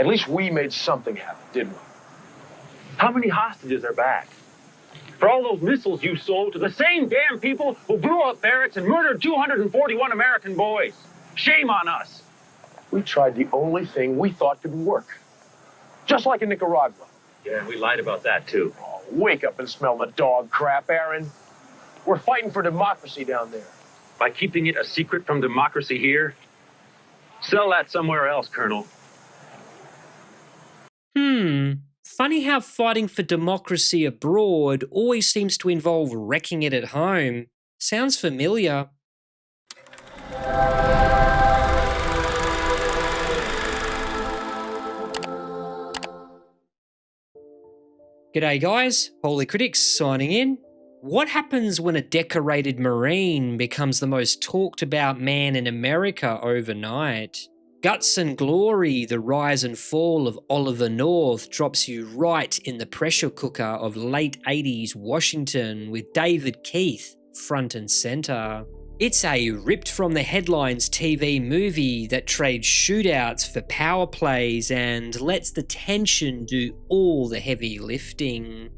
At least we made something happen, didn't we? How many hostages are back? For all those missiles you sold to the same damn people who blew up barracks and murdered 241 American boys. Shame on us. We tried the only thing we thought could work. Just like in Nicaragua. Yeah, we lied about that, too. Oh, wake up and smell the dog crap, Aaron. We're fighting for democracy down there. By keeping it a secret from democracy here? Sell that somewhere else, Colonel. Funny how fighting for democracy abroad always seems to involve wrecking it at home. Sounds familiar. G'day guys, Holy Critics signing in. What happens when a decorated Marine becomes the most talked about man in America overnight? Guts and Glory, the rise and fall of Oliver North drops you right in the pressure cooker of late 80s Washington with David Keith front and center. It's a ripped from the headlines TV movie that trades shootouts for power plays and lets the tension do all the heavy lifting.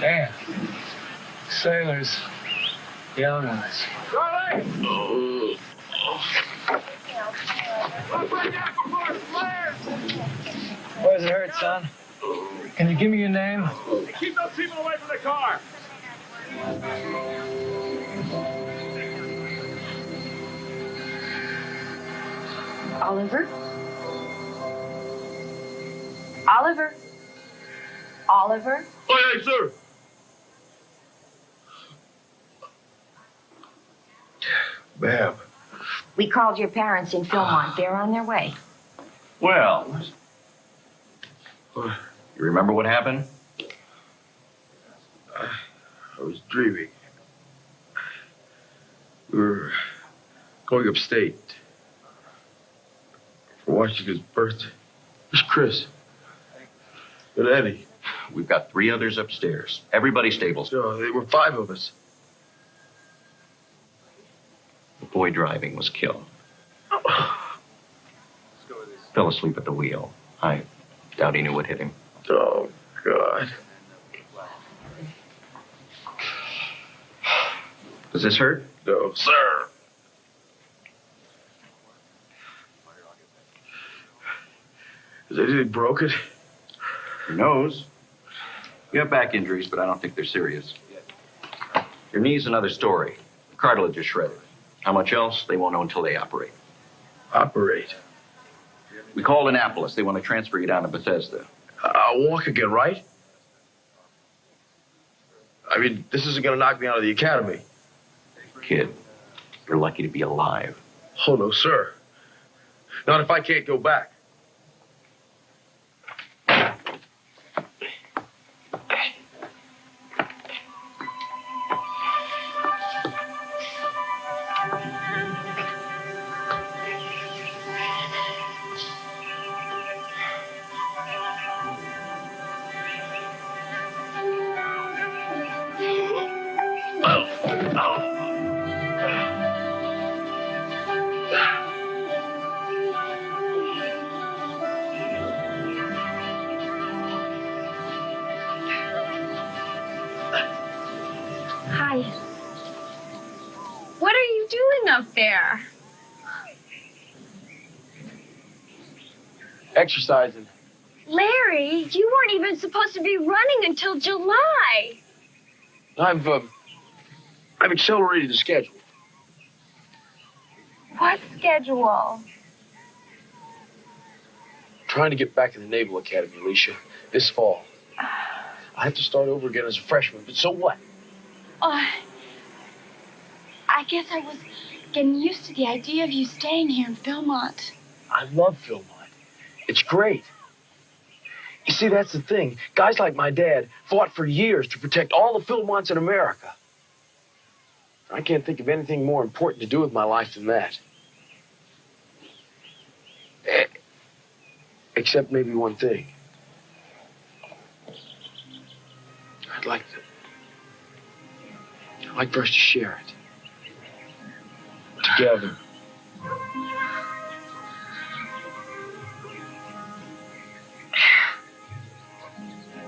Damn. Sailors. Yeah, nice. Charlie! Where does it hurt, son? Can you give me your name? Keep those people away from the car! Oliver? Oliver? Oliver? Aye, sir. Ma'am. We called your parents in Philmont. They're on their way. Well, you remember what happened? I was dreaming. We were going upstate for Washington's birthday. Where's Chris? And Eddie. We've got 3 others upstairs. Everybody stable. No, there were 5 of us. The boy driving was killed. Fell asleep at the wheel. I doubt he knew what hit him. Oh, God. Does this hurt? No, sir. Is anything broken? Your nose. You have back injuries, but I don't think they're serious. Your knee's another story. The cartilage is shredded. How much else? They won't know until they operate. Operate. We called Annapolis. They want to transfer you down to Bethesda. I'll walk again, right? I mean, this isn't going to knock me out of the academy. Kid, you're lucky to be alive. Oh, no, sir. Not if I can't go back. Hi. What are you doing up there? Exercising. Larry, you weren't even supposed to be running until July. I've accelerated the schedule. What schedule? Trying to get back in the Naval Academy, Alicia, this fall. I have to start over again as a freshman, but so what? I guess I was getting used to the idea of you staying here in Philmont. I love Philmont. It's great. You see, that's the thing. Guys like my dad fought for years to protect all the Philmonts in America. I can't think of anything more important to do with my life than that. Except maybe one thing. I'd like for us to share it. Together.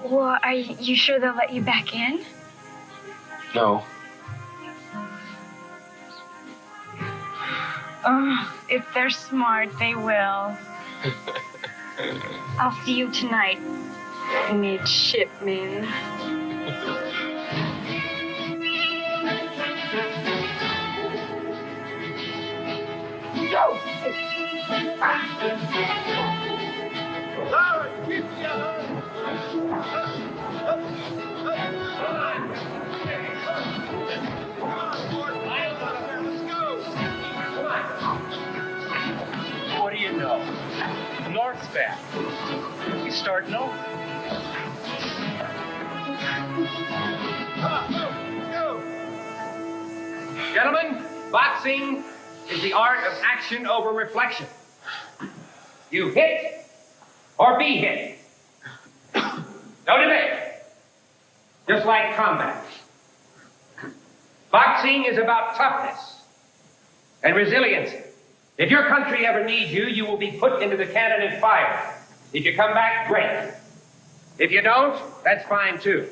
Well, are you sure they'll let you back in? No. Oh, if they're smart, they will. I'll see you tonight, midshipman. Go! What do you know? North's back. He's starting over. Gentlemen, boxing is the art of action over reflection. You hit or be hit. No debate. Just like combat. Boxing is about toughness and resilience. If your country ever needs you, you will be put into the cannon and fired. If you come back, great. If you don't, that's fine too.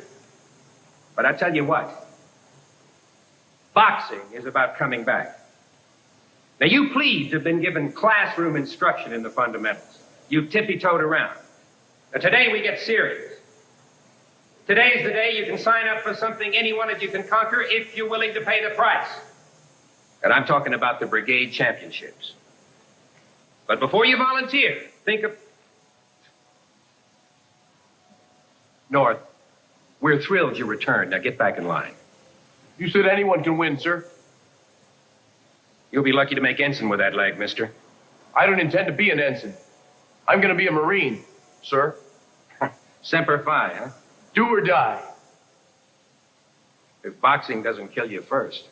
But I tell you what, Boxing is about coming back. Now, you plebes have been given classroom instruction in the fundamentals. You've tippy-toed around. Now, today we get serious. Today's the day you can sign up for something anyone that you can conquer if you're willing to pay the price. And I'm talking about the brigade championships. But before you volunteer, think of... North, we're thrilled you returned. Now get back in line. You said anyone can win, sir. You'll be lucky to make ensign with that leg, mister. I don't intend to be an ensign. I'm going to be a Marine, sir. Semper Fi, huh? Do or die. If boxing doesn't kill you first.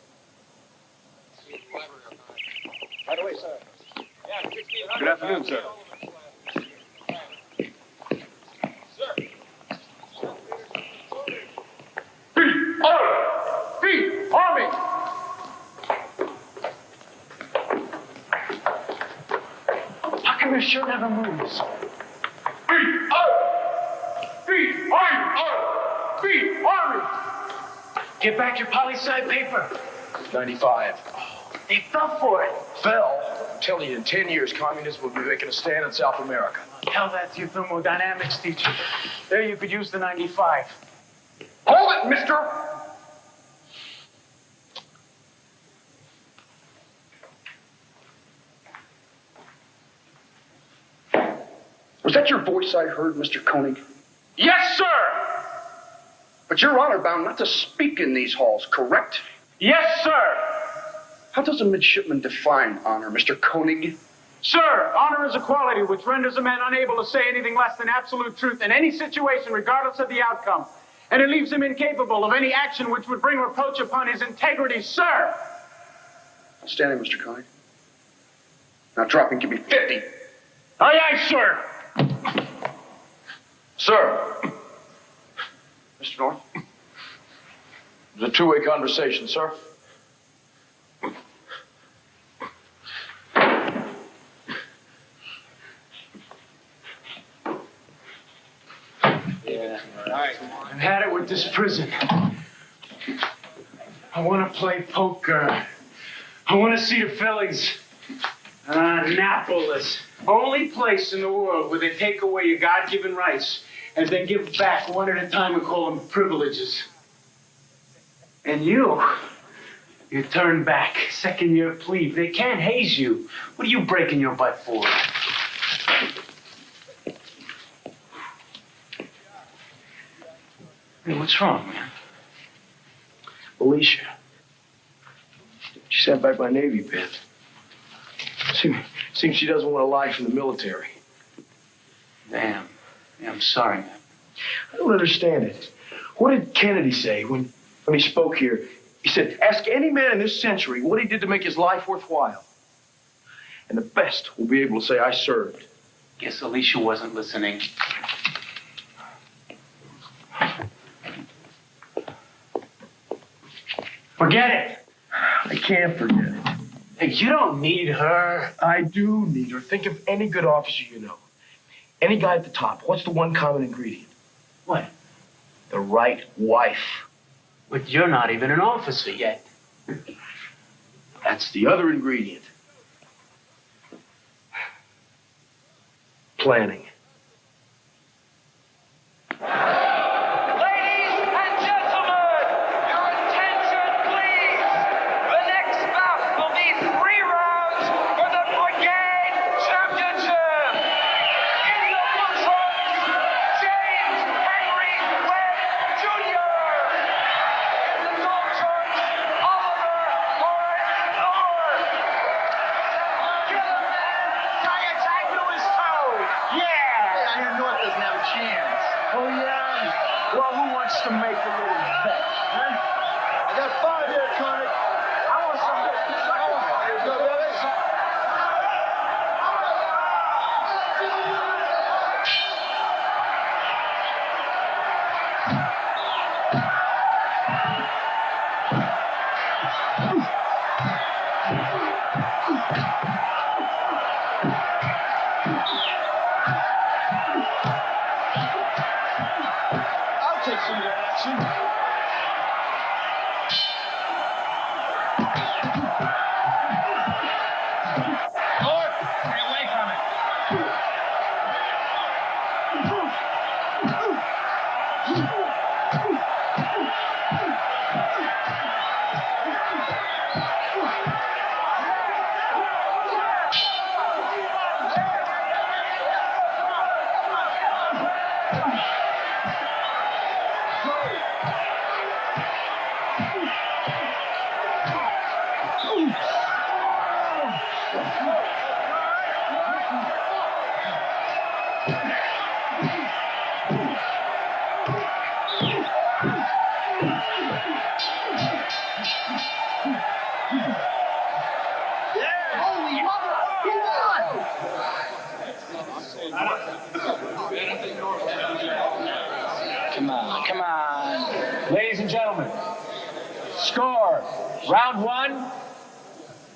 Right away, sir. Good afternoon, sir. Feet, Army! How come your shirt never moves? Feet, up! Feet, Army! Up! Feet, Army! Get back your poli-sci paper. 95. They fell for it. Fell. I'm telling you, in 10 years, communism will be making a stand in South America. Tell that to your thermodynamics teacher. There you could use the 95. Hold it, mister! Was that your voice I heard, Mr. Koenig? Yes, sir! But you're honor bound not to speak in these halls, correct? Yes, sir! How does a midshipman define honor, Mr. Koenig? Sir, honor is a quality which renders a man unable to say anything less than absolute truth in any situation, regardless of the outcome. And it leaves him incapable of any action which would bring reproach upon his integrity, sir! Standing, Mr. Koenig. Now drop and give me 50. Aye, aye, sir! Sir! Mr. North? It's a two-way conversation, sir. Yeah. I've had it with this prison. I want to play poker. I want to see the Phillies. Annapolis. Only place in the world where they take away your God-given rights and then give back one at a time and call them privileges. And you turn back, second-year plebe. They can't haze you. What are you breaking your butt for? Hey, what's wrong, man? Alicia. She sent back my Navy pins. Seems she doesn't want a life from the military. Damn. Yeah, I'm sorry, man. I don't understand it. What did Kennedy say when he spoke here? He said, ask any man in this century what he did to make his life worthwhile. And the best will be able to say, I served. Guess Alicia wasn't listening. Forget it. I can't forget it. Hey, you don't need her. I do need her. Think of any good officer you know. Any guy at the top. What's the one common ingredient? What? The right wife. But you're not even an officer yet. That's the other ingredient. Planning. Come on. Ladies and gentlemen, score. Round 1,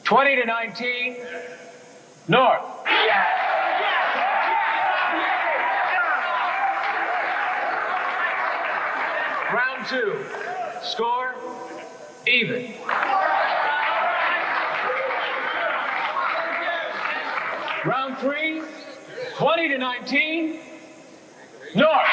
20-19, North. Round 2, score, even. Round 3, 20-19, North.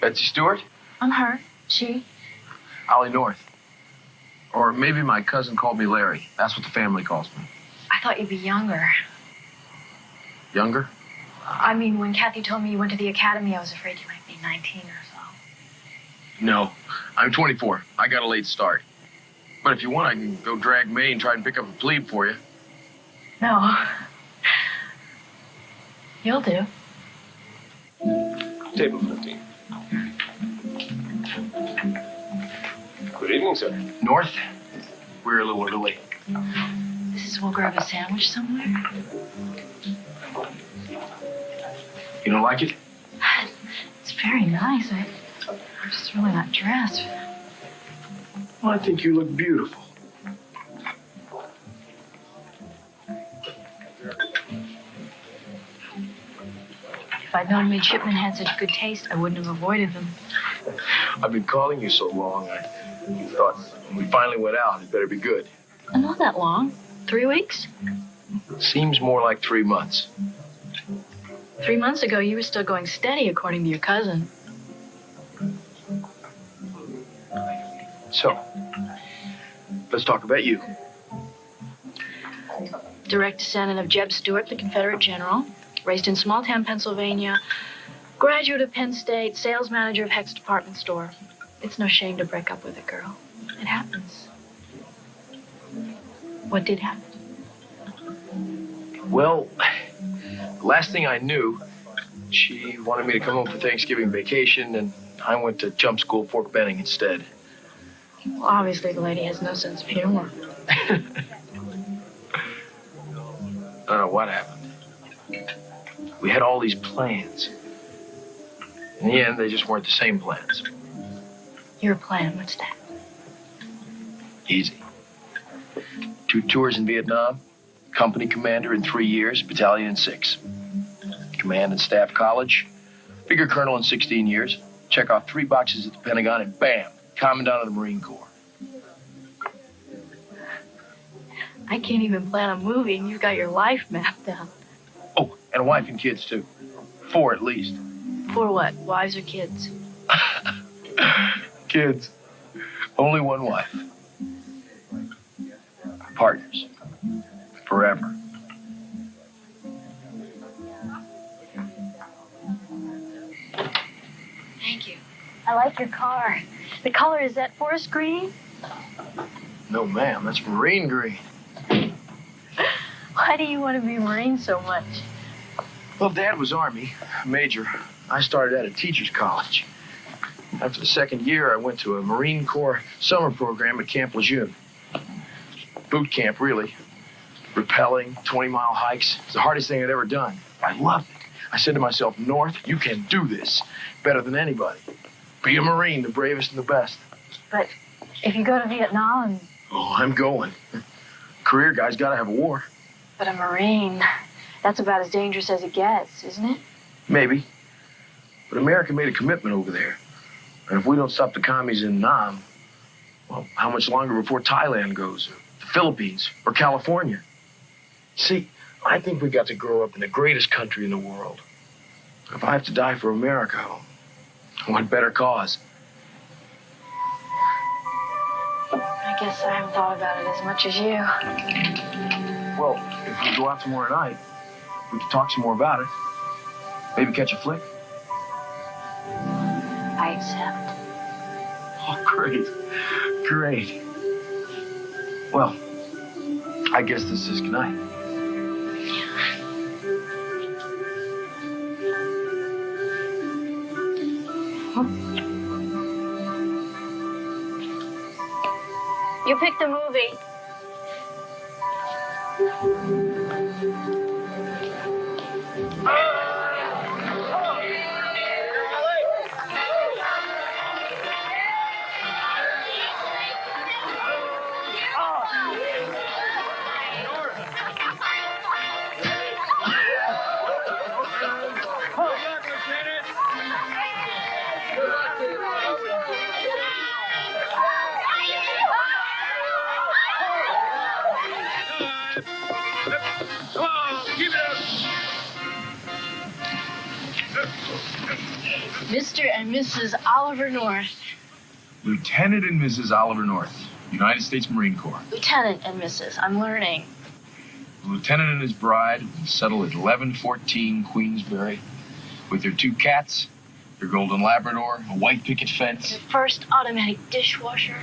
Betsy Stewart? I'm her. She? Ollie North. Or maybe my cousin called me Larry. That's what the family calls me. I thought you'd be younger. Younger? I mean, when Kathy told me you went to the academy, I was afraid you might be 19 or so. No, I'm 24. I got a late start. But if you want, I can go drag May and try and pick up a plebe for you. No. You'll do. Table 15. Good evening, sir. North? We're a little early. This is we'll grab a sandwich somewhere. You don't like it? It's very nice. I'm just really not dressed. Well, I think you look beautiful. If I'd known midshipmen had such good taste, I wouldn't have avoided them. I've been calling you so long, I thought when we finally went out, it better be good. Not that long. 3 weeks? Seems more like 3 months. 3 months ago, you were still going steady, according to your cousin. So, let's talk about you. Direct descendant of Jeb Stuart, the Confederate general. Raised in small town Pennsylvania. Graduate of Penn State, sales manager of Hecht's department store. It's no shame to break up with a girl. It happens. What did happen? Well, the last thing I knew, she wanted me to come home for Thanksgiving vacation, and I went to jump school Fort Benning instead. Well, obviously the lady has no sense of humor. I don't know what happened. We had all these plans. In the end, they just weren't the same plans. Your plan, what's that? Easy. 2 tours in Vietnam, company commander in 3 years, battalion in 6. Command and staff college, figure colonel in 16 years, check off 3 boxes at the Pentagon, and bam, commandant of the Marine Corps. I can't even plan a movie, and you've got your life mapped out. Oh, and a wife and kids, too. 4 at least. For what? Wives or kids? Kids. Only one wife. Partners. Forever. Thank you. I like your car. The color, is that forest green? No, ma'am. That's marine green. Why do you want to be a Marine so much? Well, Dad was Army, Major. I started at a teacher's college. After the 2nd year, I went to a Marine Corps summer program at Camp Lejeune. Boot camp, really. Rappelling, 20-mile hikes. It's the hardest thing I'd ever done. I loved it. I said to myself, North, you can do this better than anybody. Be a Marine, the bravest and the best. But if you go to Vietnam and... Oh, I'm going. career guy's got to have a war. But a Marine, that's about as dangerous as it gets, isn't it? Maybe. But America made a commitment over there. And if we don't stop the commies in Nam, well, how much longer before Thailand goes, or the Philippines, or California? See, I think we got to grow up in the greatest country in the world. If I have to die for America, what better cause? I guess I haven't thought about it as much as you. Well, if we go out tomorrow night, we can talk some more about it. Maybe catch a flick. I accept. Oh, great. Great. Well, I guess this is goodnight. You pick the movie. Mr. and Mrs. Oliver North. Lieutenant and Mrs. Oliver North, United States Marine Corps. Lieutenant and Mrs. I'm learning. The lieutenant and his bride settle at 1114 Queensberry with their 2 cats, their golden Labrador, a white picket fence, The first automatic dishwasher.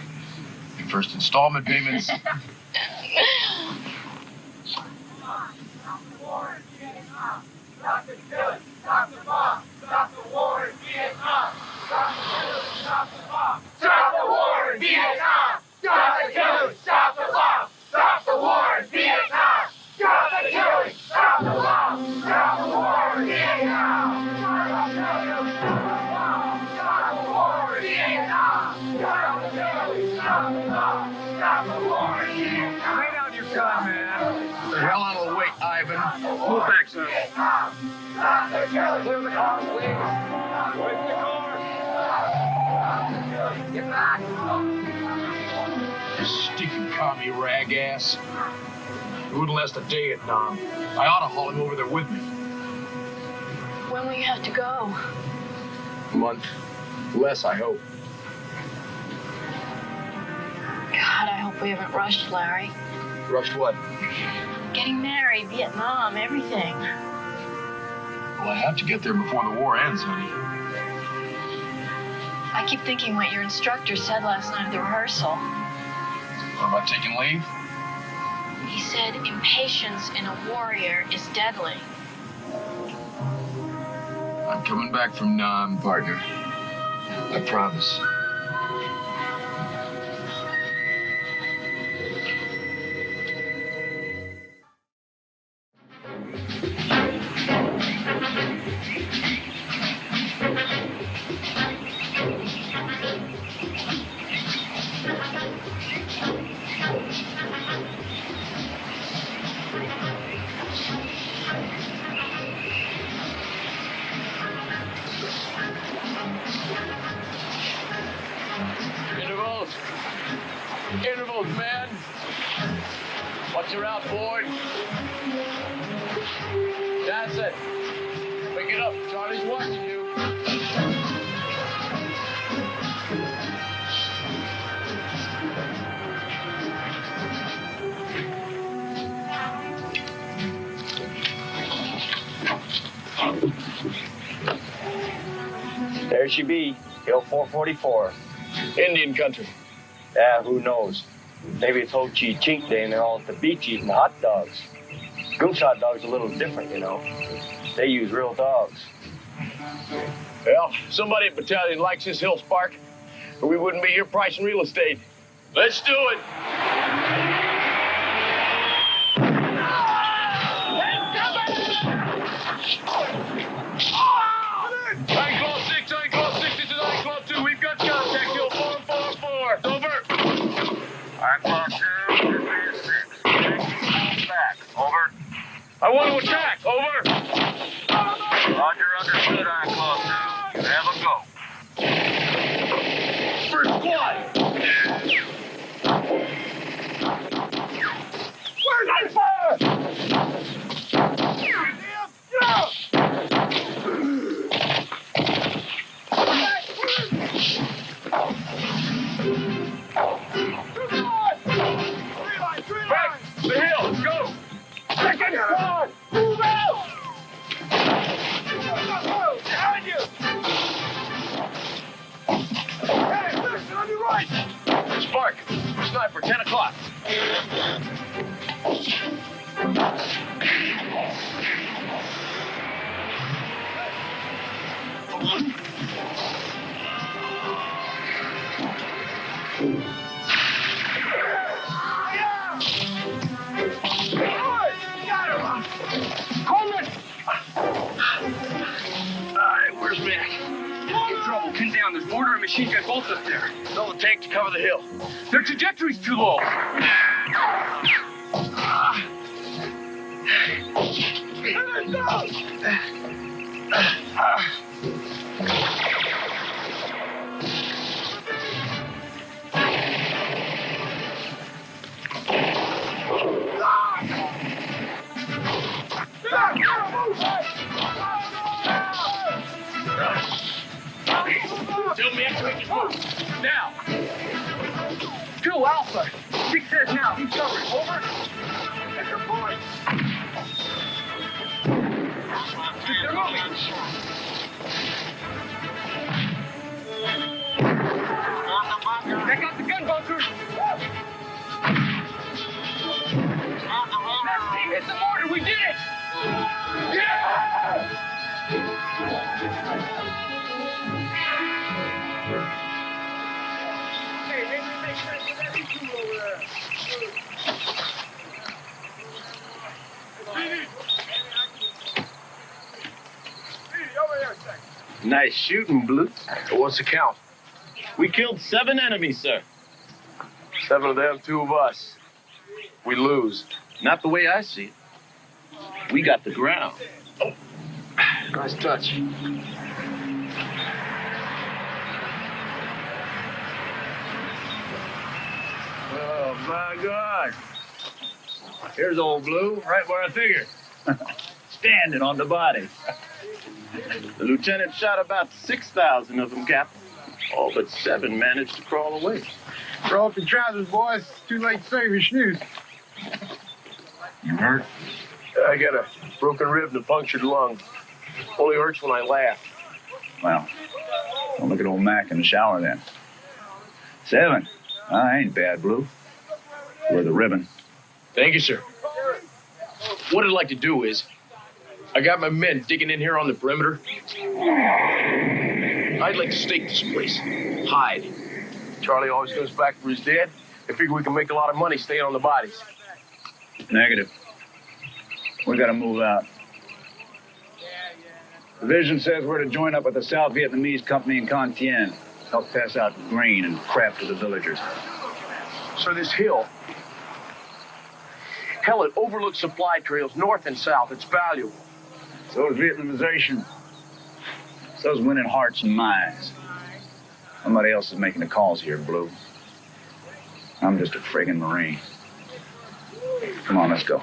their first installment payments. The hell out of the way, Ivan. Move back, son. Clear the car, please. Wait for the car. Get back. You stinking commie rag ass. It wouldn't last a day at Nam. I ought to haul him over there with me. When will you have to go? A month. Less, I hope. God, I hope we haven't rushed, Larry. Rushed what? Getting married, Vietnam, everything. Well, I have to get there before the war ends, honey. I keep thinking what your instructor said last night at the rehearsal. What about taking leave? He said impatience in a warrior is deadly. I'm coming back from Nam, partner. I promise. Intervals, man. Watch your outboard. That's it. Pick it up. Charlie's watching you. There she be, Hill 444. Indian country. Yeah, who knows? Maybe it's Ho Chi Chink Day and they're all at the beach eating hot dogs. Goose hot dogs are a little different, you know. They use real dogs. Well, somebody at Battalion likes this hill spark, or we wouldn't be here pricing real estate. Let's do it. Iron Claw 6, Iron Claw 6, this is Iron Claw 2. We've got contact, Hill 444. Over. Iron Claw 2, this is 6. Over. I want to attack. Over. Roger, understood. I'm close now. You have a go. First squad. Where's that fire? Back to the hill. Let's go. Second squad. Move out. Behind you. Hey, listen on your right. Spark. Sniper, 10 o'clock. Where's Mac? In trouble. Pin down. There's mortar and machine gun bolts up there. Tell the tank to cover the hill. Their trajectory's too low. Tell me after we can move. Now. 2 Alpha. 6 says now. He's covered. Over. Get your point. They're moving. Check out the gunbunkers. That team hit the mortar. We did it. Yeah! Nice shooting, Blue. What's the count? We killed 7 enemies, sir. 7 of them, 2 of us. We lose. Not the way I see it. We got the ground. Oh. Nice touch. Oh, my God. Here's old Blue, right where I figured. Standing on the body. The lieutenant shot about 6,000 of them, Captain. All but 7 managed to crawl away. Throw up your trousers, boys. Too late to save your shoes. You hurt? I got a broken rib and a punctured lung. Only hurts when I laugh. Well, don't look at old Mac in the shower then. 7. I ain't bad, Blue. We're the ribbon. Thank you, sir. What I'd like to do is, I got my men digging in here on the perimeter. I'd like to stake this place. Hide. Charlie always goes back for his dad. I figure we can make a lot of money staying on the bodies. Negative. We gotta move out. The vision says we're to join up with the South Vietnamese company in Con Tien. Help pass out grain and crap to the villagers. So this hill, hell, it overlooks supply trails north and south. It's valuable. So is Vietnamization. So's winning hearts and minds. Somebody else is making the calls here, Blue. I'm just a friggin' Marine. Come on, let's go.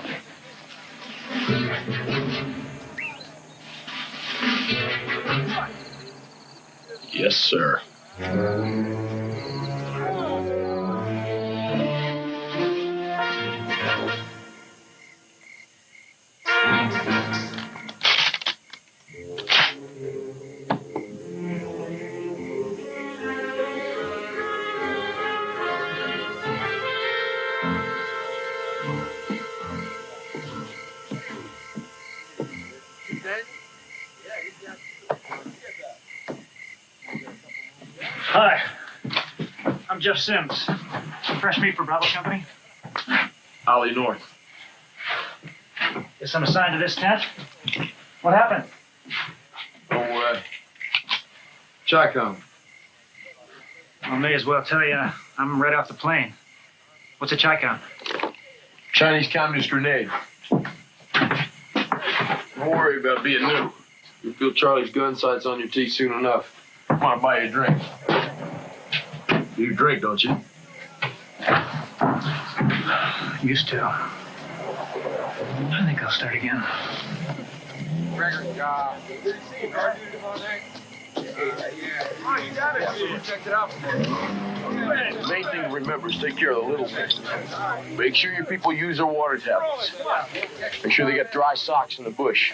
Yes, sir. Hi, I'm Jeff Sims. Fresh meat for Bravo Company. Ollie North. Guess I'm assigned to this tent. What happened? Chi-Com. I may as well tell you, I'm right off the plane. What's a Chi-Com? Chinese Communist grenade. Don't worry about being new. You'll feel Charlie's gun sights on your teeth soon enough. I want to buy you a drink. You drink, don't you? Used to. I think I'll start again. The main thing to remember is take care of the little things. Make sure your people use their water tablets. Make sure they got dry socks in the bush.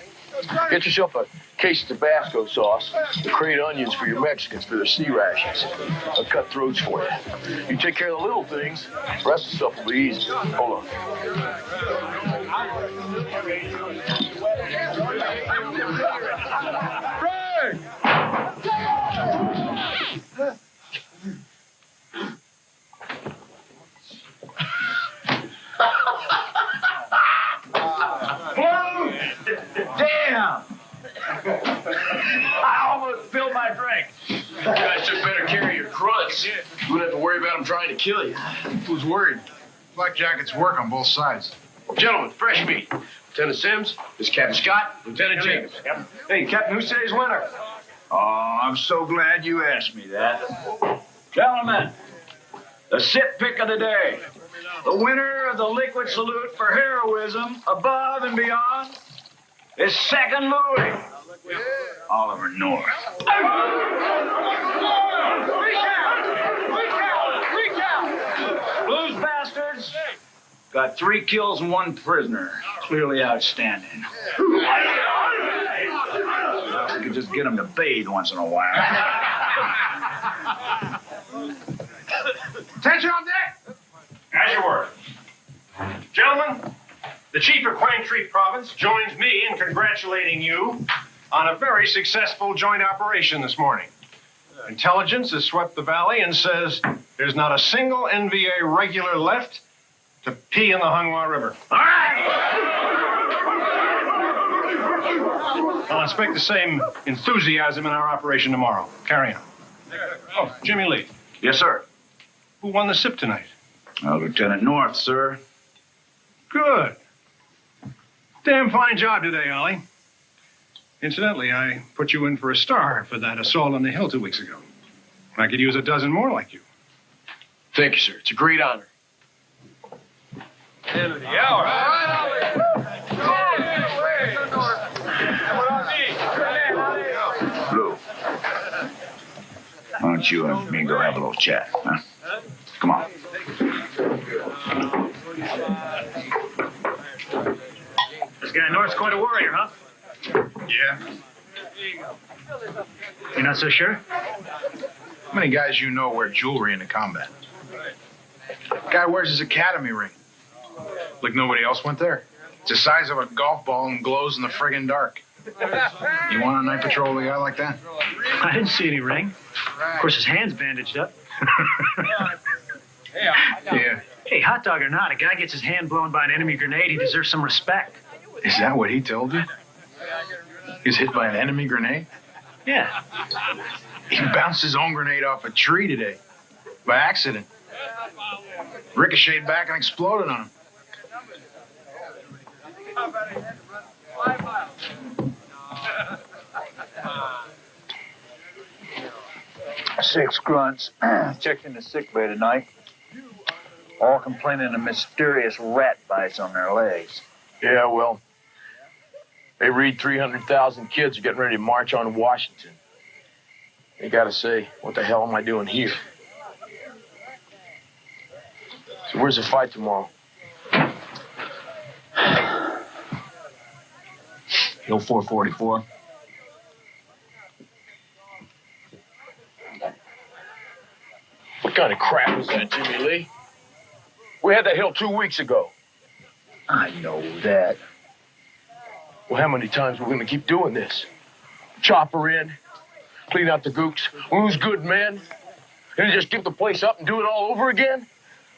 Get yourself a case of Tabasco sauce, a crate of onions for your Mexicans for their sea rations. I'll cut throats for you. You take care of the little things, the rest of the stuff will be easy. Hold on. Damn! I almost spilled my drink. You guys took better care of your grunts. You wouldn't have to worry about them trying to kill you. Who's worried? Black Jackets work on both sides. Gentlemen, fresh meat. Lieutenant Sims, this is Captain Scott, Lieutenant Jacobs. Yep. Hey, Captain, who's today's winner? Oh, I'm so glad you asked me that. Gentlemen, the sit pick of the day. The winner of the liquid salute for heroism above and beyond is Second Louis. Oliver North. Blues bastards got 3 kills and 1 prisoner. Clearly outstanding. We could just get them to bathe once in a while. Attention on deck! As you were. Gentlemen, the Chief of Quang Tree Province joins me in congratulating you on a very successful joint operation this morning. Intelligence has swept the valley and says there's not a single NVA regular left to pee in the Hunghua River. All right! I'll expect the same enthusiasm in our operation tomorrow. Carry on. Oh, Jimmy Lee. Yes, sir. Who won the SIP tonight? Lieutenant North, sir. Good. Damn fine job today, Ollie. Incidentally, I put you in for a star for that assault on the hill 2 weeks ago. I could use a dozen more like you. Thank you, sir. It's a great honor. End of the hour. Blue. Why don't you and me go have a little chat, huh? Come on. This guy North's quite a warrior, huh? Yeah. You're not so sure? How many guys you know wear jewelry into combat? Guy wears his academy ring. Like nobody else went there. It's the size of a golf ball and glows in the friggin' dark. You want a night patrol with a guy like that? I didn't see any ring. Of course, his hand's bandaged up. Yeah. Hey, hot dog or not, a guy gets his hand blown by an enemy grenade, he deserves some respect. Is that what he told you? He was hit by an enemy grenade? Yeah. He bounced his own grenade off a tree today. By accident. Ricocheted back and exploded on him. Six grunts checked into sick bay tonight. All complaining of mysterious rat bites on their legs. Yeah, well, they read 300,000 kids are getting ready to march on Washington. They gotta say, what the hell am I doing here? So where's the fight tomorrow? Hill 444. What kind of crap was that, Jimmy Lee? We had that hill 2 weeks ago. I know that. Well, how many times are we gonna keep doing this? Chopper in, clean out the gooks, lose good men, and just give the place up and do it all over again?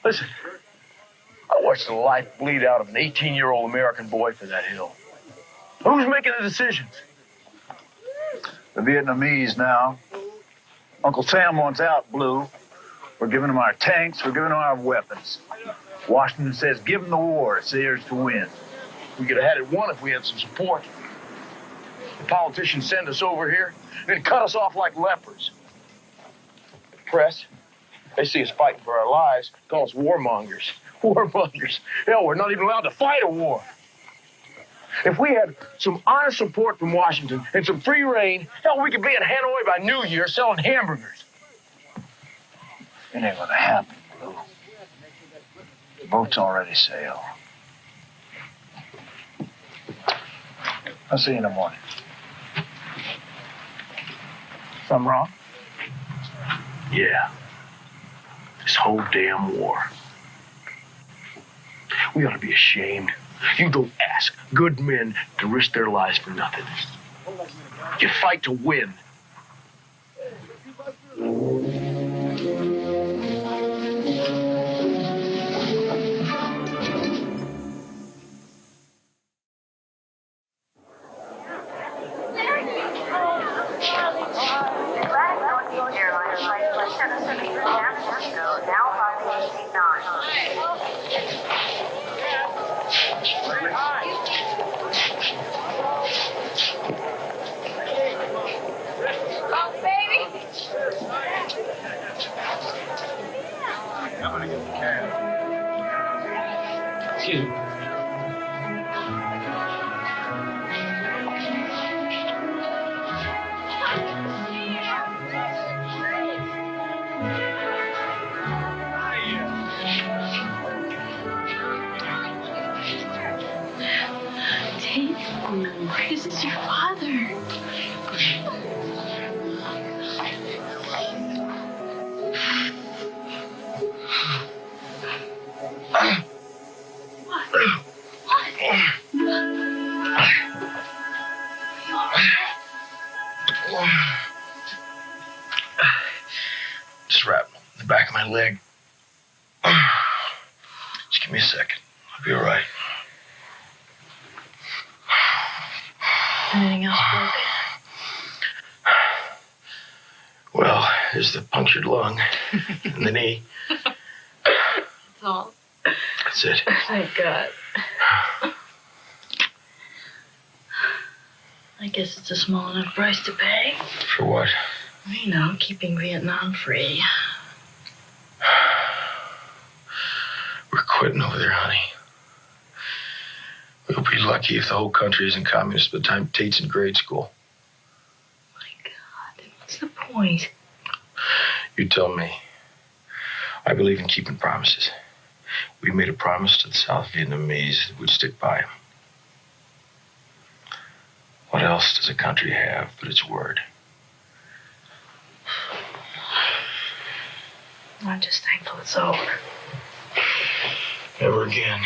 Listen, I watched the life bleed out of an 18-year-old American boy for that hill. Who's making the decisions? The Vietnamese now. Uncle Sam wants out, Blue. We're giving them our tanks, we're giving them our weapons. Washington says give them the war, it's theirs to win. We could have had it won if we had some support. The politicians send us over here and cut us off like lepers. The press, they see us fighting for our lives, call us warmongers. Warmongers. Hell, we're not even allowed to fight a war. If we had some honest support from Washington and some free reign, hell, we could be in Hanoi by New Year selling hamburgers. It ain't gonna happen, Blue. The boat's already sailed. I'll see you in the morning. Something wrong? Yeah. This whole damn war. We ought to be ashamed. You don't ask good men to risk their lives for nothing. You fight to win. Excuse me. This is your father. Just wrap the back of my leg. Just give me a second. I'll be all right. Anything else broken? Well, there's the punctured lung and the knee. That's all. That's it. Thank God. I guess it's a small enough price to pay. For what? You know, keeping Vietnam free. We're quitting over there, honey. We'll be lucky if the whole country isn't communist by the time Tate's in grade school. My God, what's the point? You tell me. I believe in keeping promises. We made a promise to the South Vietnamese that we'd stick by them. What else does a country have but its word? I'm just thankful it's over. Never again.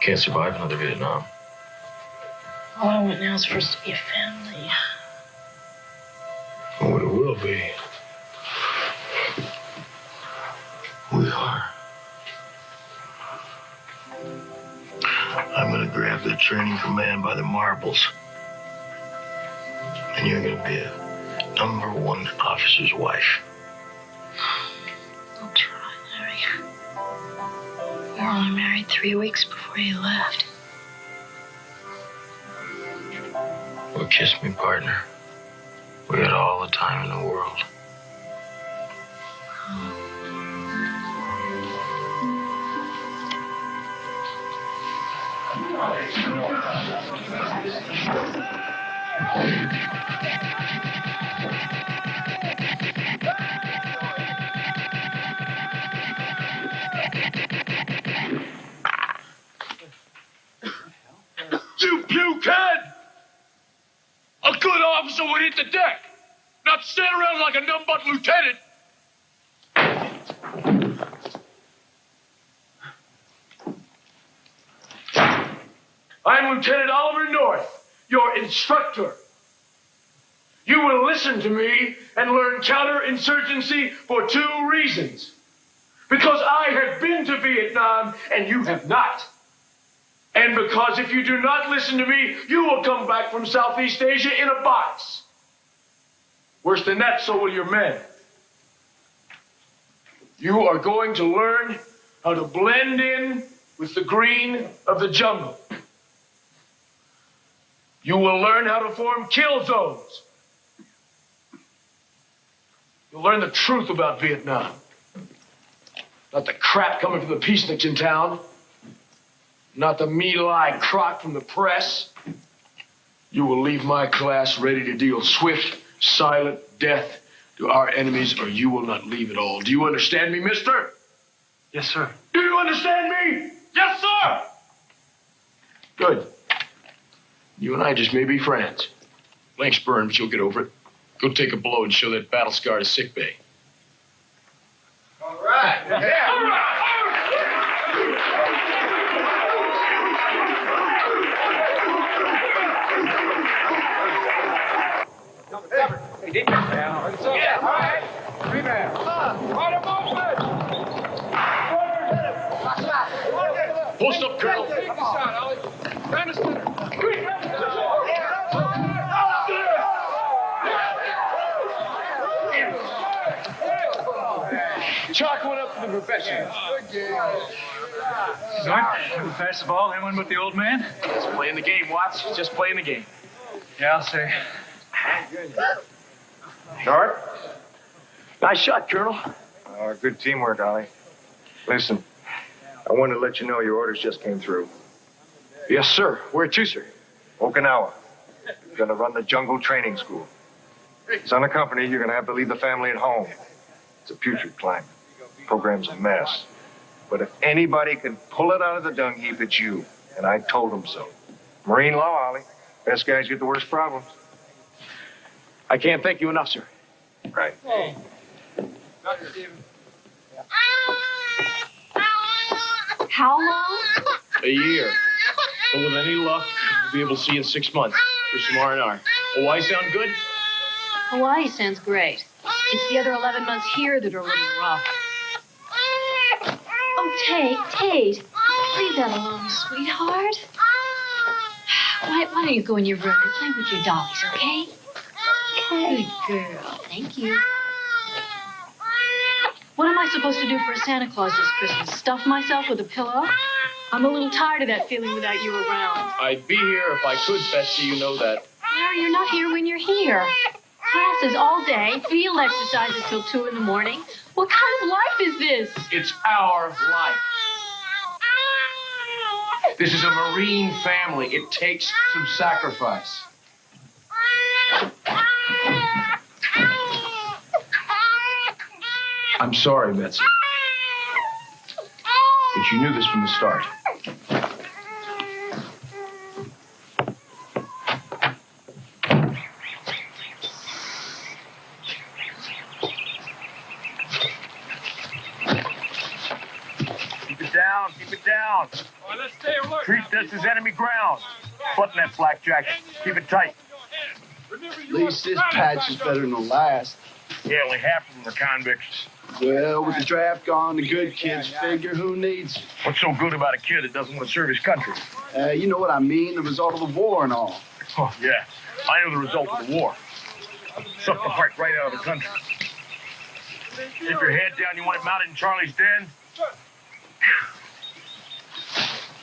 Can't survive another Vietnam. All I want now is for us to be a family. Oh, it will be. We are. I'm gonna grab the training command by the marbles. And you're gonna be a #1 officer's wife. I'll try, Larry. We were only married 3 weeks before you left. Well, kiss me, partner. We got all the time in the world. You pukehead! A good officer would hit the deck, not stand around like a numb-butt lieutenant. I'm Lieutenant Oliver North, your instructor. You will listen to me and learn counterinsurgency for 2 reasons. Because I have been to Vietnam and you have not. And because if you do not listen to me, you will come back from Southeast Asia in a box. Worse than that, so will your men. You are going to learn how to blend in with the green of the jungle. You will learn how to form kill zones. You'll learn the truth about Vietnam. Not the crap coming from the peaceniks in town. Not the me-lie crock from the press. You will leave my class ready to deal swift, silent death to our enemies, or you will not leave at all. Do you understand me, mister? Yes, sir. Do you understand me? Yes, sir! Good. You and I just may be friends. Blank's burned, but you'll get over it. Go take a blow and show that battle scar to sickbay. All right. Yeah. All right. Hey, deep down. Yeah, all right. Rebound. Right above it. Post up, Colonel. Take the shot, Ollie. Down the center. Chalk one up for the professionals. Good. Pass the ball. Anyone but the old man? Just playing the game, Watts. Just playing the game. Yeah, I'll say. Short? Nice shot, Colonel. Good teamwork, Ollie. Listen, I wanted to let you know your orders just came through. Yes, sir. Where to, sir? Okinawa. You're going to run the jungle training school. It's unaccompanied. You're going to have to leave the family at home. It's a putrid climate. Program's a mess. But if anybody can pull it out of the dung heap, it's you. And I told them so. Marine law, Ollie. Best guys get the worst problems. I can't thank you enough, sir. Right. How long? A year. But with any luck, we'll be able to see you in 6 months for some R&R. Hawaii sound good? Hawaii sounds great. It's the other 11 months here that are a little rough. Oh, Tate, leave that alone, sweetheart. Why don't you go in your room and play with your dollies, okay? Good girl. Thank you. What am I supposed to do for a Santa Claus this Christmas? Stuff myself with a pillow? I'm a little tired of that feeling without you around. I'd be here if I could, Betsy. You know that. Larry, you're not here when you're here. Classes all day, field exercises till 2 in the morning. What kind of life is this? It's our life. This is a Marine family. It takes some sacrifice. I'm sorry, Betsy. But you knew this from the start. Keep it down. All right, let's stay alert. Treat this as enemy ground. Button that flak jacket. Keep it tight. At least this patch is better than the last. Yeah, only half of them are convicts. Well, with the draft gone, the good kids figure who needs. What's so good about a kid that doesn't want to serve his country? You know what I mean, the result of the war and all. Oh, yeah. I know the result of the war. Sucked the heart right out of the country. Keep your head down. You want it mounted in Charlie's den?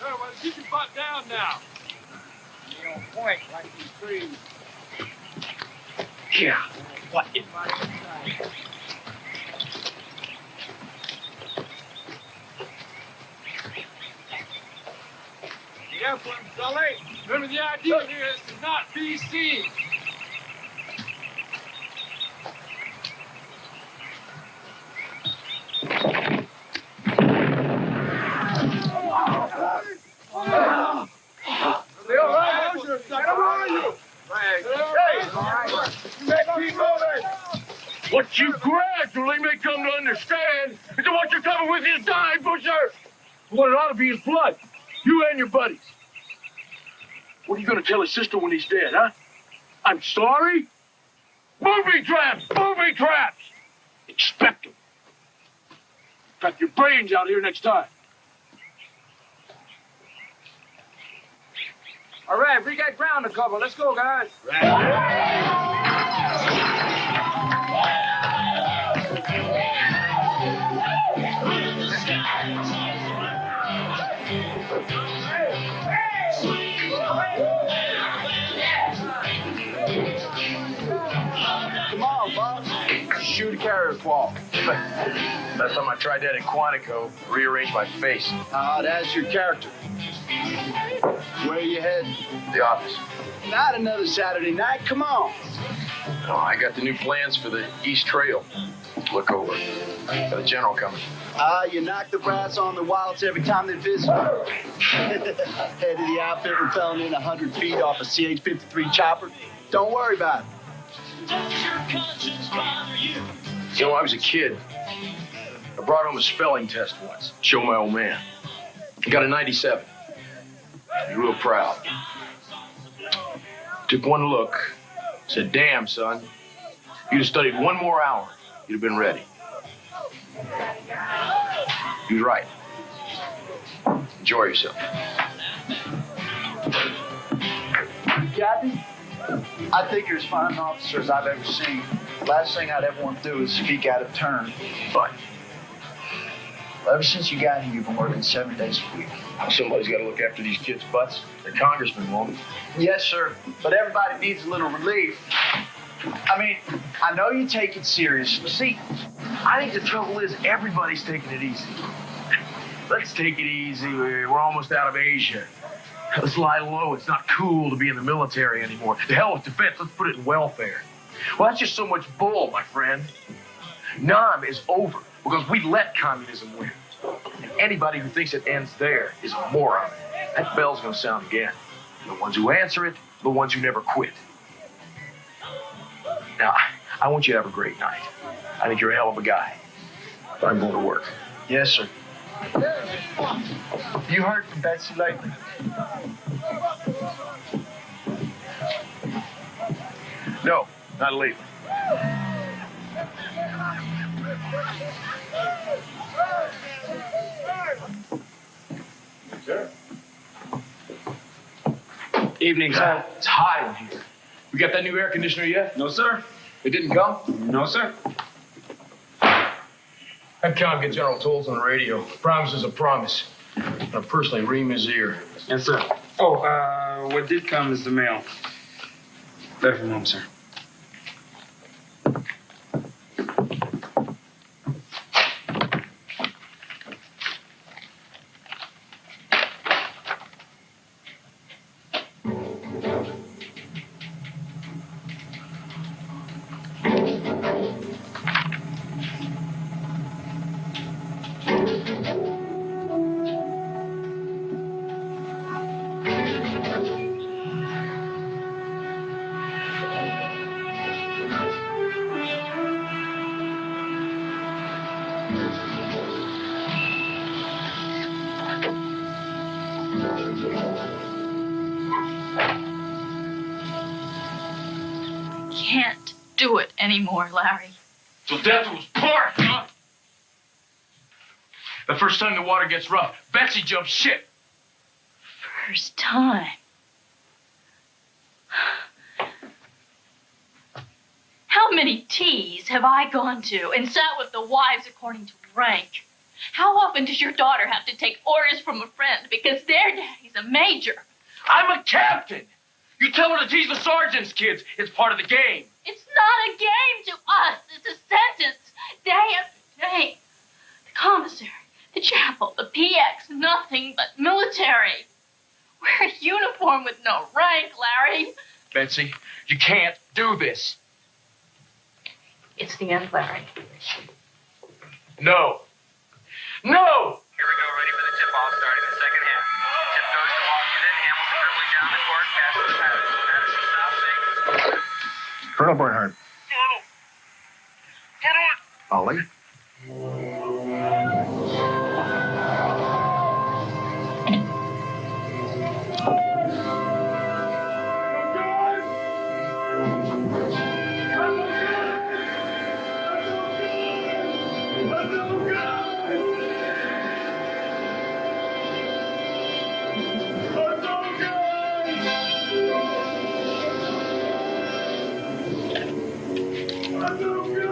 Well, keep your butt down now. You're on point like these trees. Yeah. What? Careful, Sully. Remember, the idea here is to not be seen. What you gradually may come to understand is that what you're coming with is dying, Busher. What it ought to be is blood. You and your buddies. What are you going to tell his sister when he's dead, huh? I'm sorry? Movie traps! Movie traps! Expect them. Cut your brains out here next time. All right, we got ground to cover. Let's go, guys. Ferrer's wall. Last time I tried that in Quantico, rearranged my face. Ah, that's your character. Where you heading? The office. Not another Saturday night. Come on. Oh, I got the new plans for the East Trail. Look over. Got the general coming. Ah, you knock the brass on the wilds every time they visit. Head of the outfit and fell in 100 feet off a CH-53 chopper. Don't worry about it. You know, I was a kid. I brought home a spelling test once. Show my old man. I got a 97. He was real proud. Took one look. Said, damn, son. If you'd have studied one more hour, you'd have been ready. He was right. Enjoy yourself. Captain, I think you're as fine an officer as I've ever seen. Last thing I'd ever want to do is speak out of turn. But ever since you got here, you've been working 7 days a week. somebody's got to look after these kids' butts. The congressman won't. Yes, sir. But everybody needs a little relief. I mean, I know you take it serious. See, I think the trouble is everybody's taking it easy. Let's take it easy. We're almost out of Asia. Let's lie low. It's not cool to be in the military anymore. The hell with defense. Let's put it in welfare. Well, that's just so much bull, my friend. Nam is over because we let communism win. And anybody who thinks it ends there is a moron. That bell's going to sound again. The ones who answer it, the ones who never quit. Now, I want you to have a great night. I think you're a hell of a guy. But I'm going to work. Yes, sir. You heard from Betsy lately? No, not lately. Sir. Evening, sir. It's hot in here. We got that new air conditioner yet? No, sir. It didn't come? No, sir. Have Con get General Tolles on the radio. Promise is a promise. I'll personally ream his ear. Yes, sir. Oh, what did come is the mail. Left from home, sir. Can't do it anymore, Larry. So death was part, huh? The first time the water gets rough, Betsy jumps ship. First time. How many teas have I gone to and sat with the wives according to rank? How often does your daughter have to take orders from a friend because their daddy's a major? I'm a captain. You tell her to tease the sergeant's kids. It's part of the game. It's not a game to us. It's a sentence. Day after day. The commissary, the chapel, the PX, nothing but military. Wear a uniform with no rank, Larry. Betsy, you can't do this. It's the end, Larry. No. No! Here we go, ready for the tip-off, starting the second half. Tip goes to Washington, Hamilton dribbling down the court, passes to Patterson. Patterson stops, fake. Colonel Bernhardt. Get on! Ollie.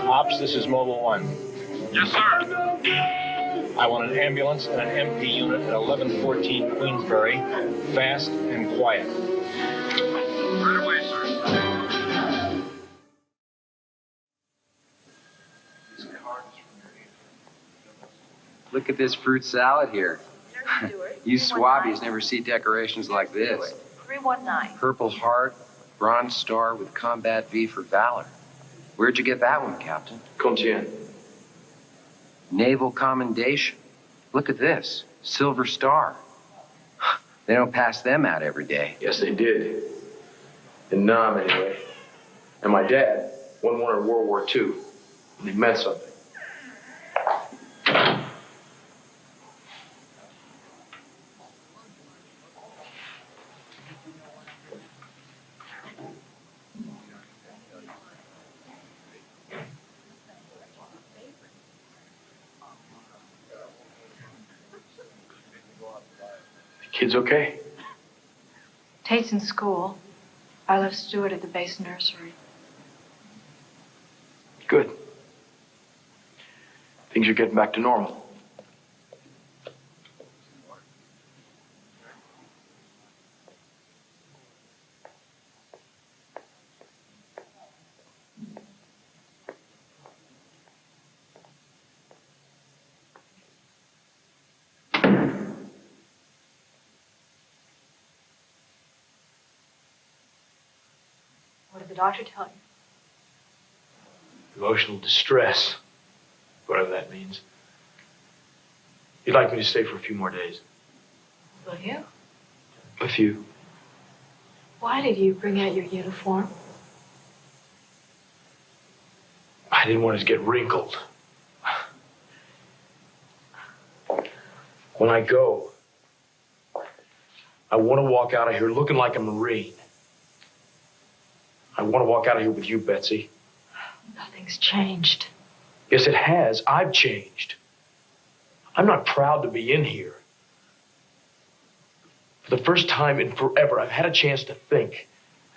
Ops, this is Mobile 1. Yes, sir. I want an ambulance and an MP unit at 1114 Queensbury, fast and quiet. Right away, sir. Look at this fruit salad here. You swabbies never see decorations like this. 319. Purple Heart, Bronze Star with Combat V for Valor. Where'd you get that one, Captain? Contra. Naval Commendation. Look at this. Silver Star. They don't pass them out every day. Yes, they did. In Nam, anyway. And my dad won one in World War II. And it meant something. Kid's okay? Tate's in school. I left Stuart at the base nursery. Good. Things are getting back to normal. What did the doctor tell you? Emotional distress, whatever that means. He'd like me to stay for a few more days. Will you? A few. Why did you bring out your uniform? I didn't want it to get wrinkled. When I go, I want to walk out of here looking like a Marine. I want to walk out of here with you, Betsy. Nothing's changed. Yes, it has. I've changed. I'm not proud to be in here. For the first time in forever, I've had a chance to think,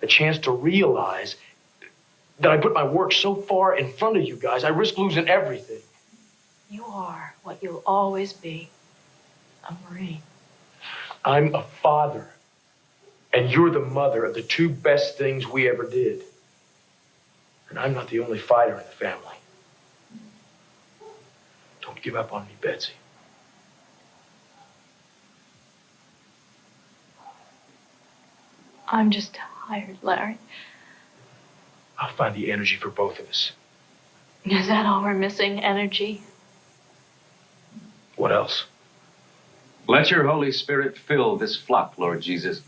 a chance to realize that I put my work so far in front of you guys, I risk losing everything. You are what you'll always be, a Marine. I'm a father, and you're the mother of the two best things we ever did. And I'm not the only fighter in the family. Don't give up on me, Betsy. I'm just tired, Larry. I'll find the energy for both of us. Is that all we're missing? Energy? What else? Let your Holy Spirit fill this flock, Lord Jesus.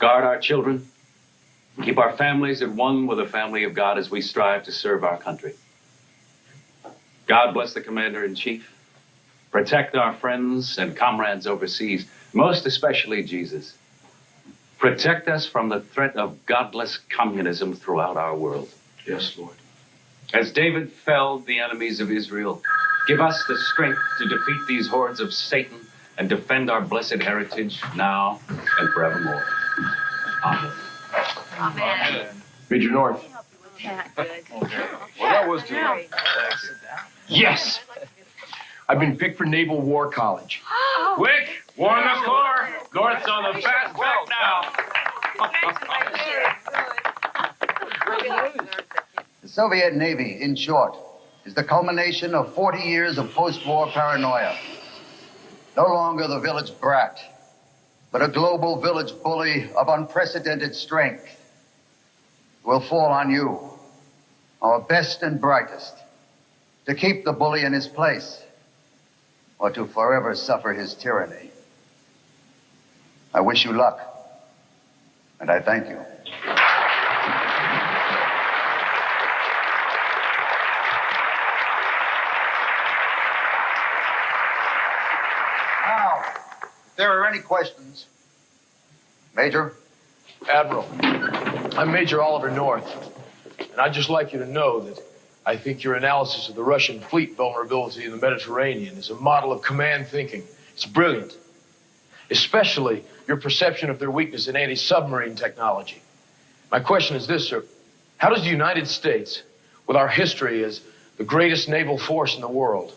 Guard our children. Keep our families at one with the family of God as we strive to serve our country. God bless the Commander-in-Chief. Protect our friends and comrades overseas, most especially Jesus. Protect us from the threat of godless communism throughout our world. Yes, Lord. As David felled the enemies of Israel, give us the strength to defeat these hordes of Satan and defend our blessed heritage now and forevermore. Amen. Amen. Major North. Good. Well, that was too long. Yes! I've been picked for Naval War College. Quick, warn the Corps. North's on the fast track now. The Soviet Navy, in short, is the culmination of 40 years of post-war paranoia. No longer the village brat, but a global village bully of unprecedented strength. It will fall on you, our best and brightest, to keep the bully in his place or to forever suffer his tyranny. I wish you luck, and I thank you. Now, if there are any questions, Major? Admiral, I'm Major Oliver North, and I'd just like you to know that I think your analysis of the Russian fleet vulnerability in the Mediterranean is a model of command thinking. It's brilliant, especially your perception of their weakness in anti-submarine technology. My question is this, sir. How does the United States, with our history as the greatest naval force in the world,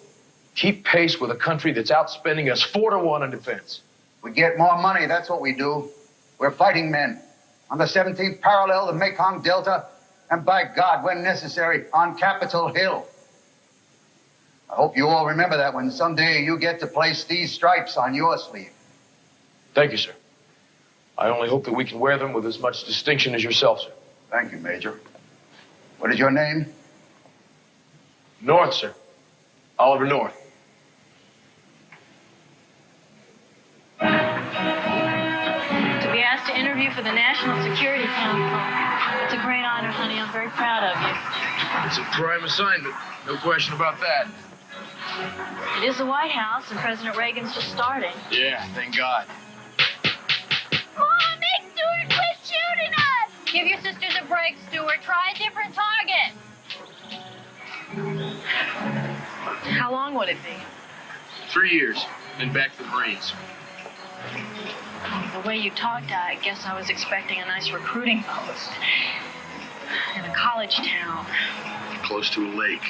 keep pace with a country that's outspending us 4-to-1 in defense? We get more money, that's what we do. We're fighting men. On the 17th parallel, the Mekong Delta, and by God, when necessary, on Capitol Hill. I hope you all remember that when someday you get to place these stripes on your sleeve. Thank you, sir. I only hope that we can wear them with as much distinction as yourself, sir. Thank you, Major. What is your name? North, sir. Oliver North. To be asked to interview for the National Security Council. It's a great honor, honey. I'm very proud of you. It's a prime assignment. No question about that. It is the White House, and President Reagan's just starting. Yeah, thank God. Mom, make Stuart quit shooting us! Give your sisters a break, Stuart. Try a different target. How long would it be? 3 years, then back to the Marines. The way you talked, I guess I was expecting a nice recruiting post. In a college town. Close to a lake.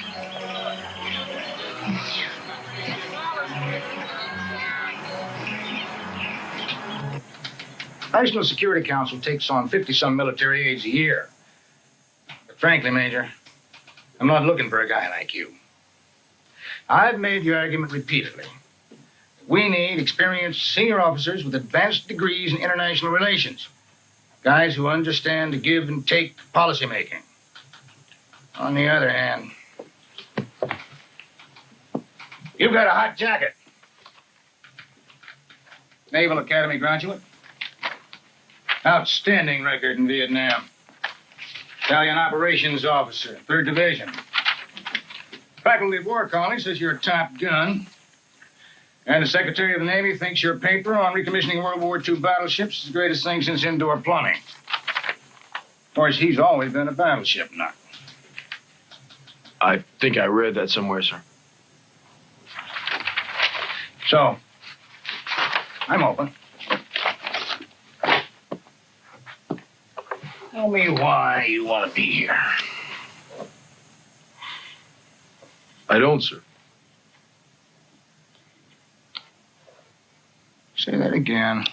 National Security Council takes on 50-some military aides a year. But frankly, Major, I'm not looking for a guy like you. I've made the argument repeatedly. We need experienced senior officers with advanced degrees in international relations. Guys who understand the give and take policymaking. On the other hand, you've got a hot jacket. Naval Academy graduate. Outstanding record in Vietnam. Battalion Operations Officer, 3rd Division. Faculty of War College says you're a top gun. And the Secretary of the Navy thinks your paper on recommissioning World War II battleships is the greatest thing since indoor plumbing. Of course, he's always been a battleship nut. I think I read that somewhere, sir. So, I'm open. Tell me why you want to be here. I don't, sir. Say that again.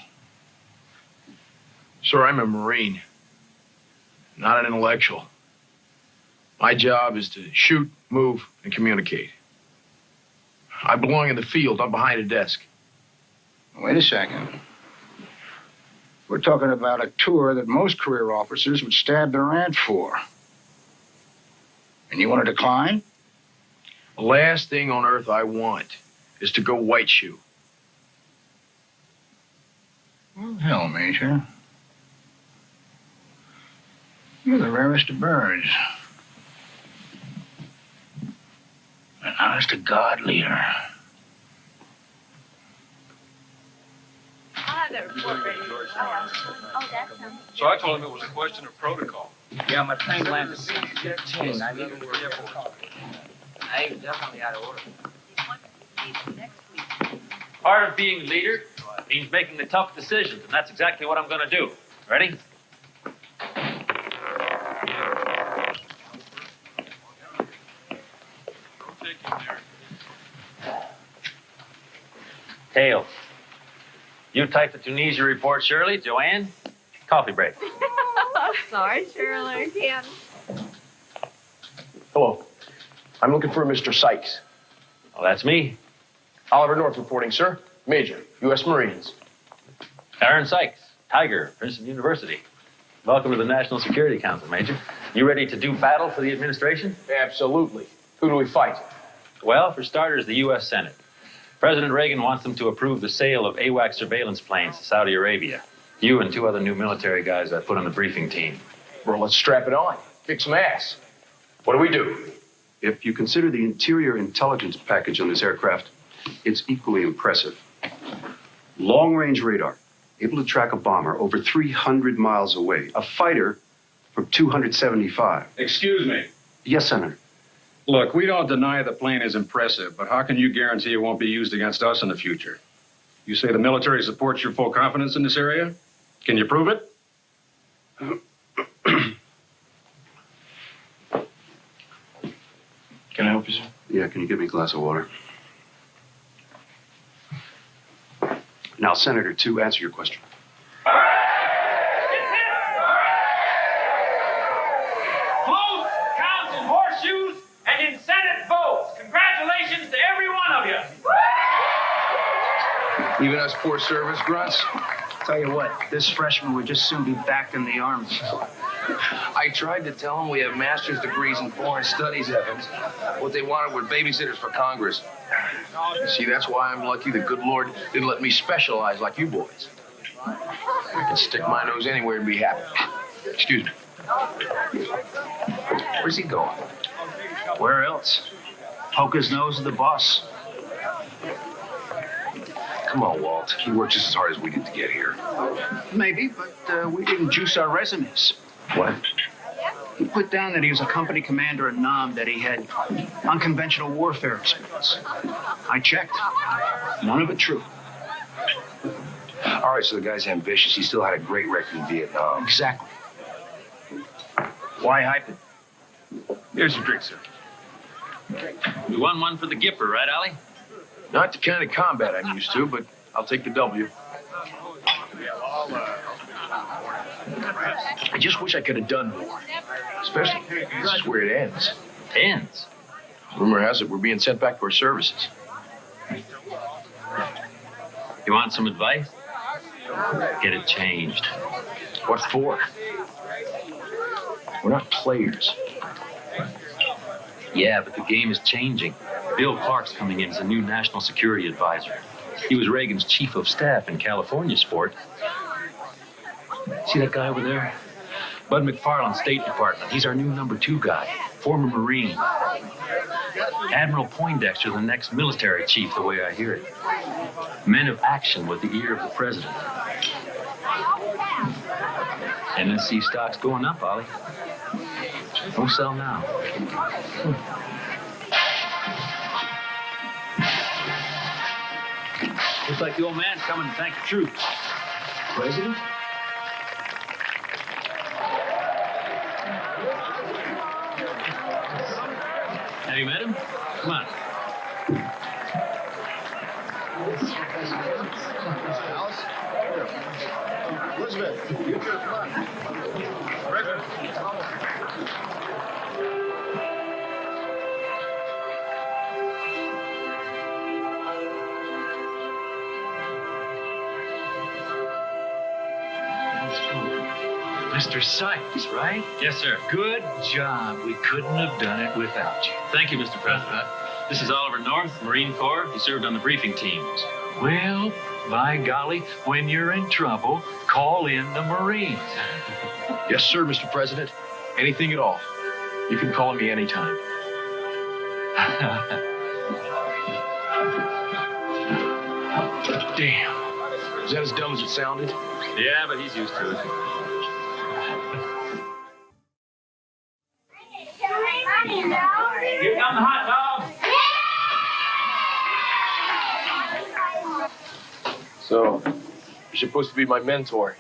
Sir, I'm a Marine, not an intellectual. My job is to shoot, move, and communicate. I belong in the field, not behind a desk. Wait a second. We're talking about a tour that most career officers would stab their aunt for. And you want to decline? The last thing on earth I want is to go white shoe. Well, hell, Major. You're the rarest of birds. An honest-to-God leader. I'll have that report ready. Oh, that sounds... So I told him it was a question of protocol. Yeah, my plane landed 6:15. I needed to be there for coffee. I am definitely out of order. Part of being leader means making the tough decisions, and that's exactly what I'm going to do. Ready? Tails. You typed the Tunisia report, Shirley. Joanne, coffee break. Sorry, Shirley. Yeah. Hello. I'm looking for a Mr. Sykes. Well, that's me. Oliver North reporting, sir. Major, U.S. Marines. Aaron Sykes, Tiger, Princeton University. Welcome to the National Security Council, Major. You ready to do battle for the administration? Absolutely. Who do we fight? Well, for starters, the U.S. Senate. President Reagan wants them to approve the sale of AWACS surveillance planes to Saudi Arabia. You and 2 other new military guys I put on the briefing team. Well, let's strap it on. Kick some ass. What do we do? If you consider the interior intelligence package on this aircraft, it's equally impressive. Long-range radar, able to track a bomber over 300 miles away. A fighter from 275. Excuse me. Yes, Senator. Look, we don't deny the plane is impressive, but how can you guarantee it won't be used against us in the future? You say the military supports your full confidence in this area? Can you prove it? Can I help you, sir? Yeah, can you give me a glass of water? Now, Senator, to answer your question. Close counts in horseshoes and in Senate votes. Congratulations to Even us poor service grunts? Tell you what, this freshman would just soon be back in the Army. I tried to tell them we have master's degrees in foreign studies, Evans. What they wanted were babysitters for Congress. See, that's why I'm lucky the good Lord didn't let me specialize like you boys. I can stick my nose anywhere and be happy. Excuse me. Where's he going? Where else? Poke his nose at the boss. Come on, Walt. He worked just as hard as we did to get here. Maybe, but we didn't juice our resumes. What? He put down that he was a company commander in Nam, that he had unconventional warfare experience. I checked. None of it true. All right, so the guy's ambitious. He still had a great record in Vietnam. Exactly. Why hype it? Here's your drink, sir. We won one for the Gipper, right, Ollie? Not the kind of combat I'm used to, but I'll take the W. I just wish I could have done more. Especially, this is where it ends. Ends? Rumor has it we're being sent back to our services. You want some advice? Get it changed. What for? We're not players. Yeah, but the game is changing. Bill Clark's coming in as a new national security advisor. He was Reagan's chief of staff in California sport. See that guy over there? Bud McFarland, State Department. He's our new #2 guy, former Marine. Admiral Poindexter, the next military chief, the way I hear it. Men of action with the ear of the president. NSC stock's going up, Ollie. Don't sell now. Looks like the old man's coming to thank the troops. President? Have you met him? Come on. Elizabeth, you two, come on. President. Mr. Sykes, right? Yes, sir. Good job. We couldn't have done it without you. Thank you, Mr. President. This is Oliver North, Marine Corps. He served on the briefing teams. Well, by golly, when you're in trouble, call in the Marines. Yes, sir, Mr. President. Anything at all. You can call me anytime. Damn. Is that as dumb as it sounded? Yeah, but he's used to it. Here come the hot dogs. So, you're supposed to be my mentor.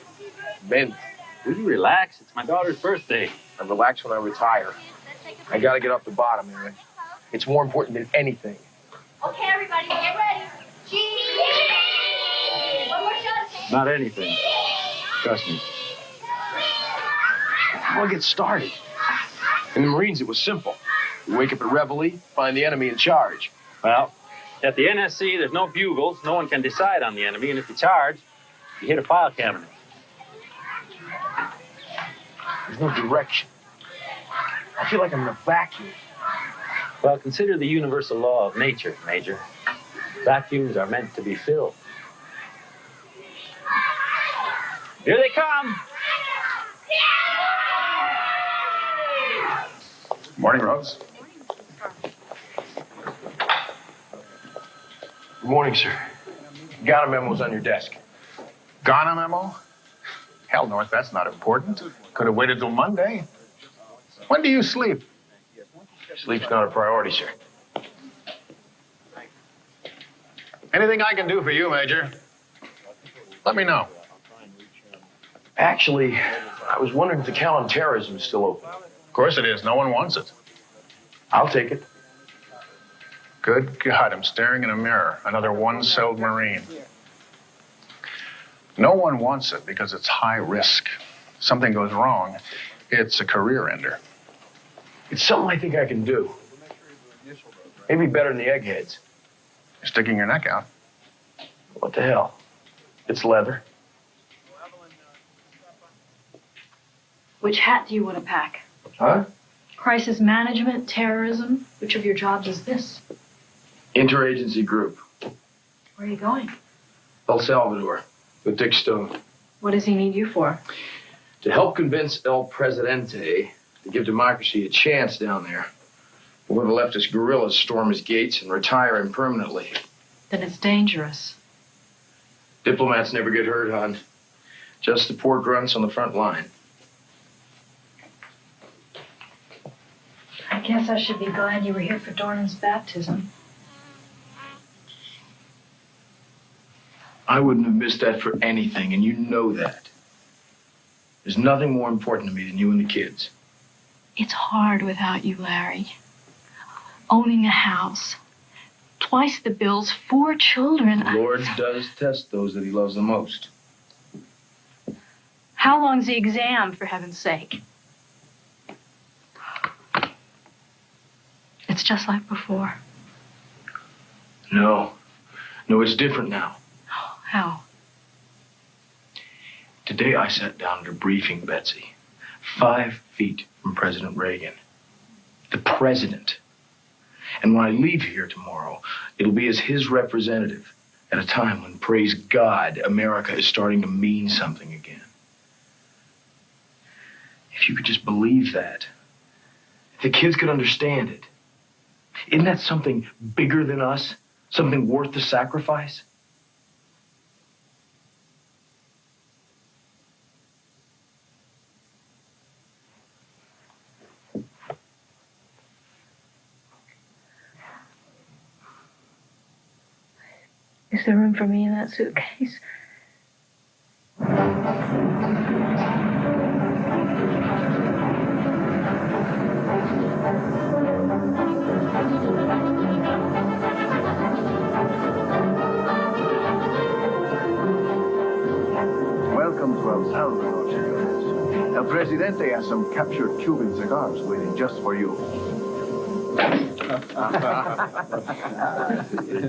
Men. Will you relax? It's my daughter's birthday. I relax when I retire. I gotta get off the bottom, Aaron. It's more important than anything. Okay, everybody, get ready. Cheese! One more shot. Not anything. Trust me. How do I get started? In the Marines, it was simple. You wake up at Reveille, find the enemy in charge. Well, at the NSC, there's no bugles. No one can decide on the enemy. And if you charge, you hit a file cabinet. There's no direction. I feel like I'm in a vacuum. Well, consider the universal law of nature, Major. Vacuums are meant to be filled. Here they come. Morning, Rose. Good morning, sir. Ghana memo's on your desk. Ghana memo? Hell, North, that's not important. Could have waited till Monday. When do you sleep? Sleep's not a priority, sir. Anything I can do for you, Major? Let me know. Actually, I was wondering if the count on terrorism is still open. Of course it is. No one wants it. I'll take it. Good God, I'm staring in a mirror. Another one-celled Marine. No one wants it because it's high risk. If something goes wrong, it's a career ender. It's something I think I can do. Maybe better than the eggheads. You're sticking your neck out. What the hell? It's leather. Which hat do you want to pack? Huh? Crisis management, terrorism? Which of your jobs is this? Interagency group. Where are you going? El Salvador. With Dick Stone. What does he need you for? To help convince El Presidente to give democracy a chance down there. Before the leftist guerrillas storm his gates and retire him permanently. Then it's dangerous. Diplomats never get hurt, hon. Just the poor grunts on the front line. I guess I should be glad you were here for Dornan's baptism. I wouldn't have missed that for anything, and you know that. There's nothing more important to me than you and the kids. It's hard without you, Larry. Owning a house, twice the bills, 4 children. The Lord does test those that he loves the most. How long's the exam, for heaven's sake? It's just like before. No, it's different now. How? Today I sat down at a briefing, Betsy. 5 feet from President Reagan. The president. And when I leave here tomorrow, it'll be as his representative at a time when, praise God, America is starting to mean something again. If you could just believe that, if the kids could understand it, isn't that something bigger than us? Something worth the sacrifice? Is there room for me in that suitcase? Welcome to El Salvador, senores. El Presidente has some captured Cuban cigars waiting just for you.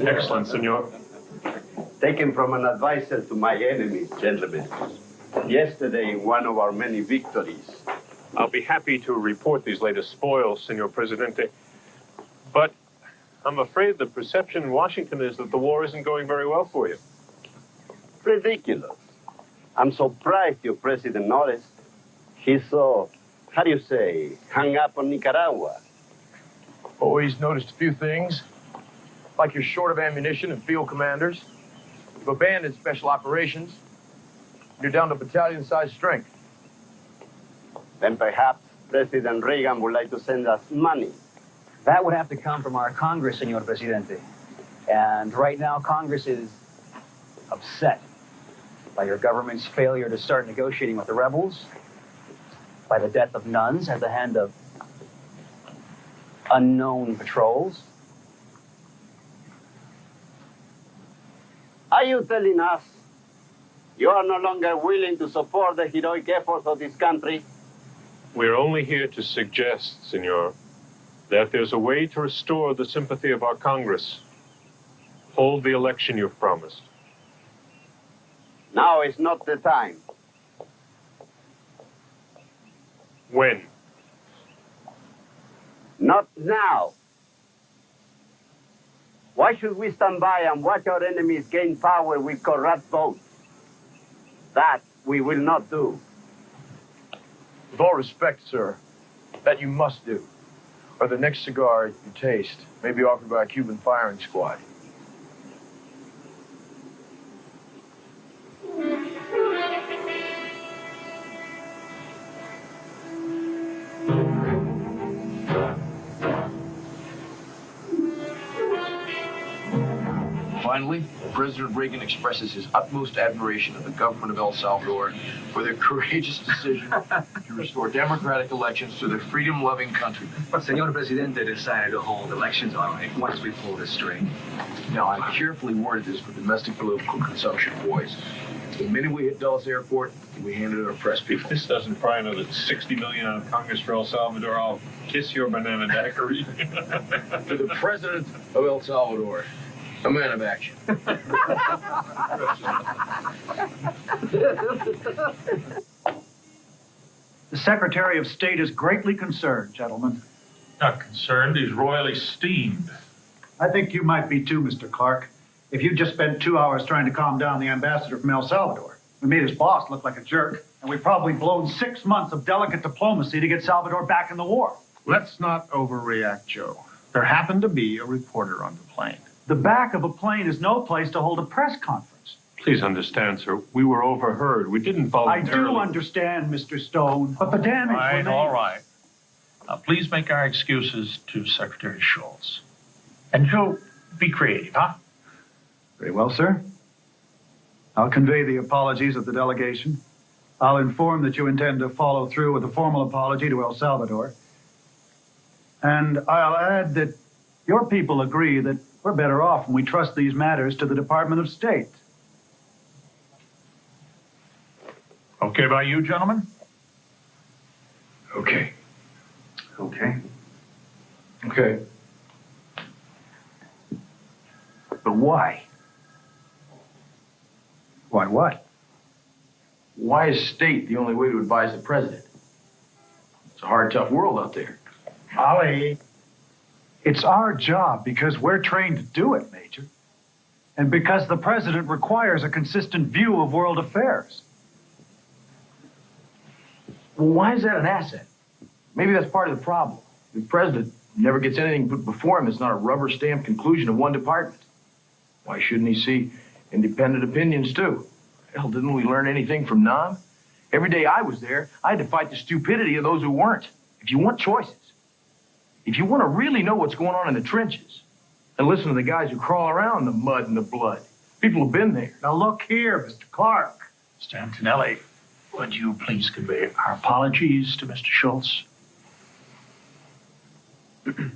Excellent, senor. Taken from an advisor to my enemies, gentlemen. Yesterday, one of our many victories. I'll be happy to report these latest spoils, Senor Presidente. But I'm afraid the perception in Washington is that the war isn't going very well for you. Ridiculous. I'm surprised your president noticed. He's so, how do you say, hung up on Nicaragua. Always noticed a few things. Like you're short of ammunition and field commanders. You've abandoned special operations. You're down to battalion-sized strength. Then perhaps President Reagan would like to send us money. That would have to come from our Congress, Senor Presidente. And right now, Congress is upset by your government's failure to start negotiating with the rebels, by the death of nuns at the hand of unknown patrols. Are you telling us you are no longer willing to support the heroic efforts of this country? We're only here to suggest, Senor, that there's a way to restore the sympathy of our Congress. Hold the election you've promised. Now is not the time. When? Not now. Why should we stand by and watch our enemies gain power with corrupt votes? That we will not do. With all respect, sir, that you must do. Or the next cigar you taste may be offered by a Cuban firing squad. Finally, President Reagan expresses his utmost admiration of the government of El Salvador for their courageous decision to restore democratic elections to their freedom-loving countrymen. Senor Presidente decided to hold elections on it once we pulled this string. Now, I carefully worded this for domestic political consumption, boys. The minute we hit Dulles Airport, we handed it to our press people. If this doesn't pry another $60 million out of Congress for El Salvador, I'll kiss your banana daiquiri. To the President of El Salvador, A man of action. The Secretary of State is greatly concerned, gentlemen. Not concerned, he's royally steamed. I think you might be too, Mr. Clark. If you just spent 2 hours trying to calm down the ambassador from El Salvador, we made his boss look like a jerk, and we've probably blown 6 months of delicate diplomacy to get Salvador back in the war. Let's not overreact, Joe. There happened to be a reporter on the plane. The back of a plane is no place to hold a press conference. Please understand, sir, we were overheard. We didn't voluntarily... I do understand, Mr. Stone, but the damage remains. All right. Now, please make our excuses to Secretary Schultz. And Joe, be creative, huh? Very well, sir. I'll convey the apologies of the delegation. I'll inform that you intend to follow through with a formal apology to El Salvador. And I'll add that your people agree that we're better off when we trust these matters to the Department of State. Okay by you, gentlemen? Okay. Okay. Okay. But why? Why what? Why is state the only way to advise the president? It's a hard, tough world out there. Ollie, it's our job because we're trained to do it, Major. And because the president requires a consistent view of world affairs. Well, why is that an asset? Maybe that's part of the problem. The president never gets anything put before him that's not a rubber stamp conclusion of one department. Why shouldn't he see independent opinions too? Hell, didn't we learn anything from Nam? Every day I was there, I had to fight the stupidity of those who weren't. If you want choices, if you want to really know what's going on in the trenches, and listen to the guys who crawl around in the mud and the blood, people who've been there. Now look here, Mr. Clark. Mr. Antonelli, would you please convey our apologies to Mr. Schultz? And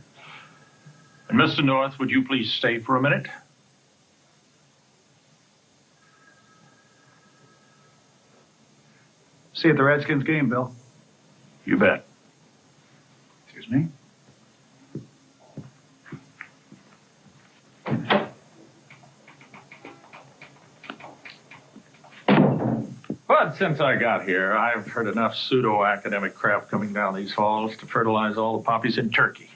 Mr. North, would you please stay for a minute? See you at the Redskins game, Bill. You bet. Excuse me. But since I got here, I've heard enough pseudo-academic crap coming down these halls to fertilize all the poppies in Turkey.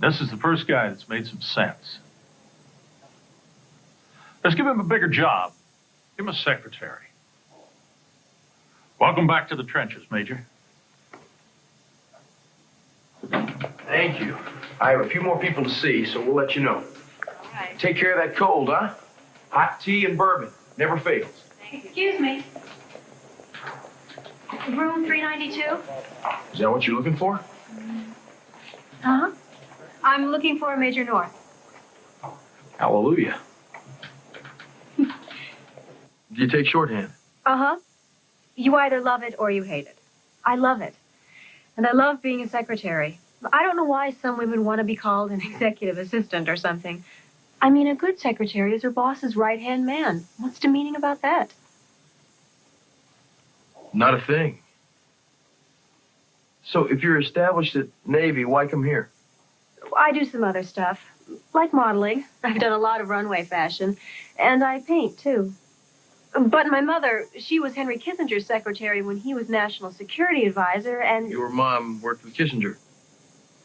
This is the first guy that's made some sense. Let's give him a bigger job. Give him a secretary. Welcome back to the trenches, Major. Thank you. I have a few more people to see, so we'll let you know. All right. Take care of that cold, huh? Hot tea and bourbon. Never fails. Excuse me. Room 392? Is that what you're looking for? Uh-huh. I'm looking for Major North. Hallelujah. Do you take shorthand? Uh-huh. You either love it or you hate it. I love it. And I love being a secretary. I don't know why some women want to be called an executive assistant or something. I mean, a good secretary is her boss's right-hand man. What's demeaning about that? Not a thing. So if you're established at Navy, why come here? I do some other stuff, like modeling. I've done a lot of runway fashion, and I paint, too. But my mother, she was Henry Kissinger's secretary when he was National Security Advisor, and... Your mom worked with Kissinger.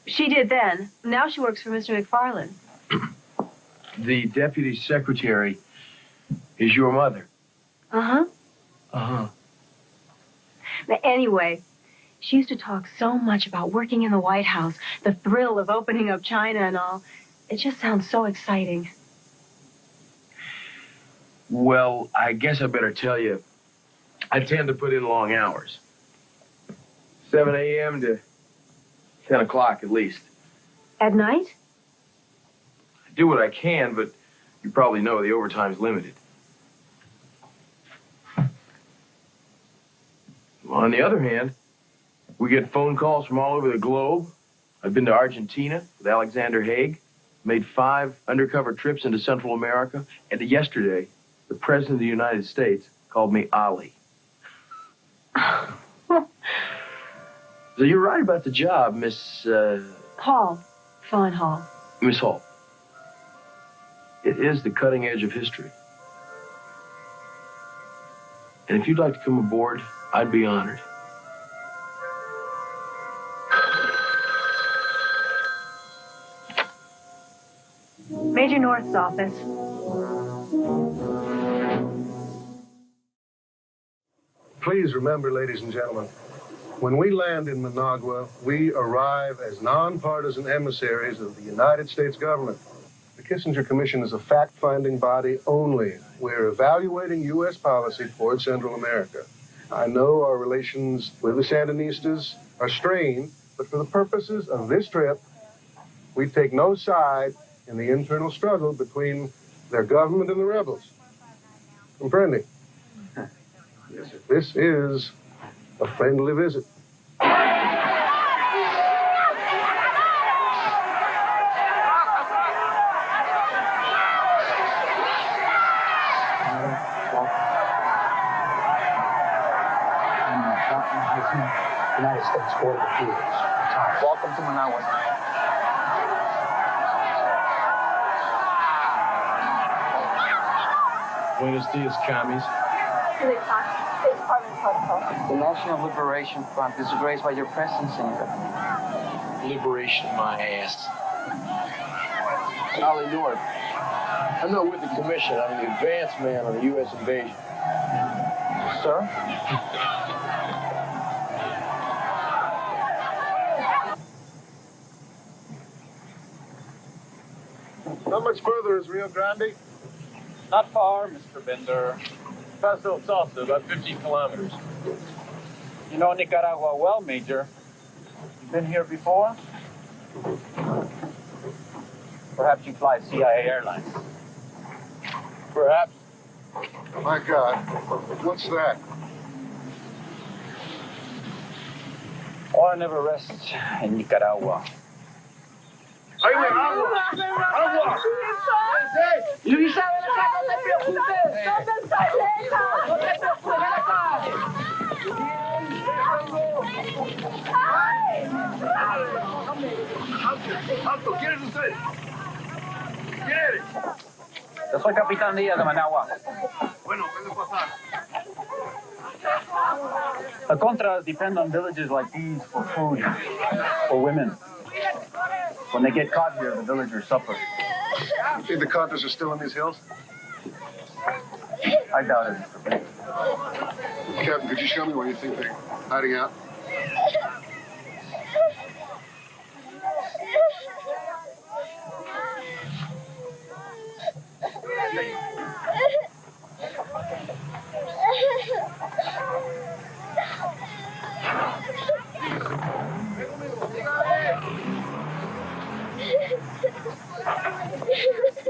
She did then. Now she works for Mr. McFarland. The deputy secretary is your mother. Uh-huh. Uh-huh. Anyway, she used to talk so much about working in the White House, the thrill of opening up China and all. It just sounds so exciting. Well, I guess I better tell you, I tend to put in long hours. 7 a.m. to 10 o'clock at least. At night? I do what I can, but you probably know the overtime's limited. On the other hand, we get phone calls from all over the globe. I've been to Argentina with Alexander Haig, made 5 undercover trips into Central America, and yesterday, the President of the United States called me Ali. So you're right about the job, Miss... Hall. Fawn Hall. Miss Hall. It is the cutting edge of history. And if you'd like to come aboard, I'd be honored. Major North's office. Please remember, ladies and gentlemen, when we land in Managua, we arrive as nonpartisan emissaries of the United States government. The Kissinger Commission is a fact-finding body only. We're evaluating U.S. policy toward Central America. I know our relations with the Sandinistas are strained, but for the purposes of this trip, we take no side in the internal struggle between their government and the rebels. Comprende? Yes, sir. This is a friendly visit. United States Border Patrol. Welcome to Managua. Buenos dias, commies. State Department protocol. The National Liberation Front is raised by your presence, Senor. Liberation, my ass. Ollie North. I'm not with the commission. I'm the advance man on the U.S. invasion. Sir? How much further is Rio Grande? Not far, Mr. Bender. Paso Salsa, about 50 kilometers. You know Nicaragua well, Major. You been here before? Perhaps you fly CIA Airlines. Perhaps. My God, what's that? War never rests in Nicaragua. ¡Agua! ¡Agua! Luisa, ven acá, no te preocupes. ¿Dónde está Elena? No te preocupes, ven acá. ¡Alto! ¿Quién es usted? ¿Quién eres? Yo soy Capitán Díaz de Managua. Bueno, puede pasar. The Contras depend on villages like these for food, for women. When they get caught here, the villagers suffer. You think the Contras are still in these hills? I doubt it, Mr. Bender. Captain, could you show me where you think they're hiding out?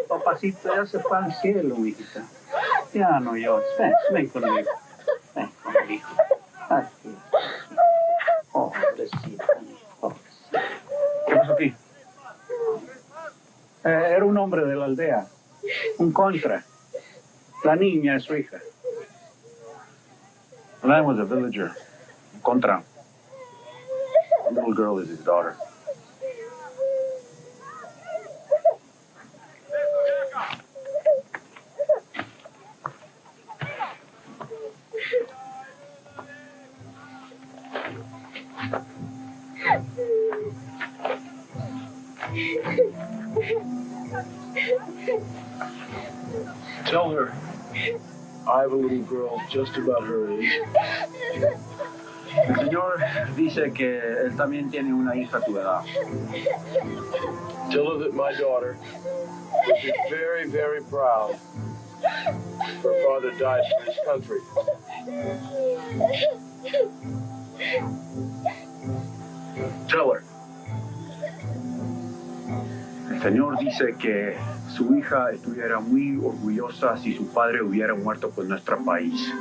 Papacito, ya se fue al cielo, mijita. Ya no llores. Ven conmigo. Ven conmigo. Aquí. Pobrecita. ¿Qué pasó aquí? Era un hombre de la aldea. Un Contra. La niña es su hija. The man was a villager. Contra. The little girl is his daughter. Tell her I have a little girl just about her age. El señor dice que él también tiene una hija a tu edad. Tell her that my daughter will be very, very proud. Her father died for his country. Tell her. El señor dice que su hija estuviera muy orgullosa si su padre hubiera muerto por nuestro país.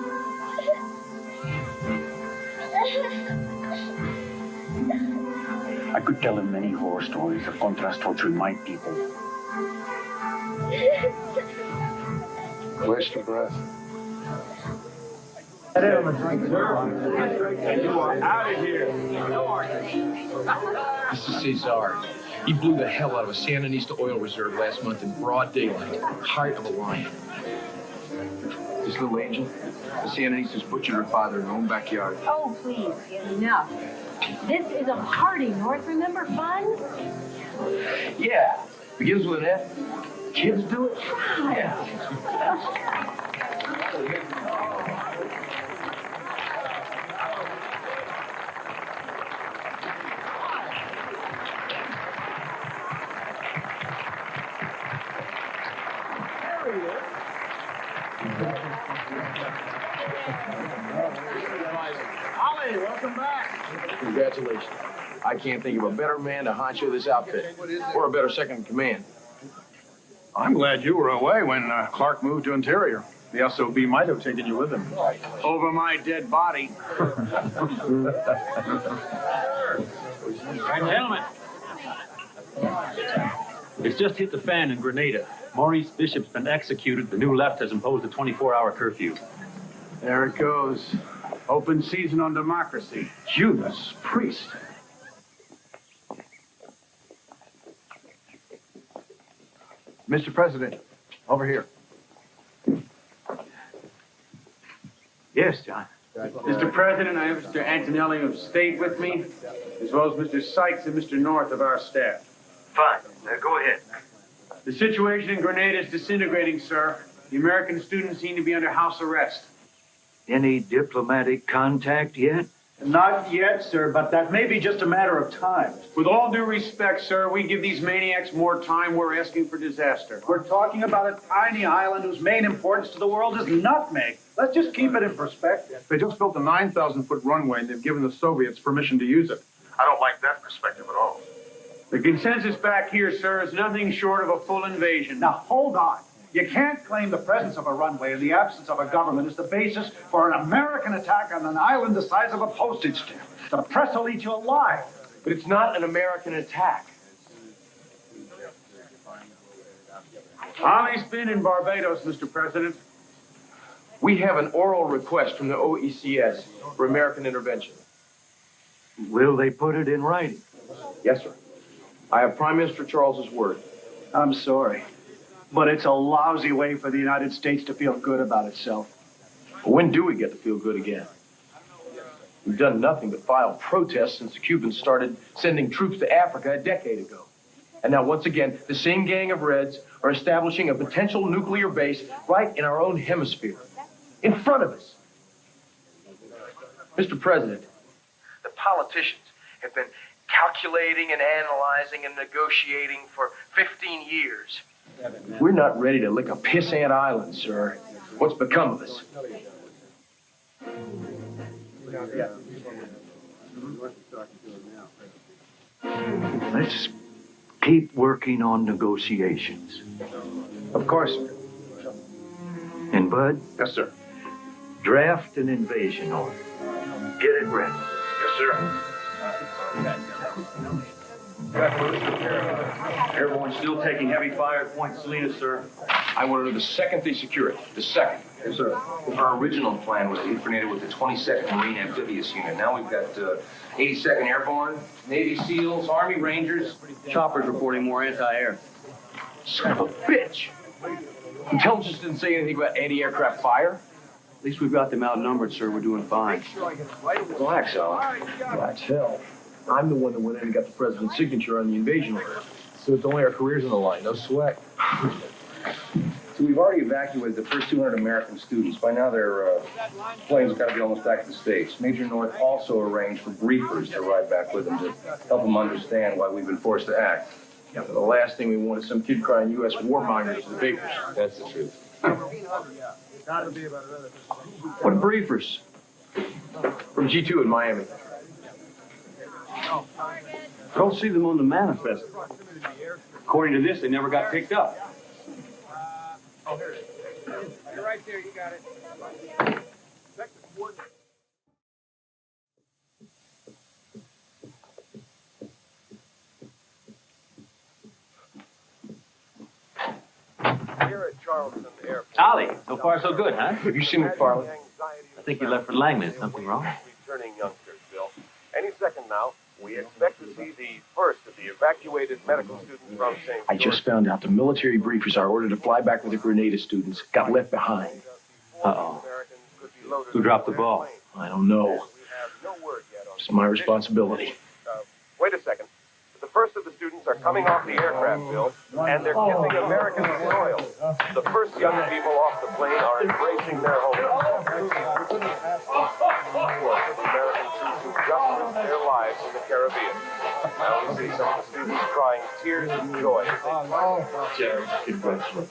I could tell him many horror stories of Contras torturing my people. Waste of breath. And you are out of here. This is Cesar. He blew the hell out of a Sandinista oil reserve last month in broad daylight, heart of a lion. This little angel, the Sandinistas butchered her father in her own backyard. Oh, please, enough. This is a party, North. Remember fun? Yeah. Begins with an F. Kids do it? Yeah. Ollie, welcome back. Congratulations. I can't think of a better man to honcho this outfit, or a better second in command. I'm glad you were away when Clark moved to Interior. The SOB might have taken you with him. Over my dead body. Gentlemen, it's just hit the fan in Grenada. Maurice Bishop's been executed. The new left has imposed a 24-hour curfew. There it goes. Open season on democracy. Judas Priest. Mr. President, over here. Yes, John. Mr. President, I have Mr. Antonelli of State with me, as well as Mr. Sykes and Mr. North of our staff. Fine. Go ahead. The situation in Grenada is disintegrating, sir. The American students seem to be under house arrest. Any diplomatic contact yet? Not yet, sir, but that may be just a matter of time. With all due respect, sir, we give these maniacs more time, we're asking for disaster. We're talking about a tiny island whose main importance to the world is nutmeg. Let's just keep it in perspective. They just built a 9,000-foot runway, and they've given the Soviets permission to use it. I don't like that perspective at all. The consensus back here, sir, is nothing short of a full invasion. Now, hold on. You can't claim the presence of a runway and the absence of a government is the basis for an American attack on an island the size of a postage stamp. The press will eat you alive. But it's not an American attack. Ollie's been in Barbados, Mr. President. We have an oral request from the OECS for American intervention. Will they put it in writing? Yes, sir. I have Prime Minister Charles's word. I'm sorry, but it's a lousy way for the United States to feel good about itself. When do we get to feel good again? We've done nothing but file protests since the Cubans started sending troops to Africa a decade ago. And now, once again, the same gang of Reds are establishing a potential nuclear base right in our own hemisphere, in front of us. Mr. President, the politicians have been calculating and analyzing and negotiating for 15 years. We're not ready to lick a pissant island, sir. What's become of us? Let's keep working on negotiations. Of course, sir. And Bud? Yes, sir. Draft an invasion order. Get it ready. Yes, sir. Everyone's still taking heavy fire at Point Salinas, sir. I want to know the second they secure it. The second. Yes, sir. Our original plan was to hit Grenada with the 22nd Marine Amphibious Unit. Now we've got 82nd Airborne, Navy SEALs, Army Rangers. Choppers reporting more anti-air. Son of a bitch. Intelligence didn't say anything about anti-aircraft fire. At least we've got them outnumbered, sir. We're doing fine. Relax, Alan. Relax, hell. I'm the one that went in and got the president's signature on the invasion order. So it's only our careers on the line. No sweat. So we've already evacuated the first 200 American students. By now their planes have got to be almost back to the States. Major North also arranged for briefers to ride back with them to help them understand why we've been forced to act. Yeah, but the last thing we want is some kid crying U.S. warmongers to the papers. That's the truth. What briefers? From G2 in Miami. Don't see them on the manifest. According to this, they never got picked up. Oh, here it is. You're right there. You got it. Check the coordinates. Here at Charleston Airport. Ollie, so far so good, huh? Have you seen McFarland? I think you left for Langley. Something wrong? Returning youngsters, Bill. Any second now, we expect to see the first of the the evacuated medical students from St. I just found out the military briefers are ordered to fly back with the Grenada students got left behind. Uh-oh. Who dropped the ball? I don't know. It's my responsibility. Wait a second. The first of the students are coming off the aircraft, Bill, and they're kissing American soil. The first young people off the plane are embracing their homeland. American troops who just risked their lives in the Caribbean. Now we see some of the students crying tears of joy. Jerry, congratulations.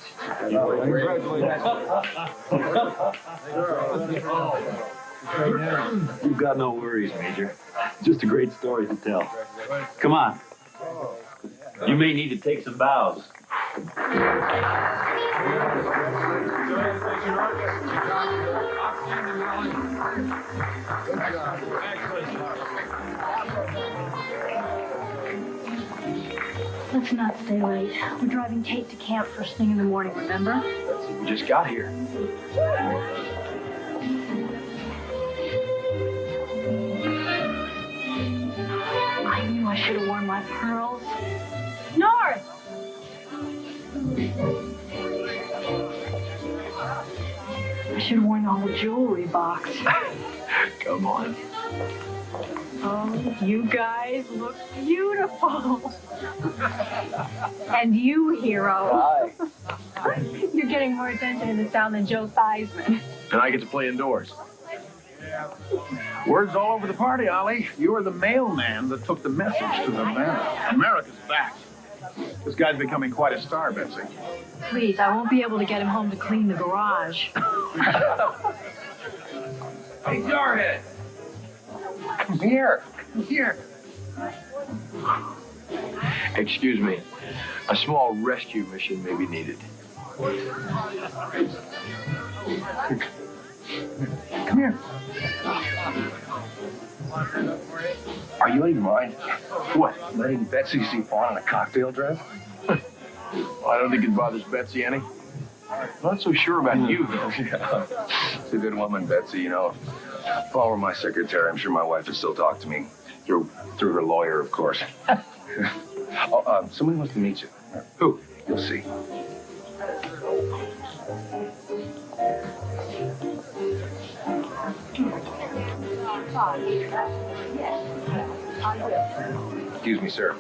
You've got no worries, Major. Just a great story to tell. Come on. You may need to take some bows. Let's not stay late. We're driving Kate to camp first thing in the morning, remember? We just got here. I knew I should have worn my pearls. North! I should have worn the whole jewelry box. Come on. Oh, you guys look beautiful. And you, hero. Hi. You're getting more attention in this town than Joe Theismann. And I get to play indoors. Word's all over the party, Ollie. You were the mailman that took the message to Havana. America's back. This guy's becoming quite a star, Betsy. Please, I won't be able to get him home to clean the garage. Hey, Jarhead! Come here. Come here. Excuse me. A small rescue mission may be needed. Come here. Are you out of your mind? What? Letting Betsy see Fawn in a cocktail dress? I don't think it bothers Betsy any. Not so sure about you, though. Yeah. She's a good woman, Betsy, you know. If I were my secretary, I'm sure my wife would still talk to me. Through her lawyer, of course. Somebody wants to meet you. Who? You'll see. Excuse me, sir.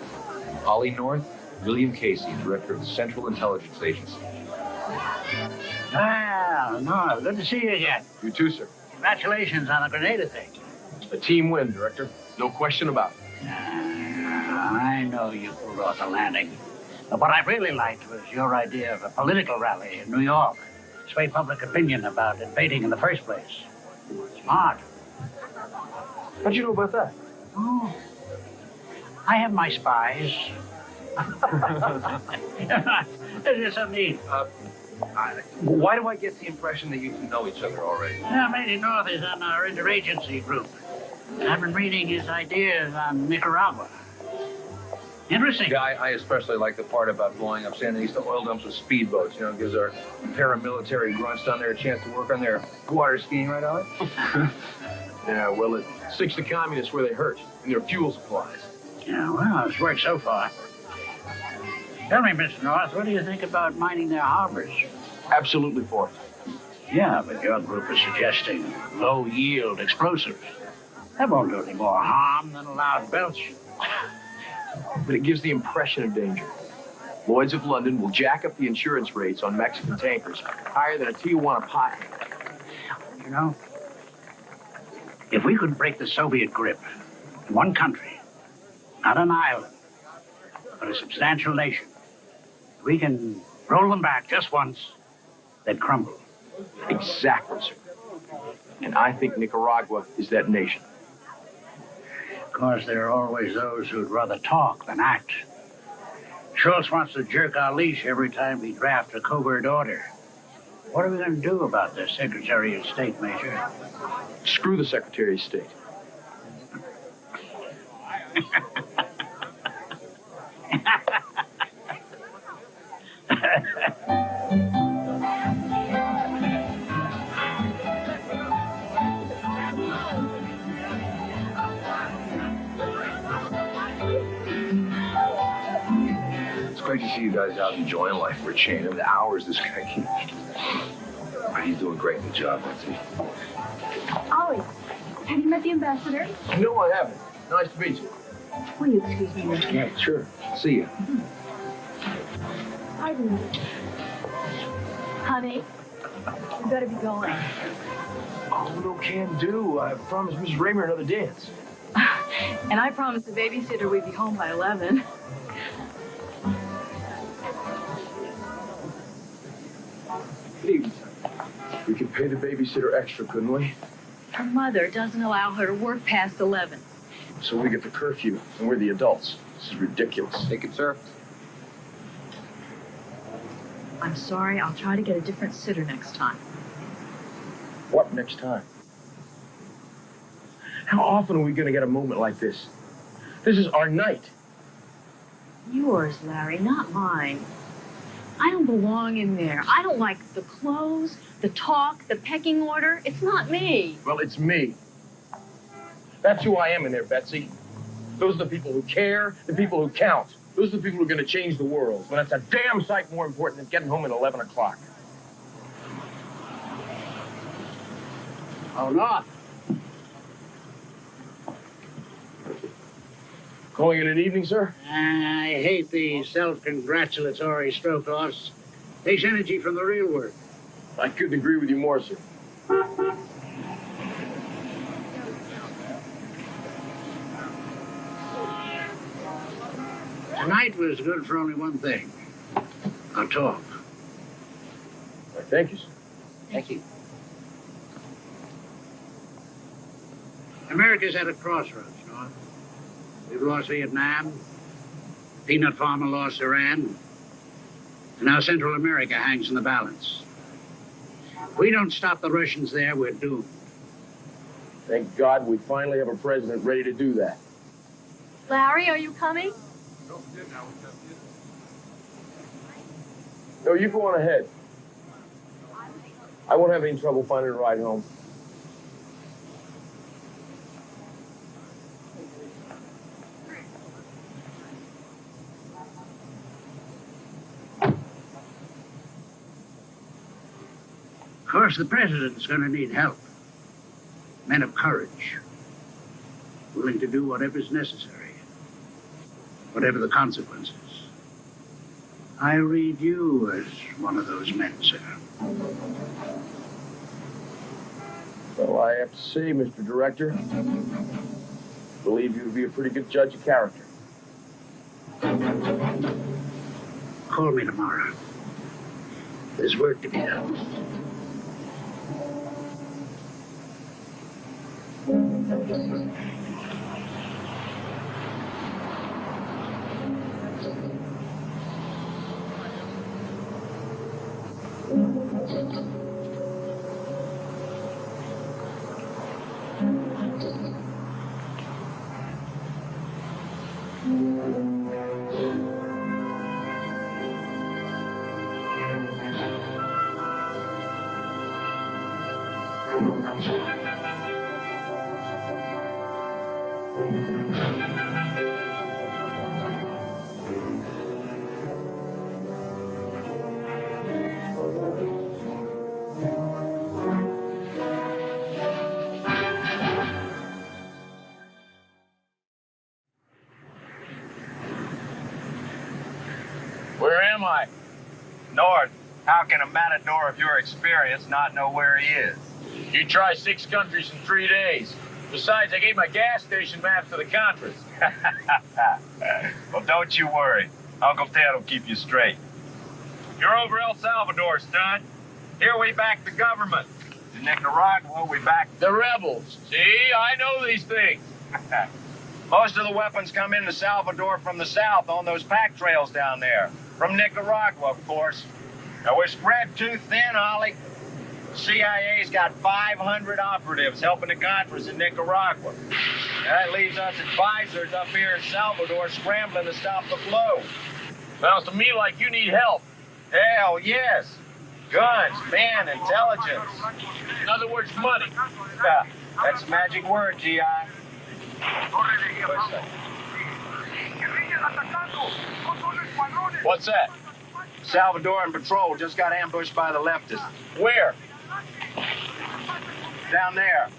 Ollie North, William Casey, Director of the Central Intelligence Agency. Ah, no, good to see you again. You too, sir. Congratulations on the Grenada thing. A team win, Director. No question about it. I know you pulled off the landing. But what I really liked was your idea of a political rally in New York. Sway public opinion about invading in the first place. Smart. How'd you know about that? Oh, I have my spies. It's so neat. Why do I get the impression that you two know each other already? Now, Major North is on our interagency group. I've been reading his ideas on Nicaragua. Interesting. Yeah, I especially like the part about blowing up Sandinista oil dumps with speedboats. You know, it gives our paramilitary grunts down there a chance to work on their water skiing, right, Alec? Yeah, well, it sticks the communists where they hurt, in their fuel supplies. Yeah, well, it's worked so far. Tell me, Mr. North, what do you think about mining their harbors? Absolutely for it. Yeah, but your group is suggesting low-yield explosives. That won't do any more harm than a loud belch. But it gives the impression of danger. Lloyd's of London will jack up the insurance rates on Mexican tankers higher than a Tijuana pot. You know, if we could break the Soviet grip in one country, not an island, but a substantial nation, we can roll them back just once, they'd crumble. Exactly, sir. And I think Nicaragua is that nation. Of course, there are always those who'd rather talk than act. Schultz wants to jerk our leash every time we draft a covert order. What are we going to do about this, Secretary of State, Major? Screw the Secretary of State. great to see you guys out enjoying life for a change. I mean, the hours this guy keeps. But he's doing a great good job, Betsy. Ollie, have you met the ambassador? No, I haven't. Nice to meet you. Will you excuse me? Yeah, sure. See you. Hi, Ruth. Honey, we better be going. Oh, no can do. I promised Mrs. Raymer another dance. And I promised the babysitter we'd be home by 11. Please. We could pay the babysitter extra, couldn't we? Her mother doesn't allow her to work past 11. So we get the curfew, and we're the adults. This is ridiculous. Take it, sir. I'm sorry. I'll try to get a different sitter next time. What next time? How often are we going to get a moment like this? This is our night. Yours, Larry, not mine. I don't belong in there. I don't like the clothes, the talk, the pecking order. It's not me. Well, it's me. That's who I am in there, Betsy. Those are the people who care, the people who count. Those are the people who are going to change the world. When that's a damn sight more important than getting home at 11 o'clock. Oh, not. Calling it an evening, sir? I hate the self-congratulatory stroke-offs. Takes energy from the real work. I couldn't agree with you more, sir. Tonight was good for only one thing. Our talk. Thank you, sir. Thank you. America's at a crossroads, North. We've lost Vietnam. Peanut farmer lost Iran. And now Central America hangs in the balance. If we don't stop the Russians there, we're doomed. Thank God we finally have a president ready to do that. Larry, are you coming? No, you go on ahead. I won't have any trouble finding a ride home. Of course, the president's going to need help. Men of courage, willing to do whatever's necessary, whatever the consequences. I read you as one of those men, sir. Well, I have to say, Mr. Director, I believe you to be a pretty good judge of character. Call me tomorrow. There's work to be done. Where am I? North. How can a matador of your experience not know where he is? You try 6 countries in 3 days. Besides, I gave my gas station maps to the Contras. Well, don't you worry. Uncle Ted will keep you straight. You're over El Salvador, stud. Here we back the government. In Nicaragua, we back the rebels. See, I know these things. Most of the weapons come into Salvador from the south on those pack trails down there. From Nicaragua, of course. Now, we're spread too thin, Ollie. The CIA's got 500 operatives helping the Contras in Nicaragua. That leaves us advisors up here in Salvador scrambling to stop the flow. Sounds to me like you need help. Hell, yes. Guns, men, intelligence. In other words, money. Yeah, that's a magic word, G.I. What's that? Salvadoran patrol just got ambushed by the leftists. Where? Down there.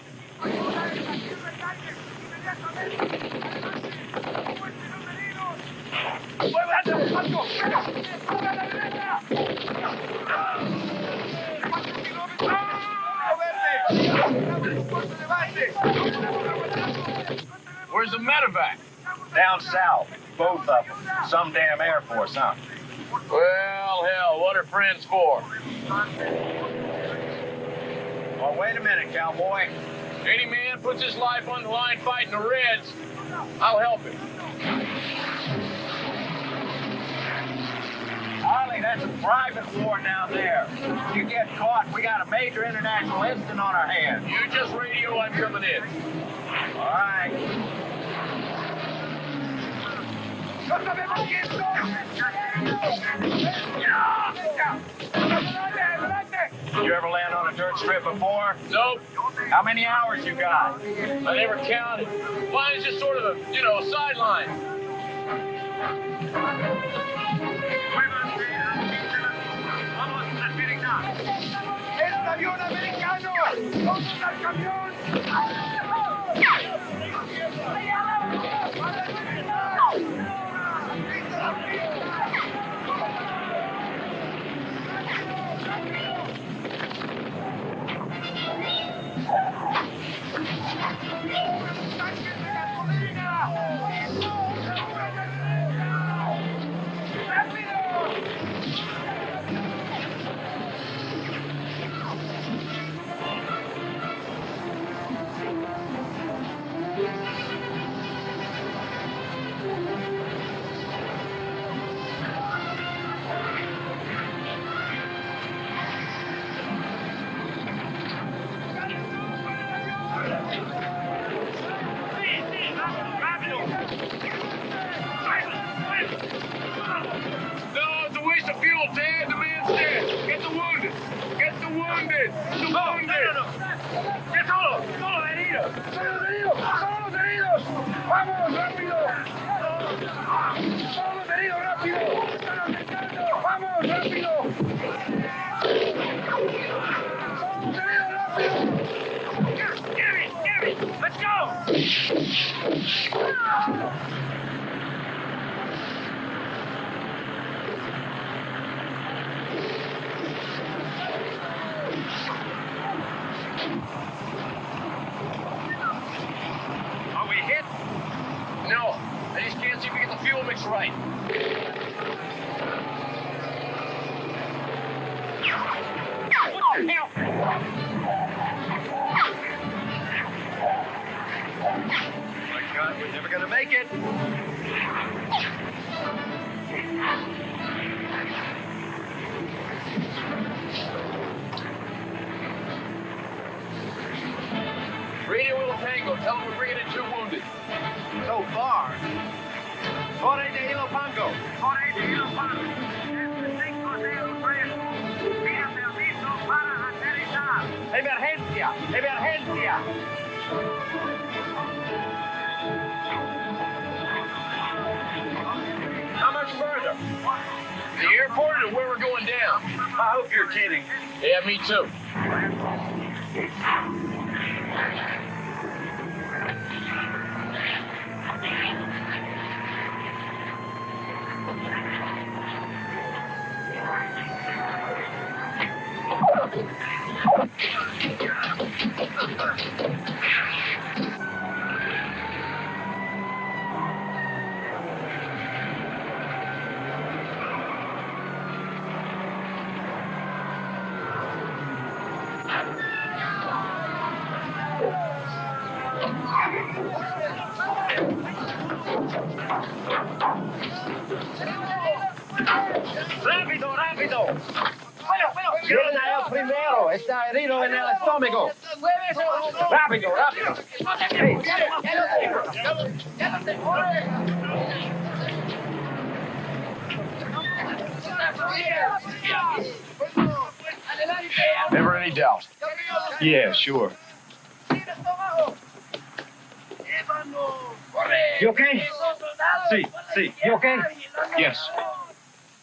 Where's the medevac? Down south. Both of them. Some damn Air Force, huh? Well, hell, what are friends for? Well, wait a minute, cowboy. Any man puts his life on the line fighting the Reds, I'll help him. Harley, that's a private war down there. If you get caught, we got a major international incident on our hands. You just radio, I'm coming in. All right. You ever land on a dirt strip before? Nope. How many hours you got? I never counted. Mine's just sort of a, a sideline. ¡Es un avión americano! ¡Vamos al camión! Are we hit? No. I just can't seem to get the fuel mix right. What the hell? My God, we're never gonna make it. Radio Little Tango, tell them we're bringing in 2 wounded. So far. Torre de Hilo Pango. Torre de Hilo Pango. Emergencia! Emergencia! How much further? The airport or where we're going down? I hope you're kidding. Yeah, me too. ¡Rápido, rápido! ¿Quién es el primero? Está herido en el estómago. ¡Rápido, rápido! Hey. Never any doubt. Yeah, sure. You okay? Sí, sí. You okay? Yes.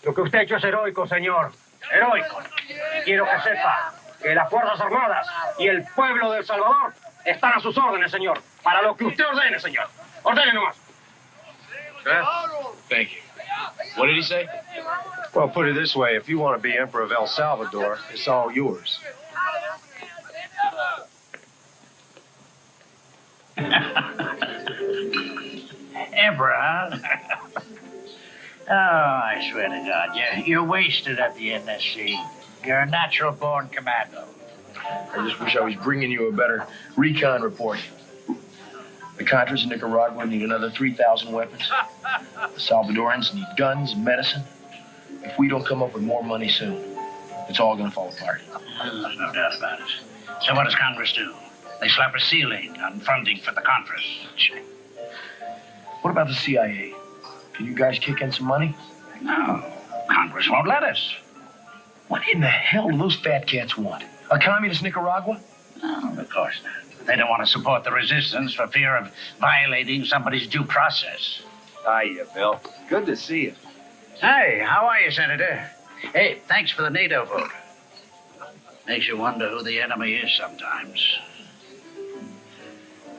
Lo que usted ha hecho es heroico, señor. Heroico. Y quiero que sepa que las Fuerzas Armadas y el pueblo de El Salvador están a sus órdenes, señor. Para lo que usted ordene, señor. Ordene nomás. Thank you. What did he say? Well, put it this way. If you want to be Emperor of El Salvador, it's all yours. Emperor, huh? Oh, I swear to God, you're wasted at the NSC. You're a natural-born commando. I just wish I was bringing you a better recon report. The Contras in Nicaragua need another 3,000 weapons. The Salvadorans need guns and medicine. If we don't come up with more money soon, it's all going to fall apart. There's no doubt about it. So what does Congress do? They slap a ceiling on funding for the Contras. What about the CIA? Can you guys kick in some money? No, Congress won't let us. What in the hell do those fat cats want? A communist Nicaragua? No, of course not. They don't want to support the resistance for fear of violating somebody's due process. Hiya, Bill. Good to see you. Hey, how are you, Senator? Hey, thanks for the NATO vote. Makes you wonder who the enemy is sometimes.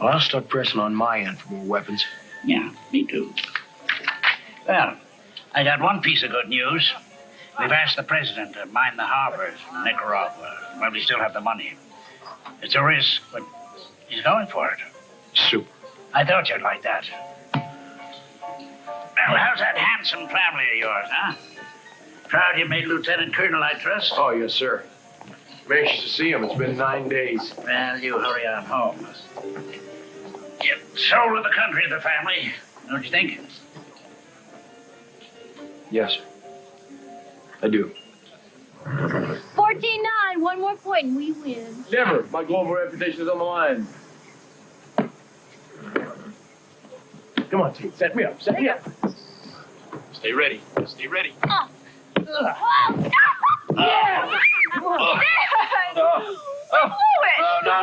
Well, I'll start pressing on my end for more weapons. Yeah, me too. Well, I got one piece of good news. We've asked the president to mine the harbors in Nicaragua while we still have the money. It's a risk, but he's going for it. Super. I thought you'd like that. Well, how's that handsome family of yours, huh? Proud you made Lieutenant Colonel, I trust? Oh, yes, sir. I'm anxious to see him. It's been 9 days. Well, you hurry on home. You're soul of the country, the family, don't you think? Yes, sir. I do. 14-9, one more point and we win. Never. My global reputation is on the line. Come on, Tate. Set me up. Set me up. Stay ready. Stay ready. Yeah! Come on. We blew it! Oh, no.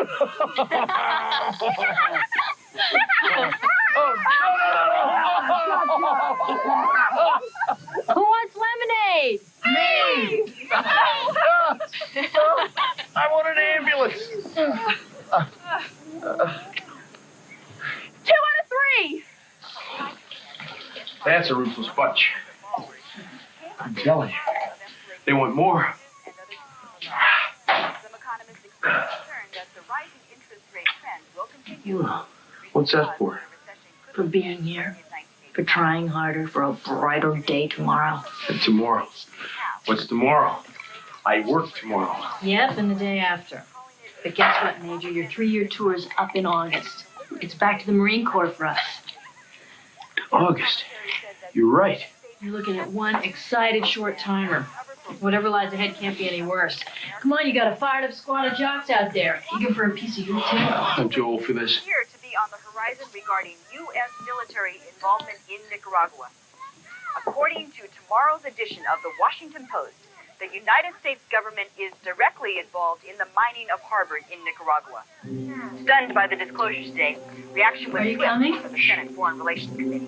Who wants lemonade? Me! I want an ambulance. 2 out of 3. That's a ruthless bunch. I'm telling you. They want more. What's that for? For being here. For trying harder for a brighter day tomorrow. And tomorrow. What's tomorrow? I work tomorrow. Yep, and the day after. But guess what, Major? Your 3-year tour is up in August. It's back to the Marine Corps for us. August. You're right. You're looking at one excited short timer. Whatever lies ahead can't be any worse. Come on, you got a fired up squad of jocks out there, eager for a piece of your too. I'm too old for this. Appear to be on the horizon regarding U.S. military involvement in Nicaragua. According to tomorrow's edition of the Washington Post, the United States government is directly involved in the mining of harbors in Nicaragua. Stunned by the disclosures today, reaction was swift from the Senate Foreign Relations Committee.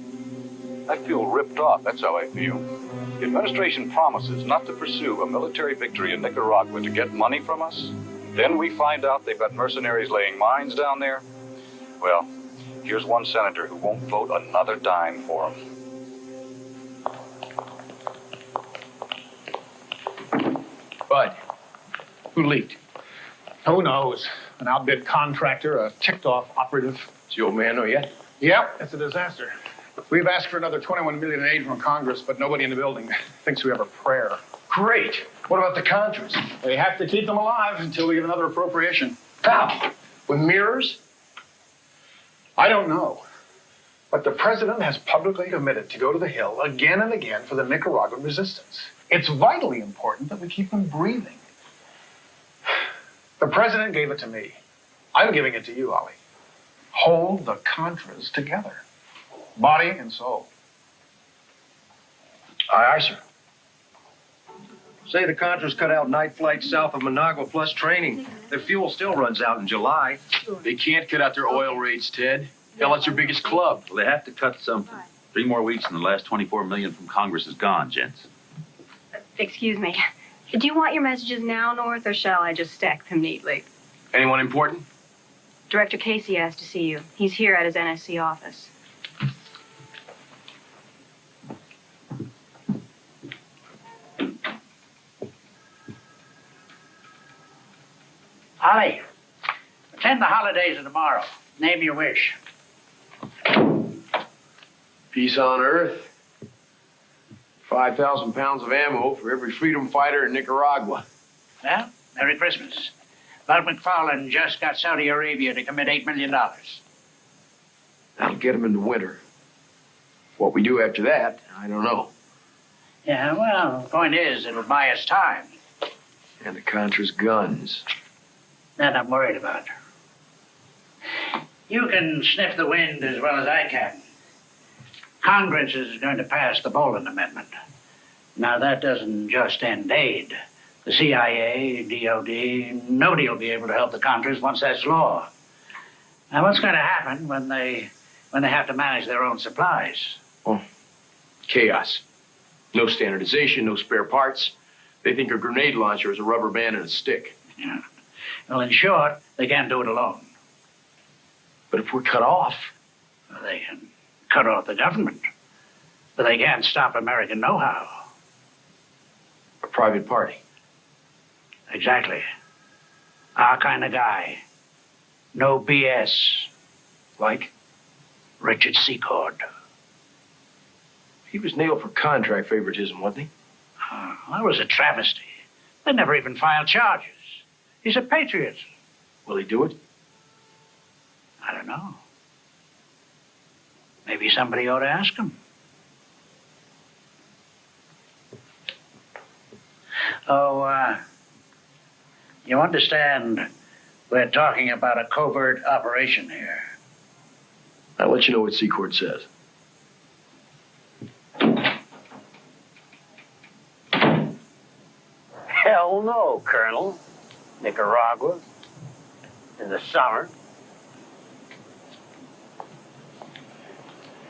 I feel ripped off. That's how I feel. The administration promises not to pursue a military victory in Nicaragua to get money from us. Then we find out they've got mercenaries laying mines down there. Well, here's one senator who won't vote another dime for them. Bud, who leaked? Who knows? An outbid contractor, a ticked-off operative. Is the old man know yet? Yep, it's a disaster. We've asked for another $21 million in aid from Congress, but nobody in the building thinks we have a prayer. Great. What about the Contras? They have to keep them alive until we get another appropriation. How? With mirrors? I don't know. But the president has publicly committed to go to the Hill again and again for the Nicaraguan resistance. It's vitally important that we keep them breathing. The president gave it to me. I'm giving it to you, Ollie. Hold the Contras together. Body and soul. Aye, aye, sir. Say the Contras cut out night flights south of Managua plus training. Their fuel still runs out in July. They can't cut out their oil rates, Ted. Hell, that's your biggest club. Well, they have to cut something. 3 more weeks and the last 24 million from Congress is gone, gents. Excuse me. Do you want your messages now, North, or shall I just stack them neatly? Anyone important? Director Casey asked to see you. He's here at his NSC office. Holly, pretend the holidays are tomorrow. Name your wish. Peace on earth. 5,000 pounds of ammo for every freedom fighter in Nicaragua. Well, Merry Christmas. Bud McFarlane just got Saudi Arabia to commit $8 million. That'll get them into winter. What we do after that, I don't know. Yeah, well, the point is, it'll buy us time. And the Contras' guns. That I'm worried about. You can sniff the wind as well as I can. Congress is going to pass the Boyle Amendment. Now, that doesn't just end aid. The CIA, DOD, nobody will be able to help the Contras once that's law. Now, what's going to happen when they have to manage their own supplies? Oh, chaos. No standardization, no spare parts. They think a grenade launcher is a rubber band and a stick. Yeah. Well, in short, they can't do it alone. But if we're cut off... Well, they can cut off the government. But they can't stop American know-how. A private party. Exactly. Our kind of guy. No BS. Like? Richard Secord. He was nailed for contract favoritism, wasn't he? Oh, that was a travesty. They never even filed charges. He's a patriot. Will he do it? I don't know. Maybe somebody ought to ask him. Oh, you understand we're talking about a covert operation here. I'll let you know what Secord says. Hell no, Colonel. Nicaragua. In the summer.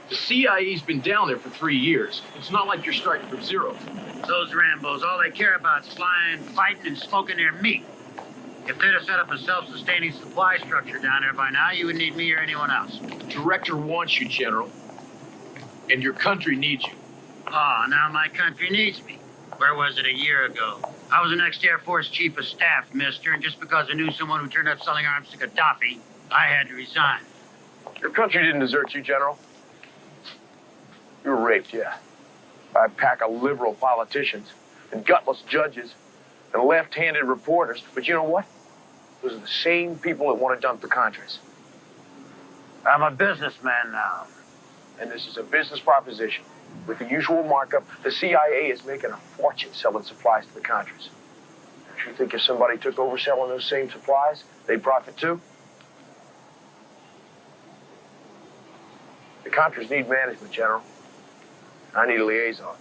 The CIA's been down there for 3 years. It's not like you're starting from zero. Those Rambos, all they care about is flying, fighting, and smoking their meat. If they'd have set up a self-sustaining supply structure down there by now, you wouldn't need me or anyone else. The director wants you, General. And your country needs you. Oh, now my country needs me. Where was it a year ago? I was an ex-Air Force Chief of Staff, mister, and just because I knew someone who turned up selling arms to Gaddafi, I had to resign. Your country didn't desert you, General. You were raped, yeah. By a pack of liberal politicians and gutless judges and left-handed reporters. But you know what? Those are the same people that want to dump the Contras. I'm a businessman now. And this is a business proposition. With the usual markup, the CIA is making a fortune selling supplies to the Contras. Don't you think if somebody took over selling those same supplies, they'd profit too? The Contras need management, General. I need a liaison.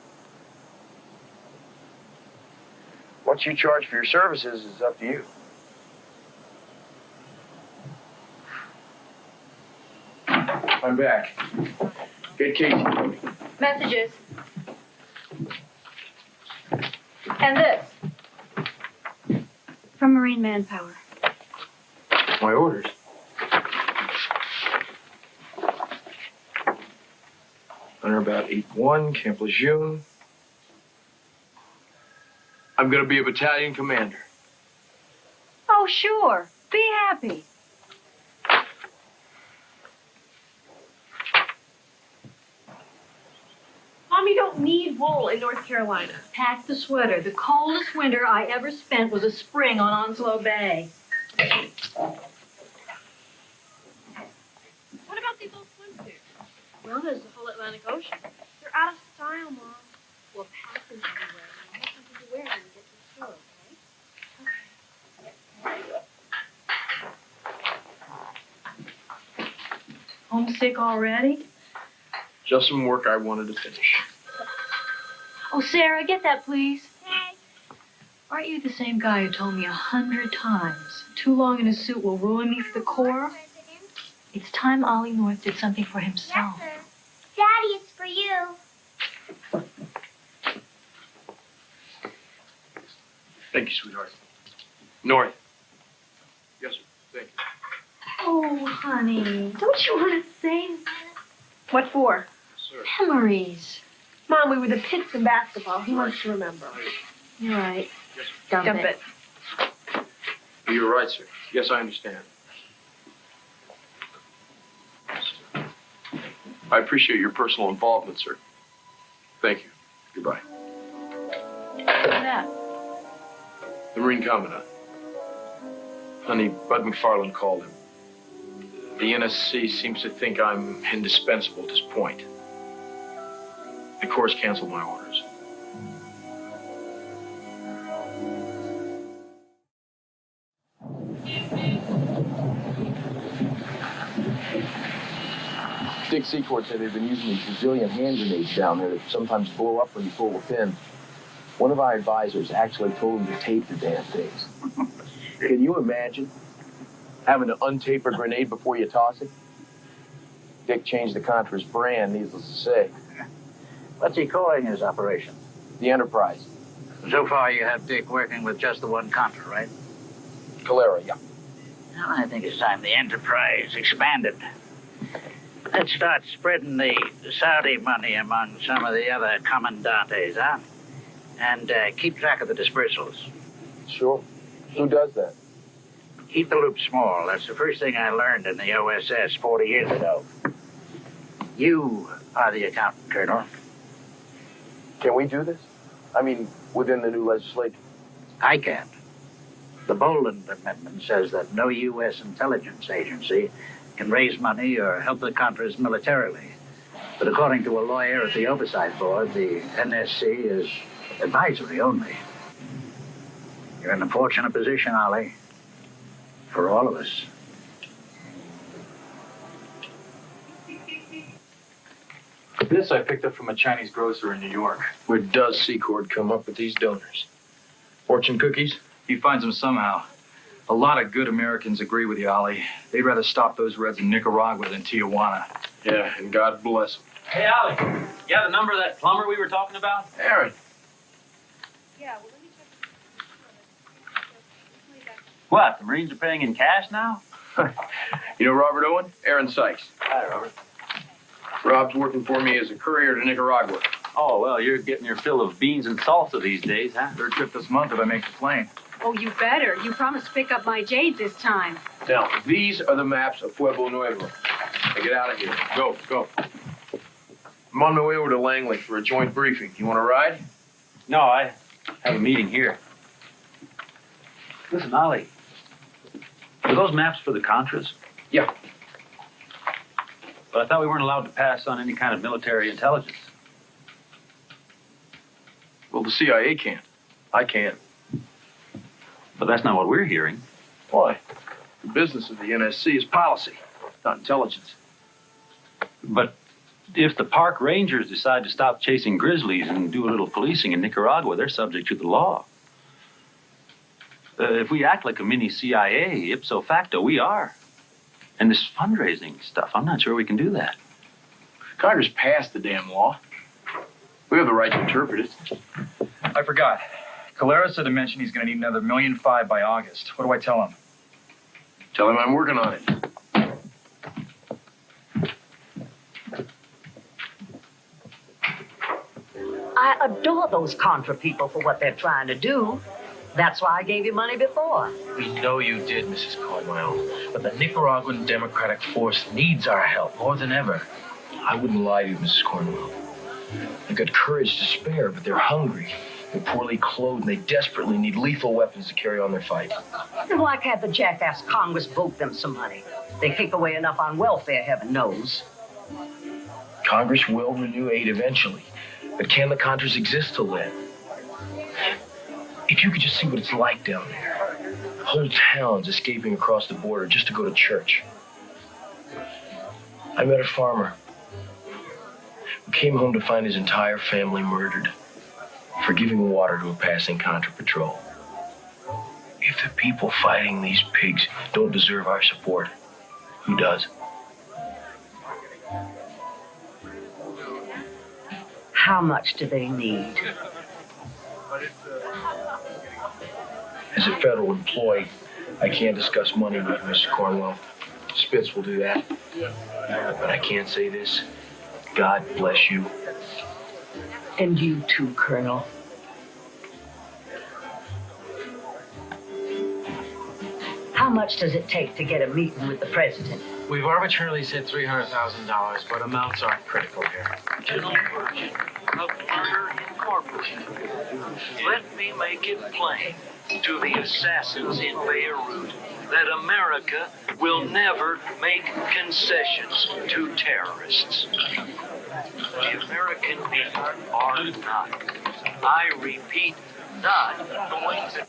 What you charge for your services is up to you. I'm back. Get Casey, Tony. Messages. And this. From Marine Manpower. My orders. Under about 8-1, Camp Lejeune. I'm going to be a battalion commander. Oh, sure. Be happy. Mom, you don't need wool in North Carolina. Pack the sweater. The coldest winter I ever spent was a spring on Onslow Bay. What about these old swimsuits? Well, there's the whole Atlantic Ocean. They're out of style, Mom. We'll pack them everywhere. And have something to wear when we get to the store, okay? Homesick already? Just some work I wanted to finish. Oh, Sarah, get that, please. Hey. Aren't you the same guy who told me 100 times too long in a suit will ruin me for the Corps? It's time Ollie North did something for himself. Yes, sir. Daddy, it's for you. Thank you, sweetheart. North. Yes, sir. Thank you. Oh, honey, don't you want to sing? What for? Sir. Memories. Mom, we were the Pits in basketball. He wants to remember. You're right. Yes, sir. Dump it. You're right, sir. Yes, I understand. I appreciate your personal involvement, sir. Thank you. Goodbye. Who's that? The Marine Commandant. Honey, Bud McFarland called him. The NSC seems to think I'm indispensable at this point. The Corps canceled my orders. Dick Secord said they've been using these Brazilian hand grenades down there that sometimes blow up when you pull the pin. One of our advisors actually told him to tape the damn things. Can you imagine having to untape a grenade before you toss it? Dick changed the Contra's brand, needless to say. What's he calling his operation? The Enterprise. So far, you have Dick working with just the one Contra, right? Calera, yeah. Well, I think it's time the Enterprise expanded. Let's start spreading the Saudi money among some of the other commandantes, huh? And keep track of the dispersals. Sure. Who does that? Keep the loop small. That's the first thing I learned in the OSS 40 years ago. You are the accountant, Colonel. Can we do this? I mean, within the new legislature? I can't. The Boland Amendment says that no U.S. intelligence agency can raise money or help the Contras militarily. But according to a lawyer at the Oversight Board, the NSC is advisory only. You're in a fortunate position, Ollie. For all of us. This I picked up from a Chinese grocer in New York. Where does Secord come up with these donors? Fortune cookies? He finds them somehow. A lot of good Americans agree with you, Ollie. They'd rather stop those Reds in Nicaragua than Tijuana. Yeah, and God bless them. Hey, Ollie, you have the number of that plumber we were talking about? Aaron. Yeah, well, let me check. What, the Marines are paying in cash now? You know Robert Owen? Aaron Sykes. Hi, Robert. Rob's working for me as a courier to Nicaragua. Oh, well, you're getting your fill of beans and salsa these days, huh? Third trip this month if I make the plane. Oh, you better. You promised to pick up my jade this time. Now, these are the maps of Pueblo Nuevo. Now get out of here. Go, go. I'm on my way over to Langley for a joint briefing. You want to ride? No, I have a meeting here. Listen, Ollie, are those maps for the Contras? Yeah. But I thought we weren't allowed to pass on any kind of military intelligence. Well, the CIA can't. I can. But that's not what we're hearing. Why? The business of the NSC is policy, not intelligence. But if the park rangers decide to stop chasing grizzlies and do a little policing in Nicaragua, they're subject to the law. If we act like a mini CIA, ipso facto, we are. And this fundraising stuff, I'm not sure we can do that. Congress passed the damn law. We have the right to interpret it. I forgot. Calera said to mention he's going to need another $1.5 million by August. What do I tell him? Tell him I'm working on it. I adore those Contra people for what they're trying to do. That's why I gave you money before. We know you did, Mrs. Cornwell, but the Nicaraguan Democratic Force needs our help more than ever. I wouldn't lie to you, Mrs. Cornwell. They've got courage to spare, but they're hungry. They're poorly clothed, and they desperately need lethal weapons to carry on their fight. And why can't the jackass Congress vote them some money? They kick away enough on welfare, heaven knows. Congress will renew aid eventually, but can the Contras exist till then? If you could just see what it's like down there. Whole towns escaping across the border just to go to church. I met a farmer who came home to find his entire family murdered for giving water to a passing Contra patrol. If the people fighting these pigs don't deserve our support, who does? How much do they need? As a federal employee, I can't discuss money with Mr. Cornwell. Spitz will do that. But I can say this. God bless you. And you too, Colonel. How much does it take to get a meeting with the president? We've arbitrarily said $300,000, but amounts aren't critical here. General Virgin of Murder Incorporated. Let me make it plain to the assassins in Beirut that America will never make concessions to terrorists. The American people are not, I repeat, not going to...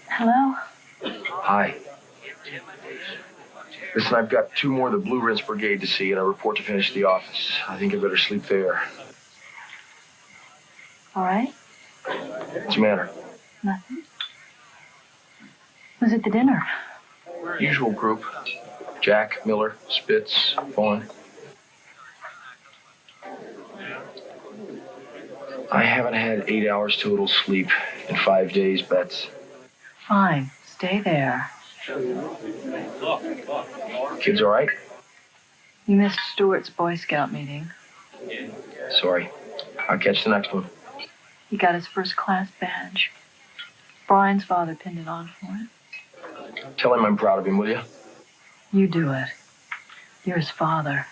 Hello? Hi. Listen, I've got 2 more of the Blue Rinse Brigade to see, and I report to finish the office. I think I better sleep there. All right. What's the matter? Nothing. Who's at the dinner? Usual group. Jack, Miller, Spitz, Vaughn. I haven't had 8 hours total sleep in 5 days, Bets. Fine. Stay there. Kids all right? You missed Stuart's Boy Scout meeting. Sorry. I'll catch the next one. He got his first class badge. Brian's father pinned it on for him. Tell him I'm proud of him, will you? You do it. You're his father.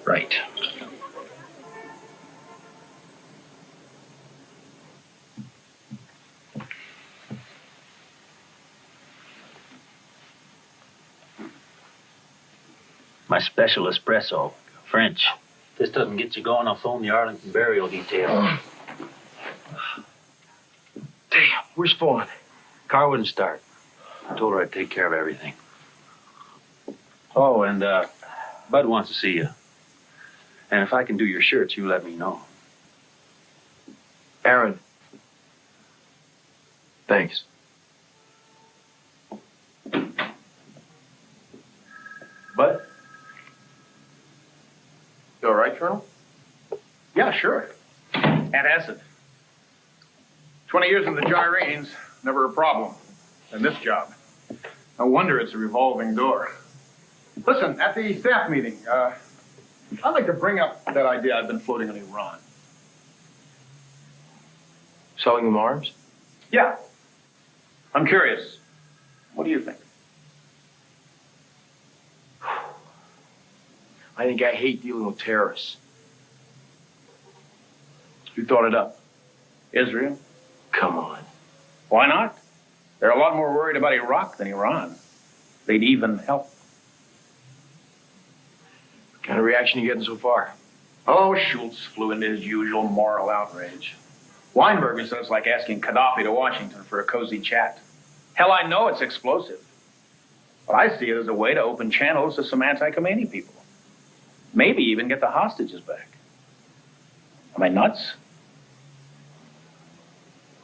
Right. My special espresso, French. If this doesn't get you going, I'll phone the Arlington burial detail. Damn, where's Vaughn? Car wouldn't start. I told her I'd take care of everything. Oh, and Bud wants to see you. And if I can do your shirts, you let me know. Aaron. Thanks. Bud? You all right, Colonel? Yeah, sure. Antacid. 20 years in the gyranes, never a problem. And this job. No wonder it's a revolving door. Listen, at the staff meeting, I'd like to bring up that idea I've been floating on Iran. Selling them arms? Yeah. I'm curious. What do you think? I think I hate dealing with terrorists. Who thought it up? Israel? Come on. Why not? They're a lot more worried about Iraq than Iran. They'd even help. What kind of reaction are you getting so far? Oh, Schultz flew into his usual moral outrage. Weinberger said it's like asking Gaddafi to Washington for a cozy chat. Hell, I know it's explosive. But I see it as a way to open channels to some anti-Khomeini people. Maybe even get the hostages back. Am I nuts?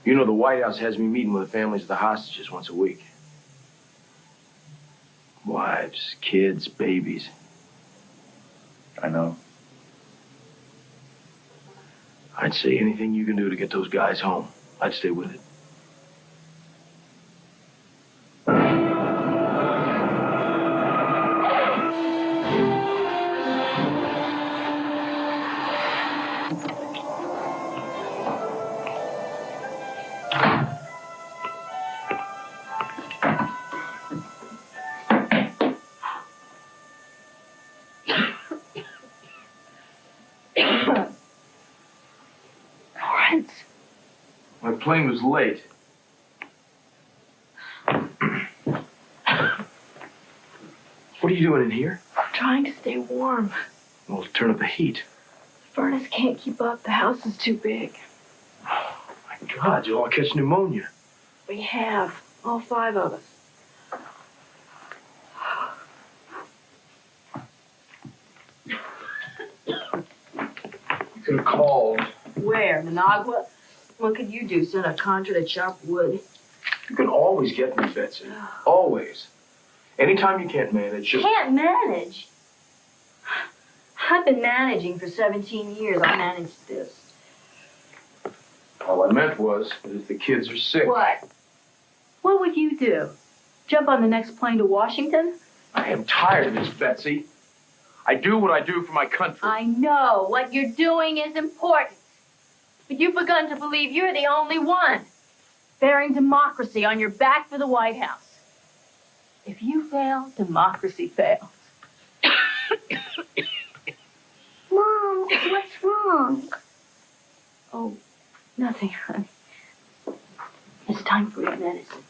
You know, the White House has me meeting with the families of the hostages once a week. Wives, kids, babies. I know. I'd say anything you can do to get those guys home. I'd stay with it. My plane was late. What are you doing in here? I'm trying to stay warm. Well, turn up the heat. The furnace can't keep up. The house is too big. My God, you'll all catch pneumonia. We have. All 5 of us. You could have called. Where? Managua? What could you do? Send a Contra to chop wood? You can always get me, Betsy. Always. Anytime you can't manage, just... Can't manage? I've been managing for 17 years. I managed this. All I meant was that if the kids are sick... What? What would you do? Jump on the next plane to Washington? I am tired of this, Betsy. I do what I do for my country. I know. What you're doing is important. But you've begun to believe you're the only one. Bearing democracy on your back for the White House. If you fail, democracy fails. Mom, what's wrong? Oh, nothing, honey. It's time for your medicine.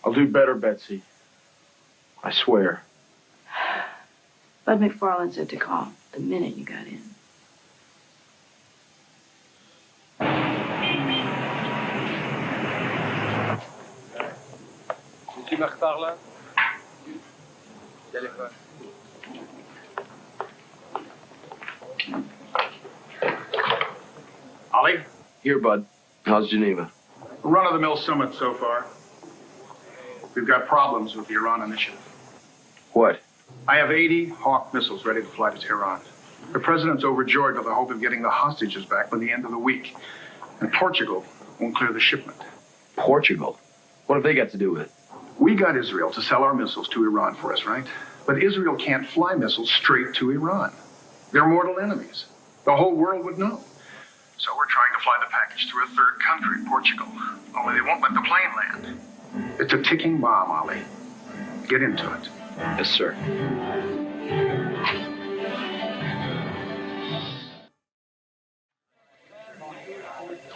I'll do better, Betsy. I swear. Bud McFarland said to call the minute you got in. Monsieur McFarland? Téléphone. Ollie? Here, Bud. How's Geneva? Run-of-the-mill summit so far. We've got problems with the Iran initiative. What? I have 80 Hawk missiles ready to fly to Tehran. The president's overjoyed with the hope of getting the hostages back by the end of the week. And Portugal won't clear the shipment. Portugal? What have they got to do with it? We got Israel to sell our missiles to Iran for us, right? But Israel can't fly missiles straight to Iran. They're mortal enemies. The whole world would know. So we're trying to fly the package through a third country, Portugal. Only they won't let the plane land. It's a ticking bomb, Ollie. Get into it. Yes, sir.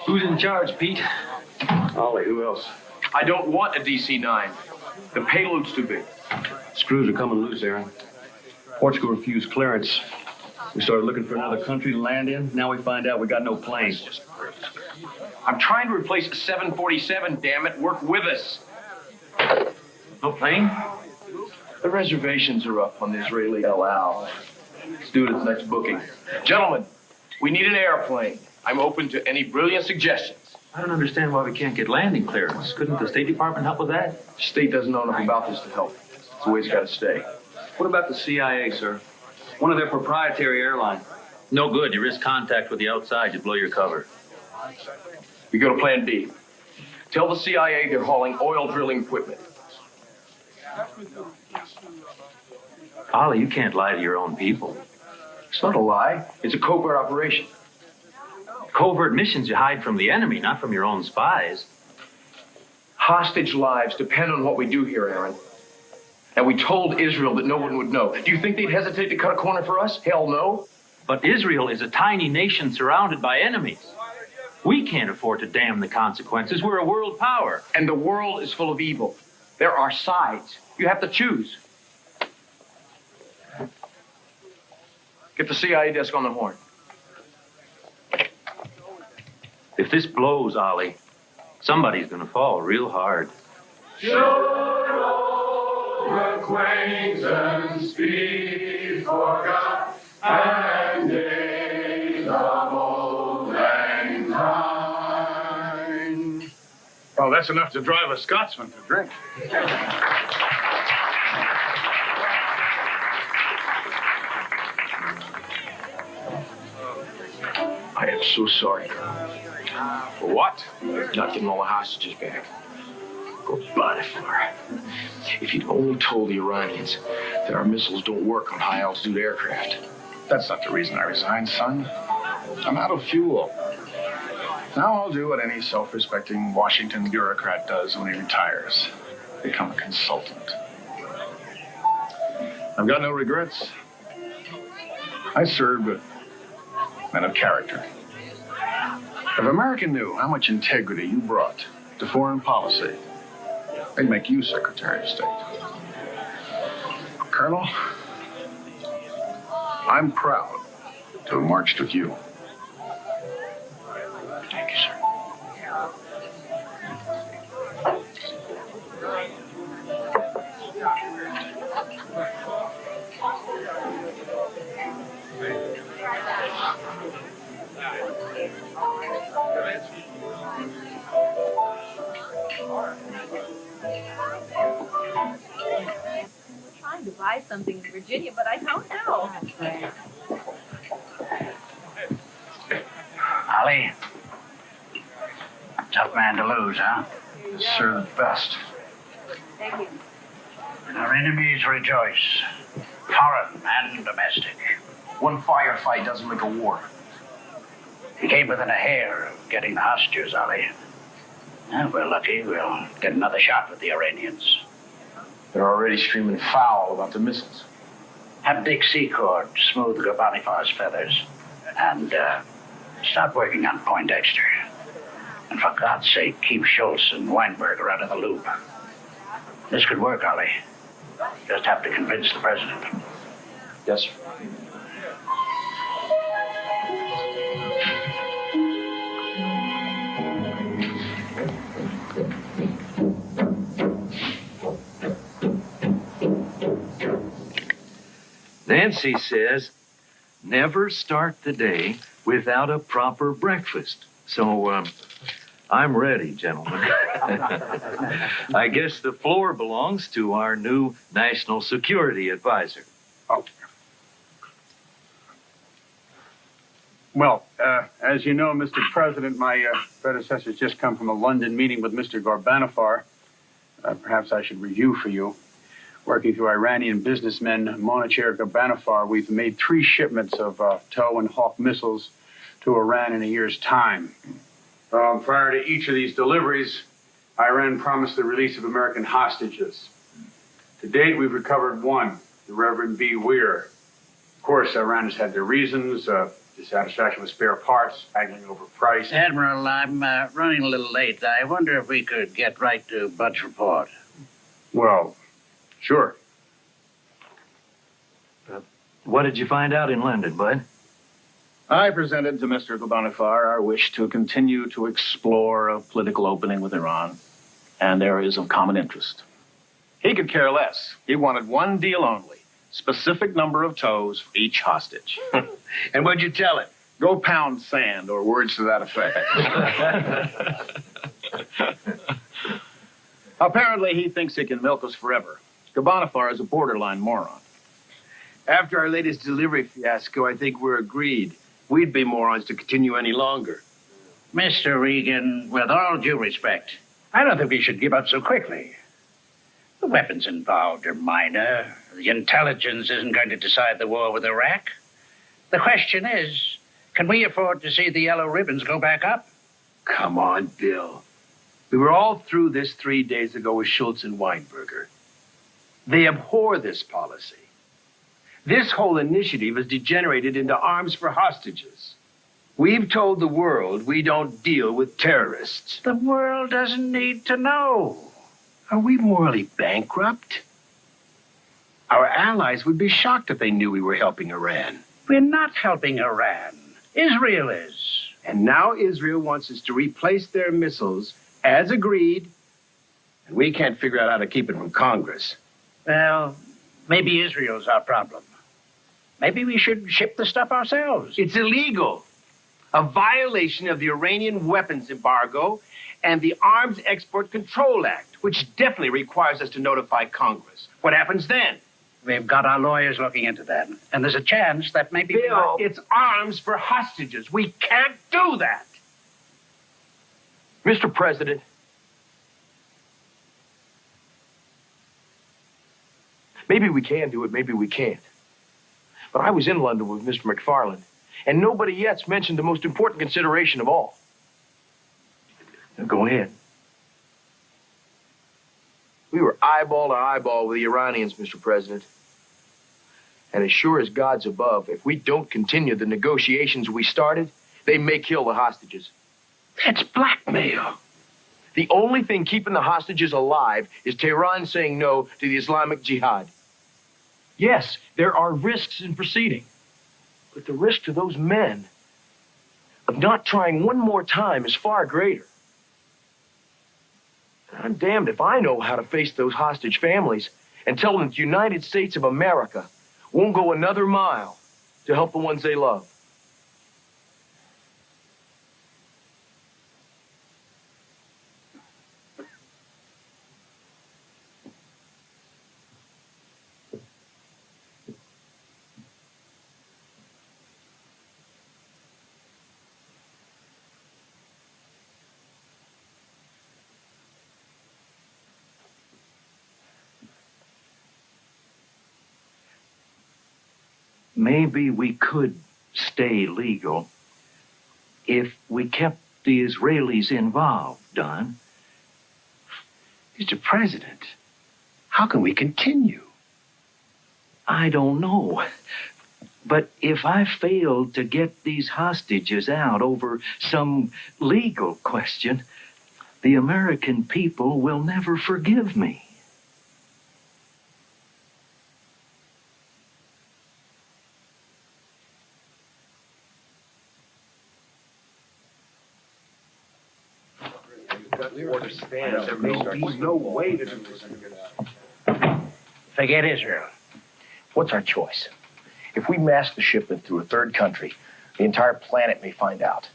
Who's in charge, Pete? Ollie, who else? I don't want a DC-9. The payload's too big. Screws are coming loose, Aaron. Portugal refused clearance. We started looking for another country to land in. Now we find out we got no plane. I'm trying to replace a 747, damn it. Work with us. No plane? The reservations are up on the Israeli El Al. Let's do it at the next booking. Gentlemen, we need an airplane. I'm open to any brilliant suggestions. I don't understand why we can't get landing clearance. Couldn't the State Department help with that? The state doesn't know enough about this to help. It's the way it's got to stay. What about the CIA, sir? One of their proprietary airlines. No good. You risk contact with the outside, you blow your cover. We go to Plan B. Tell the CIA they're hauling oil drilling equipment. Ollie, you can't lie to your own people. It's not a lie. It's a covert operation. Covert missions you hide from the enemy, not from your own spies. Hostage lives depend on what we do here, Aaron. And we told Israel that no one would know. Do you think they'd hesitate to cut a corner for us? Hell no. But Israel is a tiny nation surrounded by enemies. We can't afford to damn the consequences. We're a world power. And the world is full of evil. There are sides. You have to choose. Get the CIA desk on the horn. If this blows, Ollie, somebody's gonna fall real hard. Should old acquaintance be forgot, and days of old lang syne? Well, that's enough to drive a Scotsman to drink. I am so sorry, Colonel. For what? Not getting all the hostages back. Go by far. If you'd only told the Iranians that our missiles don't work on high-altitude aircraft. That's not the reason I resigned, son. I'm out of fuel. Now I'll do what any self-respecting Washington bureaucrat does when he retires. Become a consultant. I've got no regrets. I served with men of character. If America knew how much integrity you brought to foreign policy, they'd make you Secretary of State. Colonel, I'm proud to have marched with you. Thank you, sir. buy something in Virginia, but I don't know. Ollie, tough man to lose, huh? Sir, the best. Thank you. Our enemies rejoice, foreign and domestic. One firefight doesn't make a war. He came within a hair of getting the hostages, Ollie. If we're lucky, we'll get another shot with the Iranians. They're already screaming foul about the missiles. Have Dick Secord smooth Gabanifar's feathers and start working on Poindexter. And for God's sake, keep Schultz and Weinberger out of the loop. This could work, Ollie. Just have to convince the president. Yes, sir. Nancy says, never start the day without a proper breakfast. So, I'm ready, gentlemen. I guess the floor belongs to our new national security advisor. Oh. Well, as you know, Mr. President, my predecessor's just come from a London meeting with Mr. Gorbanifar. Perhaps I should review for you. Working through Iranian businessmen, Monachir Gorbanifar, we've made 3 shipments of TOW and Hawk missiles to Iran in a year's time. Prior to each of these deliveries, Iran promised the release of American hostages. To date, we've recovered 1, the Reverend B. Weir. Of course, Iran has had their reasons, dissatisfaction with spare parts, haggling over price. Admiral, I'm running a little late. I wonder if we could get right to Bud's report. Well, sure. What did you find out in London, Bud? I presented to Mr. Gorbanifar our wish to continue to explore a political opening with Iran and areas of common interest. He could care less. He wanted one deal only, specific number of tows for each hostage. And what'd you tell him? Go pound sand, or words to that effect. Apparently, he thinks he can milk us forever. Gorbanifar is a borderline moron. After our latest delivery fiasco, I think we're agreed. We'd be morons to continue any longer. Mr. Regan, with all due respect, I don't think we should give up so quickly. The weapons involved are minor. The intelligence isn't going to decide the war with Iraq. The question is, can we afford to see the yellow ribbons go back up? Come on, Bill. We were all through this 3 days ago with Schultz and Weinberger. They abhor this policy. This whole initiative has degenerated into arms for hostages. We've told the world we don't deal with terrorists. The world doesn't need to know. Are we morally bankrupt? Our allies would be shocked if they knew we were helping Iran. We're not helping Iran. Israel is. And now Israel wants us to replace their missiles, as agreed, and we can't figure out how to keep it from Congress. Well, maybe Israel's our problem. Maybe we should ship the stuff ourselves. It's illegal. A violation of the Iranian weapons embargo and the Arms Export Control Act, which definitely requires us to notify Congress. What happens then? We've got our lawyers looking into that. And there's a chance that maybe... Bill, it's arms for hostages. We can't do that. Mr. President, maybe we can do it, maybe we can't. But I was in London with Mr. McFarland, and nobody yet's mentioned the most important consideration of all. Now, go ahead. We were eyeball to eyeball with the Iranians, Mr. President. And as sure as God's above, if we don't continue the negotiations we started, they may kill the hostages. That's blackmail. The only thing keeping the hostages alive is Tehran saying no to the Islamic Jihad. Yes, there are risks in proceeding. But the risk to those men of not trying one more time is far greater. I'm damned if I know how to face those hostage families and tell them the United States of America won't go another mile to help the ones they love. maybe we could stay legal if we kept the Israelis involved, Don. Mr. President, how can we continue? I don't know. But if I fail to get these hostages out over some legal question, the American people will never forgive me. There may be no way to do this. Forget Israel. What's our choice? If we mask the shipment through a third country, the entire planet may find out.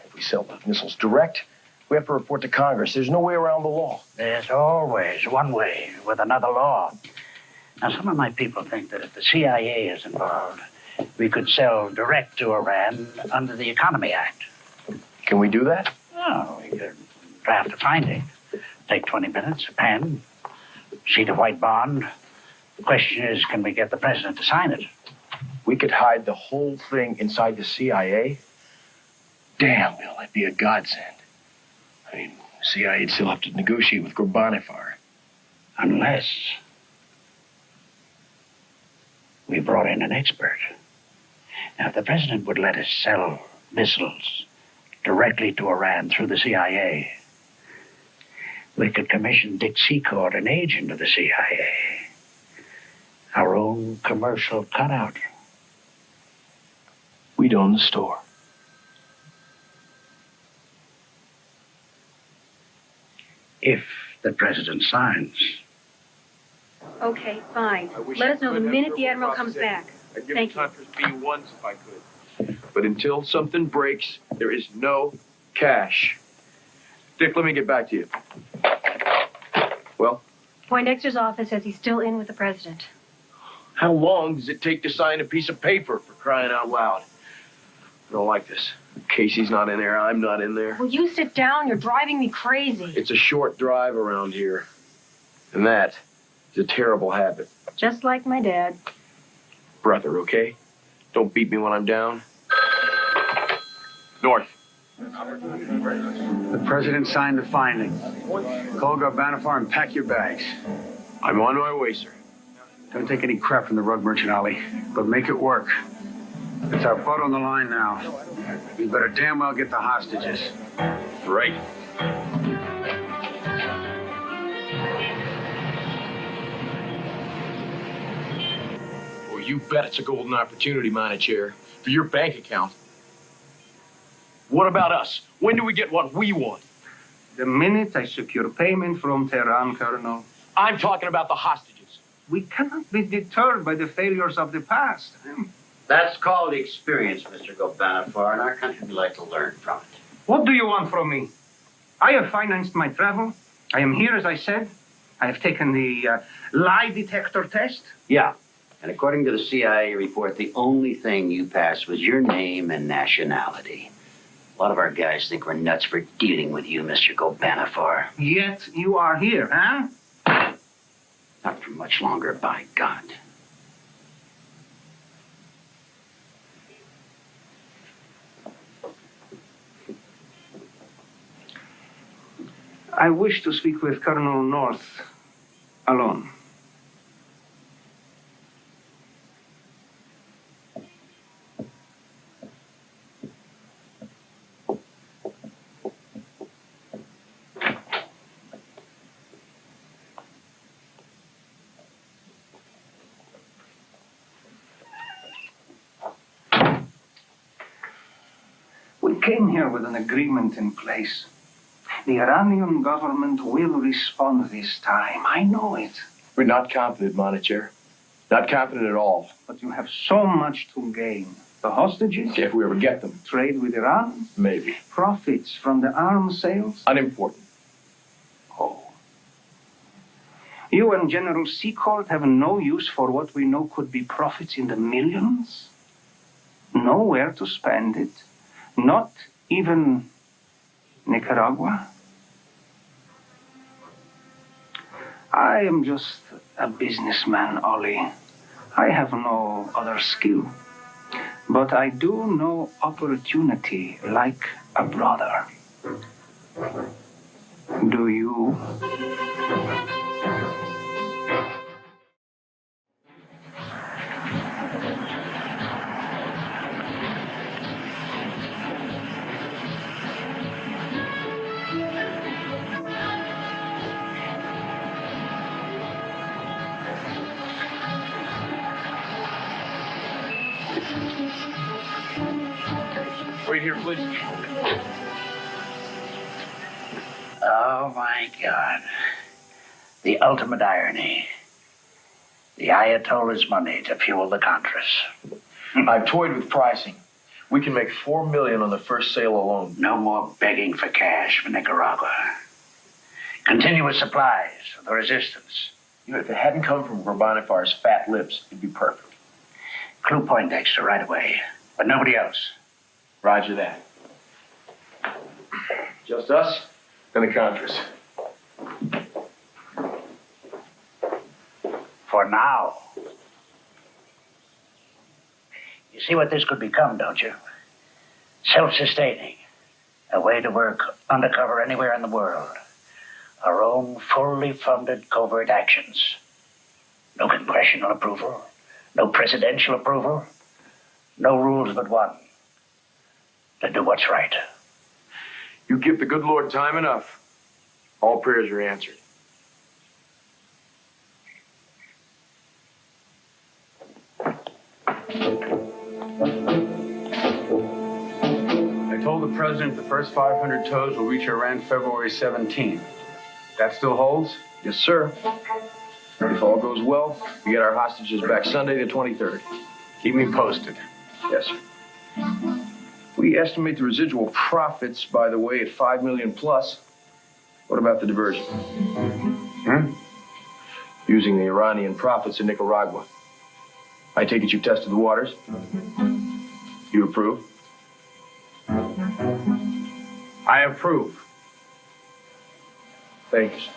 If we sell the missiles direct, we have to report to Congress. There's no way around the law. There's always one way with another law. Now, some of my people think that if the CIA is involved, we could sell direct to Iran under the Economy Act. Can we do that? Oh, we could draft a finding. Take 20 minutes, a pen, sheet of white bond. The question is, can we get the president to sign it? We could hide the whole thing inside the CIA? Damn, Bill, that'd be a godsend. I mean, the CIA'd still have to negotiate with Gorbanifar. Unless we brought in an expert. Now, if the president would let us sell missiles directly to Iran through the CIA, we could commission Dick Secord, an agent of the CIA. Our own commercial cutout. We'd own the store. If the president signs. Okay, fine. Let us know the minute the Admiral comes back. Thank you. Contras B1s if I could. But until something breaks, there is no cash. Dick, let me get back to you. Well? Poindexter's office says he's still in with the president. How long does it take to sign a piece of paper, for crying out loud? I don't like this. Casey's not in there, I'm not in there. Will you sit down? You're driving me crazy. It's a short drive around here. And that is a terrible habit. Just like my dad. Brother, okay? Don't beat me when I'm down. North. The president signed the finding. Call Gorbanifar and pack your bags. I'm on my way, sir. Don't take any crap from the rug merchant, Ollie, but make it work. It's our boat on the line now. We better damn well get the hostages. Right. Well, you bet it's a golden opportunity, Monichair, for your bank account. What about us? When do we get what we want? The minute I secure payment from Tehran, Colonel. I'm talking about the hostages. We cannot be deterred by the failures of the past. That's called experience, Mr. Gorbanifar, and our country would like to learn from it. What do you want from me? I have financed my travel. I am here, as I said. I have taken the lie detector test. Yeah, and according to the CIA report, the only thing you passed was your name and nationality. A lot of our guys think we're nuts for dealing with you, Mr. Gorbanifar. Yet you are here, huh? Not for much longer, by God. I wish to speak with Colonel North alone. We came here with an agreement in place. The Iranian government will respond this time. I know it. We're not confident, Monichair. Not confident at all. But you have so much to gain. The hostages? If we ever get them. Trade with Iran? Maybe. Profits from the arms sales? Unimportant. Oh. You and General Secord have no use for what we know could be profits in the millions? Nowhere to spend it. Not even Nicaragua? I am just a businessman, Ollie. I have no other skill, but I do know opportunity like a brother. Do you? Wait here, please. Oh my God. The ultimate irony. The Ayatollah's money to fuel the Contras. I've toyed with pricing. We can make $4 million on the first sale alone. No more begging for cash for Nicaragua. Continuous supplies of the resistance. You know, if it hadn't come from Urbanifar's fat lips, it'd be perfect. Clue Poindexter right away, but nobody else. Roger that. Just us and the Contras. For now. You see what this could become, don't you? Self-sustaining. A way to work undercover anywhere in the world. Our own fully funded covert actions. No congressional approval. No presidential approval. No rules but one. To do what's right. You give the good Lord time enough, all prayers are answered. I told the president the first 500 tows will reach Iran February 17. That still holds? Yes, sir. If all goes well, we get our hostages back Sunday the 23rd. Keep me posted. Yes, sir. We estimate the residual profits, by the way, at $5 million plus. What about the diversion? Using the Iranian profits in Nicaragua. I take it you've tested the waters? You approve? I approve. Thank you, sir.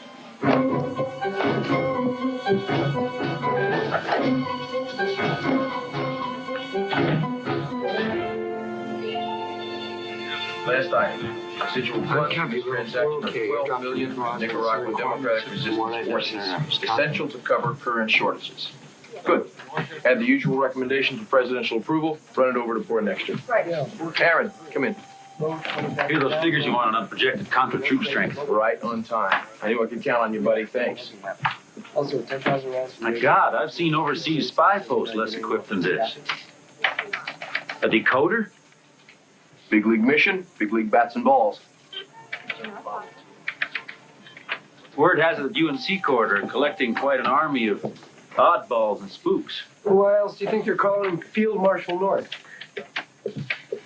Last item. Residual funds from this transaction of $12 million Nicaragua Democratic Resistance Forces, essential to cover current shortages. Good. Add the usual recommendation for presidential approval. Run it over to Port Extra. Right. Aaron, come in. Here are those figures you wanted on projected Contra troop strength. Right on time. I knew I could count on you, buddy. Thanks. Also, 10,000 rounds. My God, I've seen overseas spy posts less equipped than this. A decoder? Big league mission, big league bats and balls. Word has it that UNC Corps are collecting quite an army of oddballs and spooks. Why else do you think they're calling him Field Marshal North?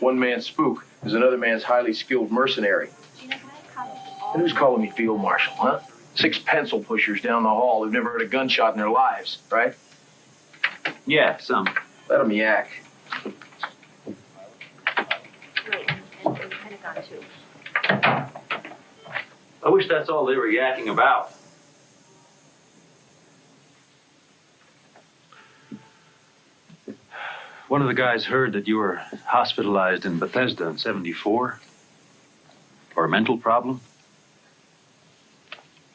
One man's spook is another man's highly skilled mercenary. And who's calling me field marshal, huh? 6 pencil pushers down the hall who've never heard a gunshot in their lives, right? Yeah, some. Let them yak. I wish that's all they were yakking about. One of the guys heard that you were hospitalized in Bethesda in '74 for a mental problem.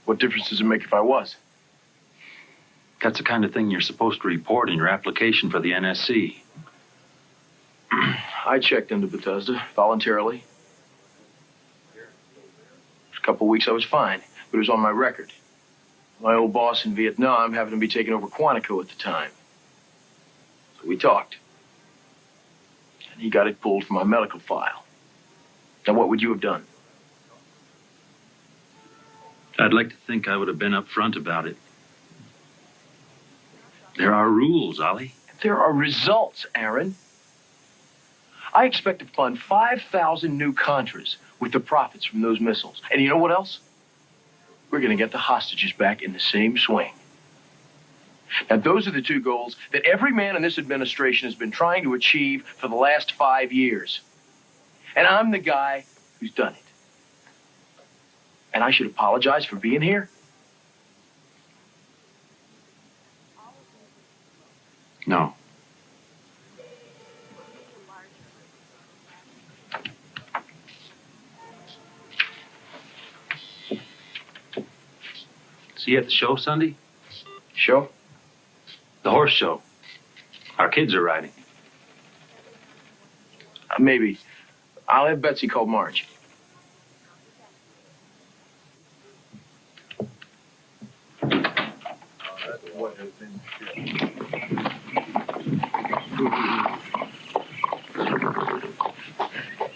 What difference does it make if I was? That's the kind of thing you're supposed to report in your application for the NSC. I checked into Bethesda voluntarily. For a couple of weeks I was fine, but it was on my record. My old boss in Vietnam happened to be taking over Quantico at the time. So we talked. And he got it pulled from my medical file. Now what would you have done? I'd like to think I would have been upfront about it. There are rules, Ollie. There are results, Aaron. I expect to fund 5,000 new Contras with the profits from those missiles. And you know what else? We're going to get the hostages back in the same swing. Now, those are the 2 goals that every man in this administration has been trying to achieve for the last 5 years. And I'm the guy who's done it. And I should apologize for being here? No. See you at the show Sunday? Show? The horse show. Our kids are riding. Maybe. I'll have Betsy call Marge.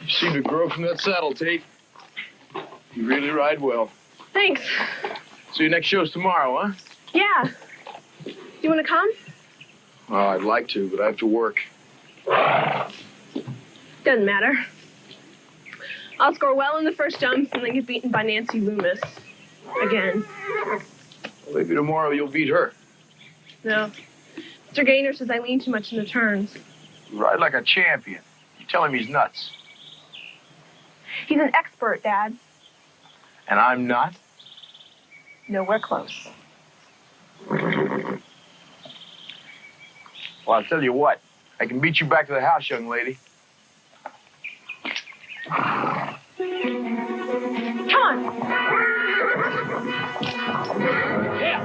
You seem to grow from that saddle, Tate. You really ride well. Thanks. So your next show's tomorrow, huh? Yeah. You want to come? Well, I'd like to, but I have to work. Doesn't matter. I'll score well in the first jumps and then get beaten by Nancy Loomis. Again. Well, maybe tomorrow you'll beat her. No. Mr. Gaynor says I lean too much in the turns. You ride like a champion. You tell him he's nuts. He's an expert, Dad. And I'm not? Nowhere close. Well, I'll tell you what. I can beat you back to the house, young lady. Come on. Yeah.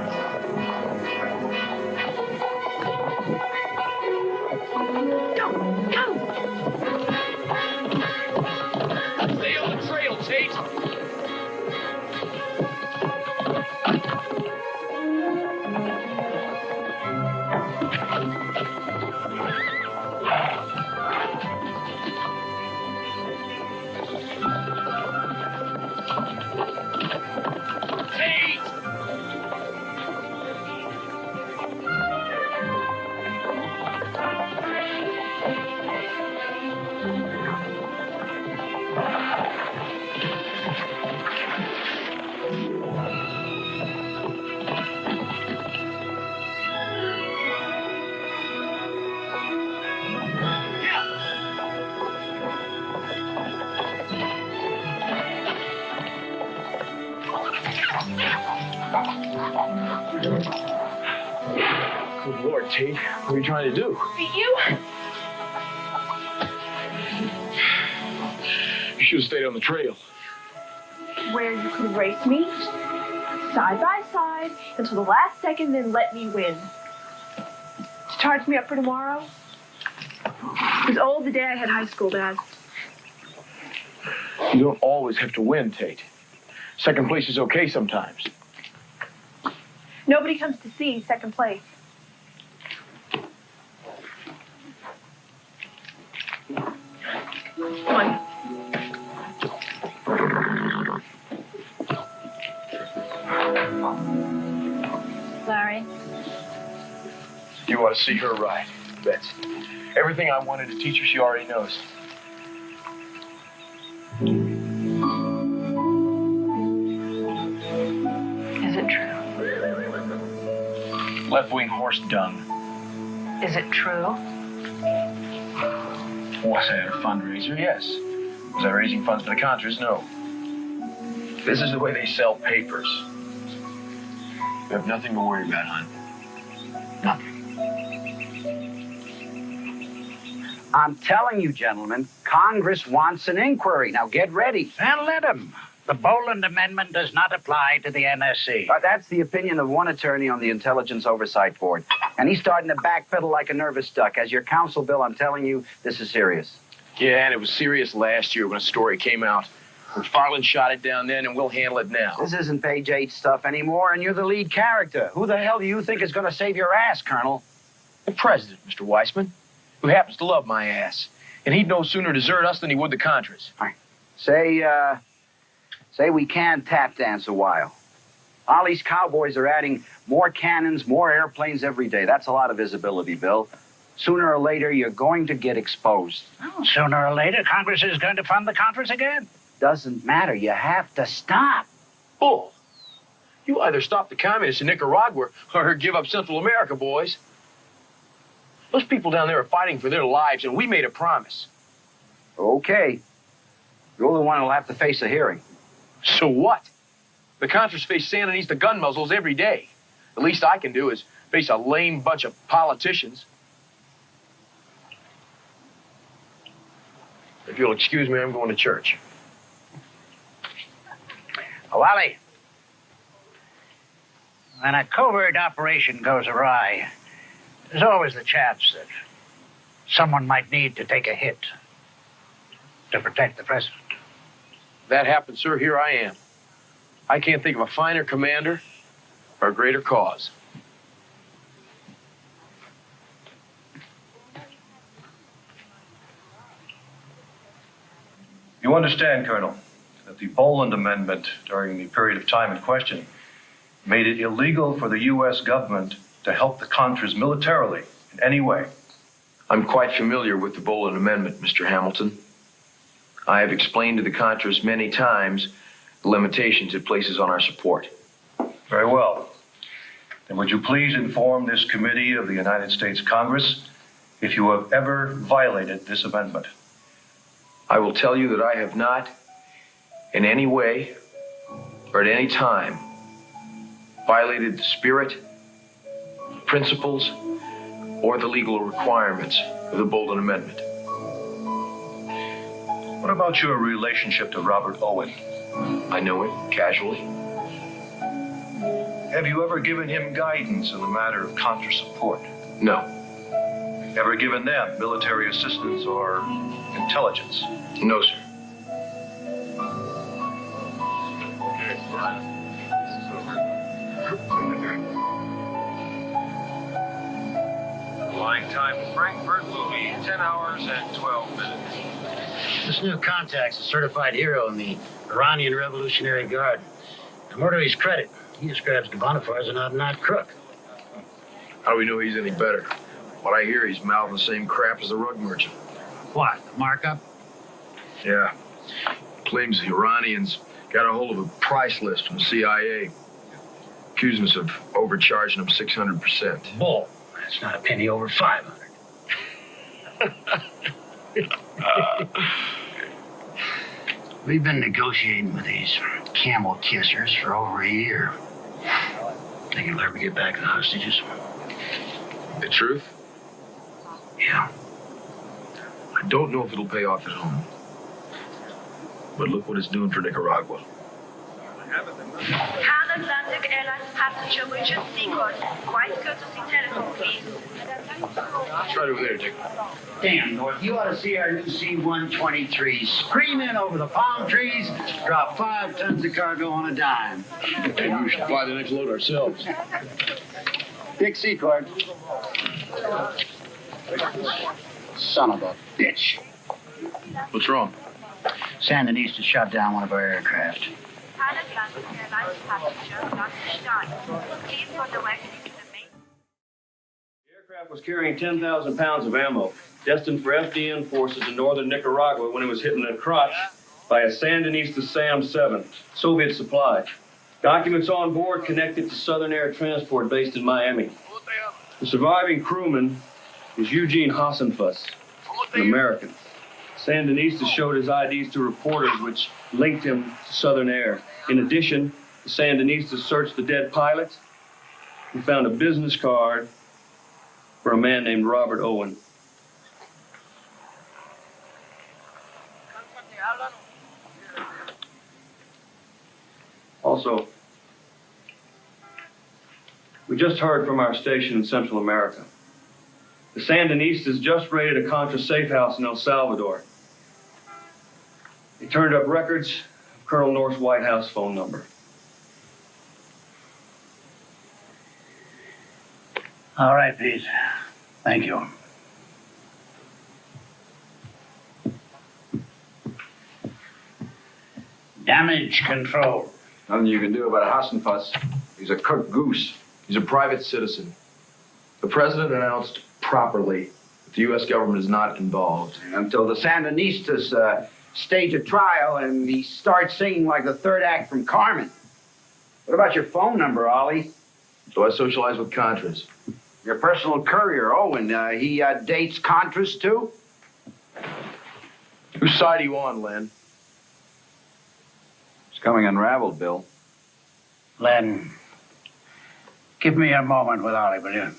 Go, go. Stay on the trail, Tate. Good Lord, Tate. What are you trying to do? Beat you? You should have stayed on the trail. Where you could race me, side by side, until the last second, then let me win. Charge me up for tomorrow? It was old the day I had high school, Dad. You don't always have to win, Tate. Second place is okay sometimes. Nobody comes to see second place. Come on. Larry. You ought to see her ride, Betsy. Everything I wanted to teach her, she already knows. Is it true? Left-wing horse dung. Is it true? Was I at a fundraiser? Yes. Was I raising funds for the Contras? No. This is the way they sell papers. You have nothing to worry about, hon. Nothing. I'm telling you, gentlemen, Congress wants an inquiry. Now get ready. And let him. The Boland Amendment does not apply to the NSC. That's the opinion of one attorney on the Intelligence Oversight Board. And he's starting to backpedal like a nervous duck. As your counsel, Bill, I'm telling you, this is serious. Yeah, and it was serious last year when a story came out. McFarland shot it down then, and we'll handle it now. This isn't page 8 stuff anymore, and you're the lead character. Who the hell do you think is going to save your ass, Colonel? The president, Mr. Weissman, who happens to love my ass. And he'd no sooner desert us than he would the Contras. All right. Say we can tap dance a while. All these cowboys are adding more cannons, more airplanes every day. That's a lot of visibility, Bill. Sooner or later, you're going to get exposed. Well, sooner or later, Congress is going to fund the Contras again. Doesn't matter. You have to stop. Bull. You either stop the communists in Nicaragua or give up Central America, boys. Those people down there are fighting for their lives, and we made a promise. Okay. You're the one who'll have to face a hearing. So what? The Contras face Sandinistas the gun muzzles every day. The least I can do is face a lame bunch of politicians. If you'll excuse me, I'm going to church. Oh, Ollie, when a covert operation goes awry, there's always the chance that someone might need to take a hit to protect the president. That happened, sir. Here I am. I can't think of a finer commander or a greater cause. You understand, Colonel, that the Boland Amendment during the period of time in question made it illegal for the U.S. government to help the Contras militarily in any way. I'm quite familiar with the Boland Amendment, Mr. Hamilton. I have explained to the Contras many times the limitations it places on our support. Very well. Then would you please inform this committee of the United States Congress if you have ever violated this amendment? I will tell you that I have not, in any way or at any time, violated the spirit, principles, or the legal requirements of the Boland Amendment. What about your relationship to Robert Owen? I know him casually. Have you ever given him guidance in the matter of Contra support? No. Ever given them military assistance or intelligence? No, sir. Flying time in Frankfurt will be 10 hours and 12 minutes. This new contact's a certified hero in the Iranian Revolutionary Guard. To murder his credit, he describes Bonifar as an out-and-out crook. How do we know he's any better? What I hear, he's mouthing the same crap as the rug merchant. What, the markup? Yeah. Claims the Iranians got a hold of a price list from the CIA, accusing us of overcharging them 600%. Bull. That's not a penny over 500. We've been negotiating with these camel kissers for over a year. Think you'll ever get back the hostages? The truth? Yeah. I don't know if it'll pay off at home. But look what it's doing for Nicaragua. Transatlantic Airlines passenger Richard Seacott. Quiet courtesy telephone, please. It's right over there, Dick. Damn, North, you ought to see our new C-123 screaming over the palm trees, drop 5 tons of cargo on a dime. Maybe we should fly the next load ourselves. Dick Seacott. Son of a bitch. What's wrong? Sandinista shot down one of our aircraft. Transatlantic Airlines passenger Dr. Stein. Please go directly to the main. The aircraft was carrying 10,000 pounds of ammo, destined for FDN forces in northern Nicaragua when it was hit in the crotch by a Sandinista SAM-7, Soviet supply. Documents on board connected to Southern Air Transport based in Miami. The surviving crewman is Eugene Hassenfuss, an American. Sandinista showed his IDs to reporters, which linked him to Southern Air. In addition, the Sandinistas searched the dead pilot and found a business card for a man named Robert Owen. Also, we just heard from our station in Central America. The Sandinistas just raided a Contra safe house in El Salvador. They turned up records of Colonel North's White House phone number. All right, Pete. Thank you. Damage control. Nothing you can do about Hassenfuss. He's a cooked goose. He's a private citizen. The president announced properly that the U.S. government is not involved. Until the Sandinistas stage a trial and he starts singing like the third act from Carmen. What about your phone number, Ollie? So I socialize with Contras. Your personal courier, Owen, he dates Contras too? Whose side are you on, Len? It's coming unraveled, Bill. Len, give me a moment with Ollie, will you?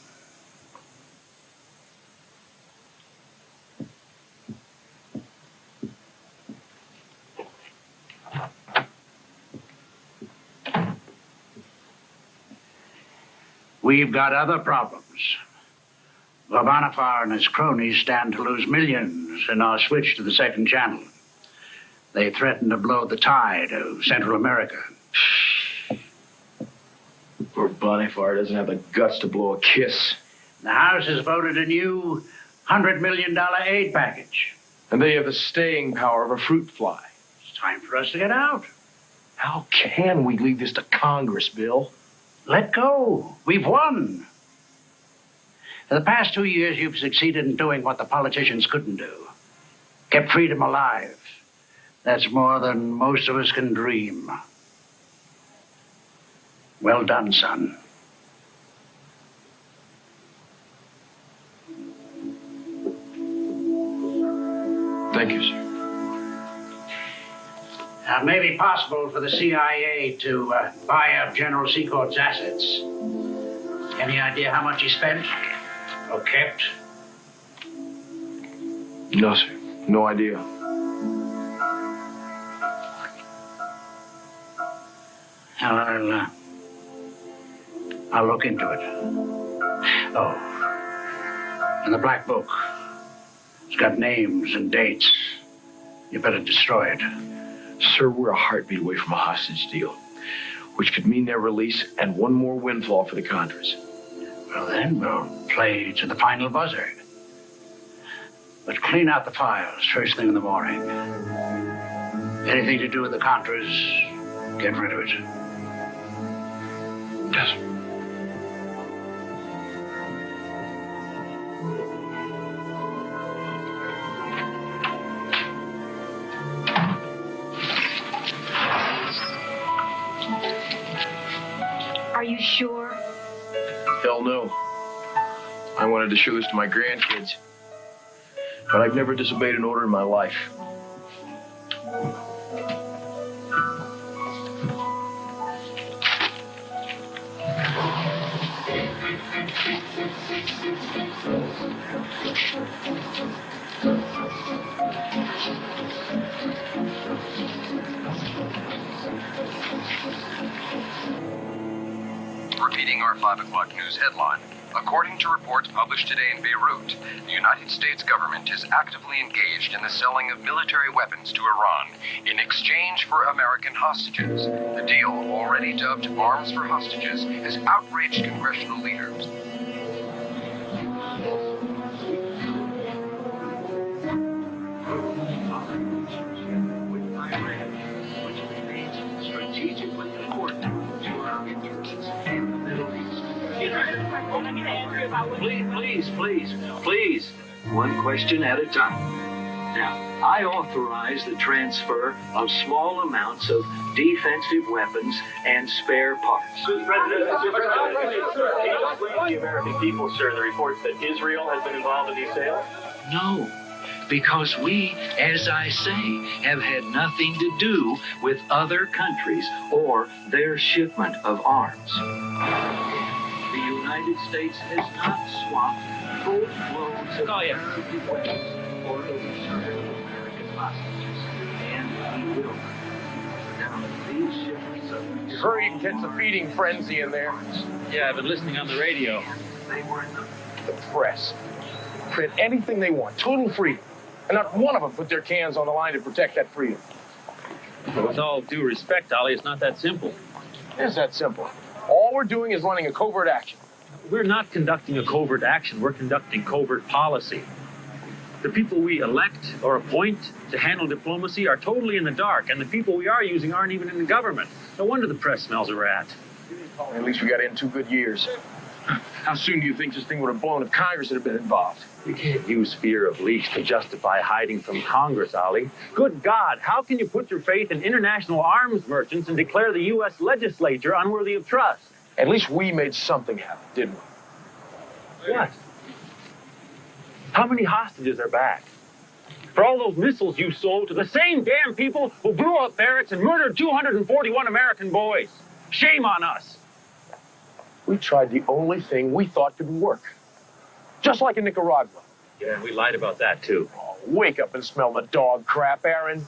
We've got other problems. Bonifar and his cronies stand to lose millions in our switch to the second channel. They threaten to blow the tide of Central America. Poor Bonifar doesn't have the guts to blow a kiss. The House has voted a new $100 million aid package. And they have the staying power of a fruit fly. It's time for us to get out. How can we leave this to Congress, Bill? Let go. We've won. For the past 2 years, you've succeeded in doing what the politicians couldn't do. Kept freedom alive. That's more than most of us can dream. Well done, son. Thank you, sir. Now, it may be possible for the CIA to buy up General Seacourt's assets. Any idea how much he spent or kept? No, sir. No idea. I'll look into it. Oh, and the black book. It's got names and dates. You better destroy it. Sir, we're a heartbeat away from a hostage deal, which could mean their release and one more windfall for the Contras. Well, then we'll play to the final buzzer. But clean out the files first thing in the morning. Anything to do with the Contras, get rid of it. Yes. Are you sure? Hell no. I wanted to show this to my grandkids. But I've never disobeyed an order in my life. Repeating our 5 o'clock news headline. According to reports published today in Beirut, the United States government is actively engaged in the selling of military weapons to Iran in exchange for American hostages. The deal, already dubbed Arms for Hostages, has outraged congressional leaders. Strategically important to our interests in the Middle East. Please. One question at a time. Now, I authorize the transfer of small amounts of defensive weapons and spare parts. Mr. President, can you explain to the American people, sir, the reports that Israel has been involved in these sales? No, because we, as I say, have had nothing to do with other countries or their shipment of arms. The United States has not swapped full loads of defensive weapons for overseas American hostages, and we will. Now, these shipments of... You hurry and catch the feeding frenzy in there. Yeah, I've been listening on the radio. They were in The press. Print anything they want. Total freedom. And not one of them put their cans on the line to protect that freedom. But with all due respect, Ollie, it's not that simple. It is that simple. All we're doing is running a covert action. We're not conducting a covert action. We're conducting covert policy. The people we elect or appoint to handle diplomacy are totally in the dark, and the people we are using aren't even in the government. No wonder the press smells a rat. At least we got in 2 good years. How soon do you think this thing would have blown if Congress had been involved? You can't use fear of leaks to justify hiding from Congress, Ollie. Good God, how can you put your faith in international arms merchants and declare the U.S. legislature unworthy of trust? At least we made something happen, didn't we? What? How many hostages are back? For all those missiles you sold to the same damn people who blew up barracks and murdered 241 American boys. Shame on us. We tried the only thing we thought could work. Just like in Nicaragua. Yeah, we lied about that, too. Oh, wake up and smell the dog crap, Aaron.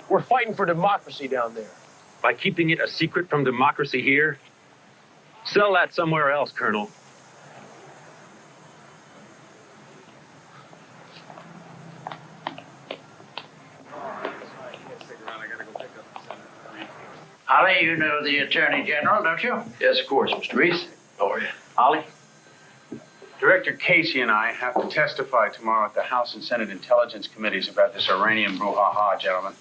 We're fighting for democracy down there. By keeping it a secret from democracy here? Sell that somewhere else, Colonel. Holly, you know the Attorney General, don't you? Yes, of course, Mr. Reese. How are you? Holly? Director Casey and I have to testify tomorrow at the House and Senate Intelligence Committees about this Iranian brouhaha, gentlemen.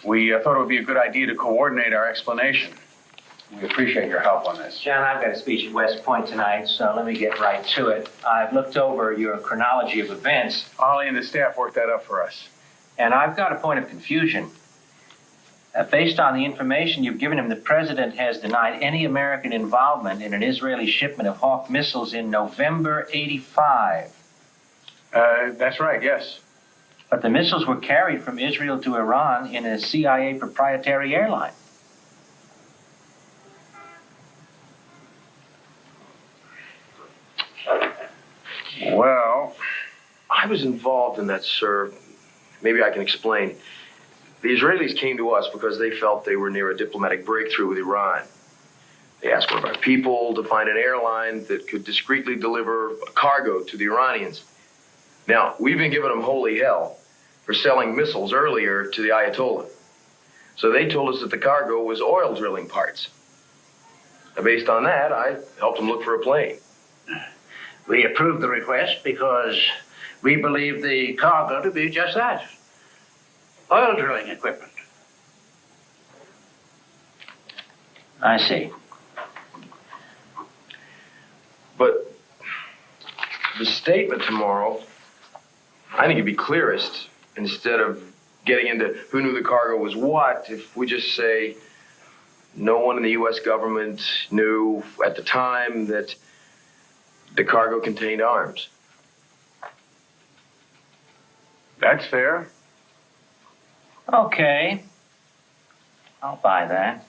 We thought it would be a good idea to coordinate our explanation. We appreciate your help on this. John, I've got a speech at West Point tonight, so let me get right to it. I've looked over your chronology of events. Holly and the staff worked that up for us. And I've got a point of confusion. Based on the information you've given him, the president has denied any American involvement in an Israeli shipment of Hawk missiles in November '85. That's right, yes. But the missiles were carried from Israel to Iran in a CIA proprietary airline. Well, I was involved in that, sir. Maybe I can explain. The Israelis came to us because they felt they were near a diplomatic breakthrough with Iran. They asked one of our people to find an airline that could discreetly deliver a cargo to the Iranians. Now, we've been giving them holy hell for selling missiles earlier to the Ayatollah. So they told us that the cargo was oil drilling parts. Now, based on that, I helped them look for a plane. We approved the request because we believe the cargo to be just that. Oil drilling equipment. I see. But the statement tomorrow, I think it'd be clearest, instead of getting into who knew the cargo was what, if we just say no one in the U.S. government knew at the time that the cargo contained arms. That's fair. Okay. I'll buy that.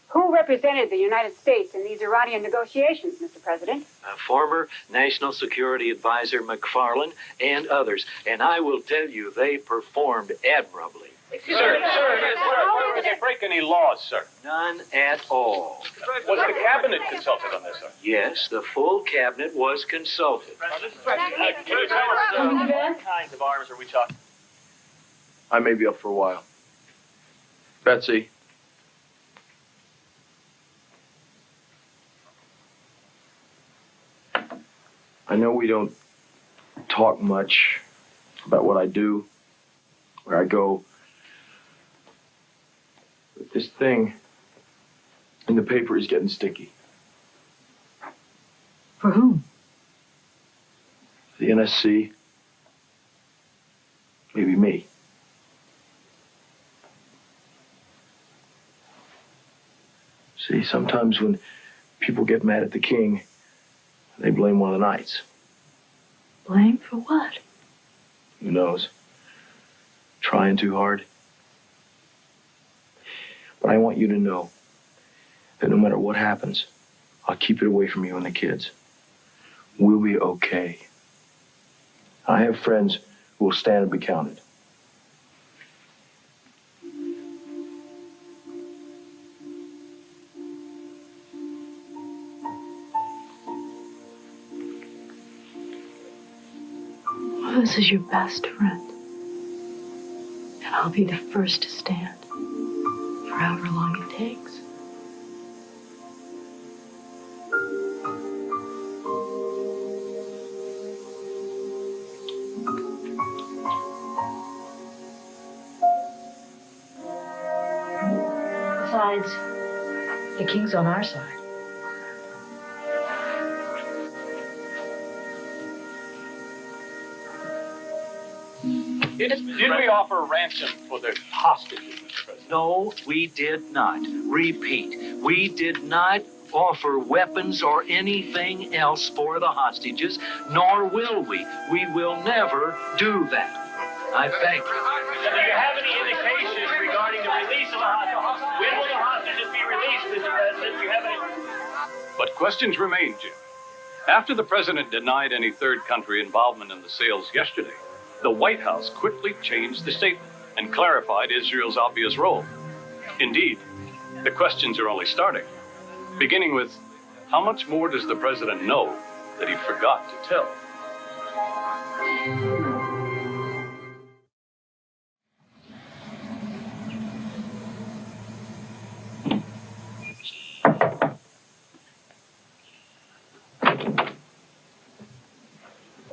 Who represented the United States in these Iranian negotiations, Mr. President? Former National Security Advisor McFarlane and others. And I will tell you, they performed admirably. Sir, did they break any laws, sir? None at all. Was the cabinet consulted on this, sir? Yes, the full cabinet was consulted. Can you tell us what kinds of arms are we talking? I may be up for a while. Betsy. I know we don't talk much about what I do, where I go. But this thing in the paper is getting sticky. For whom? The NSC. Maybe me. See, sometimes when people get mad at the king, they blame one of the knights. Blame for what? Who knows? Trying too hard. But I want you to know that no matter what happens, I'll keep it away from you and the kids. We'll be okay. I have friends who will stand and be counted. Well, this is your best friend. And I'll be the first to stand. For however long it takes. Besides, the king's on our side. Did we offer ransom for the hostages, Mr. President? No, we did not. Repeat, we did not offer weapons or anything else for the hostages, nor will we. We will never do that. I thank you. Do you have any indication regarding the release of the hostages? When will the hostages be released, Mr. President? Do you have any? But questions remain, Jim. After the president denied any third country involvement in the sales yesterday, the White House quickly changed the statement and clarified Israel's obvious role. Indeed, the questions are only starting, beginning with, how much more does the president know that he forgot to tell?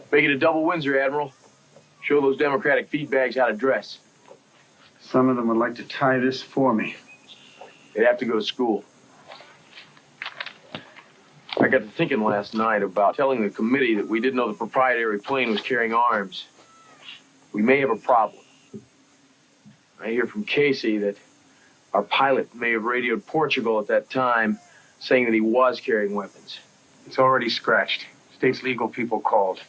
Make it a double Windsor, Admiral. Show those Democratic feedbags how to dress. Some of them would like to tie this for me. They'd have to go to school. I got to thinking last night about telling the committee that we didn't know the proprietary plane was carrying arms. We may have a problem. I hear from Casey that our pilot may have radioed Portugal at that time, saying that he was carrying weapons. It's already scratched. State's legal people called.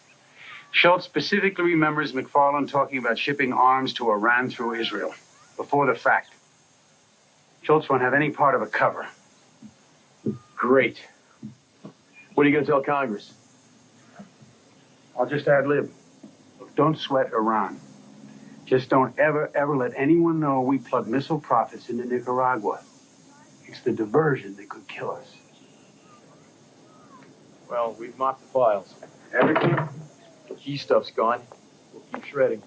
Schultz specifically remembers McFarland talking about shipping arms to Iran through Israel, before the fact. Schultz won't have any part of a cover. Great. What are you going to tell Congress? I'll just ad-lib. Look, don't sweat Iran. Just don't ever let anyone know we plug missile profits into Nicaragua. It's the diversion that could kill us. Well, we've mocked the files. Everything? The key stuff's gone. We'll keep shredding.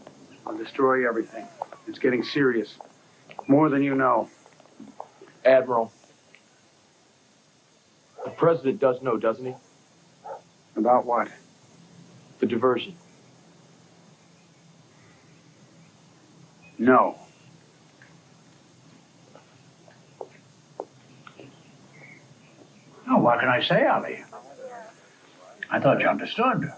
I'll destroy everything. It's getting serious. More than you know. Admiral, the president does know, doesn't he? About what? The diversion. No. Oh, what can I say, Ali? I thought you understood.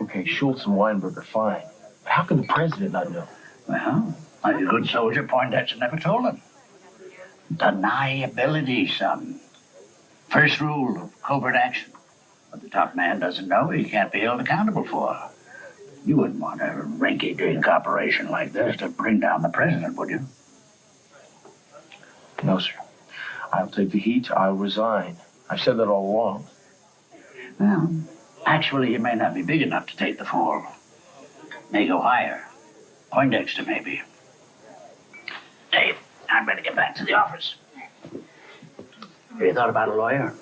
Okay, Schultz and Weinberg are fine. But how can the president not know? Well, like a good soldier, Poindexter never told him. Deniability, son. First rule of covert action. What the top man doesn't know, he can't be held accountable for. You wouldn't want a rinky-dink operation like this to bring down the president, would you? No, sir. I'll take the heat. I'll resign. I've said that all along. Well, actually, he may not be big enough to take the fall. May go higher. Poindexter, maybe. Dave, I'm ready to get back to the office. Have you thought about a lawyer?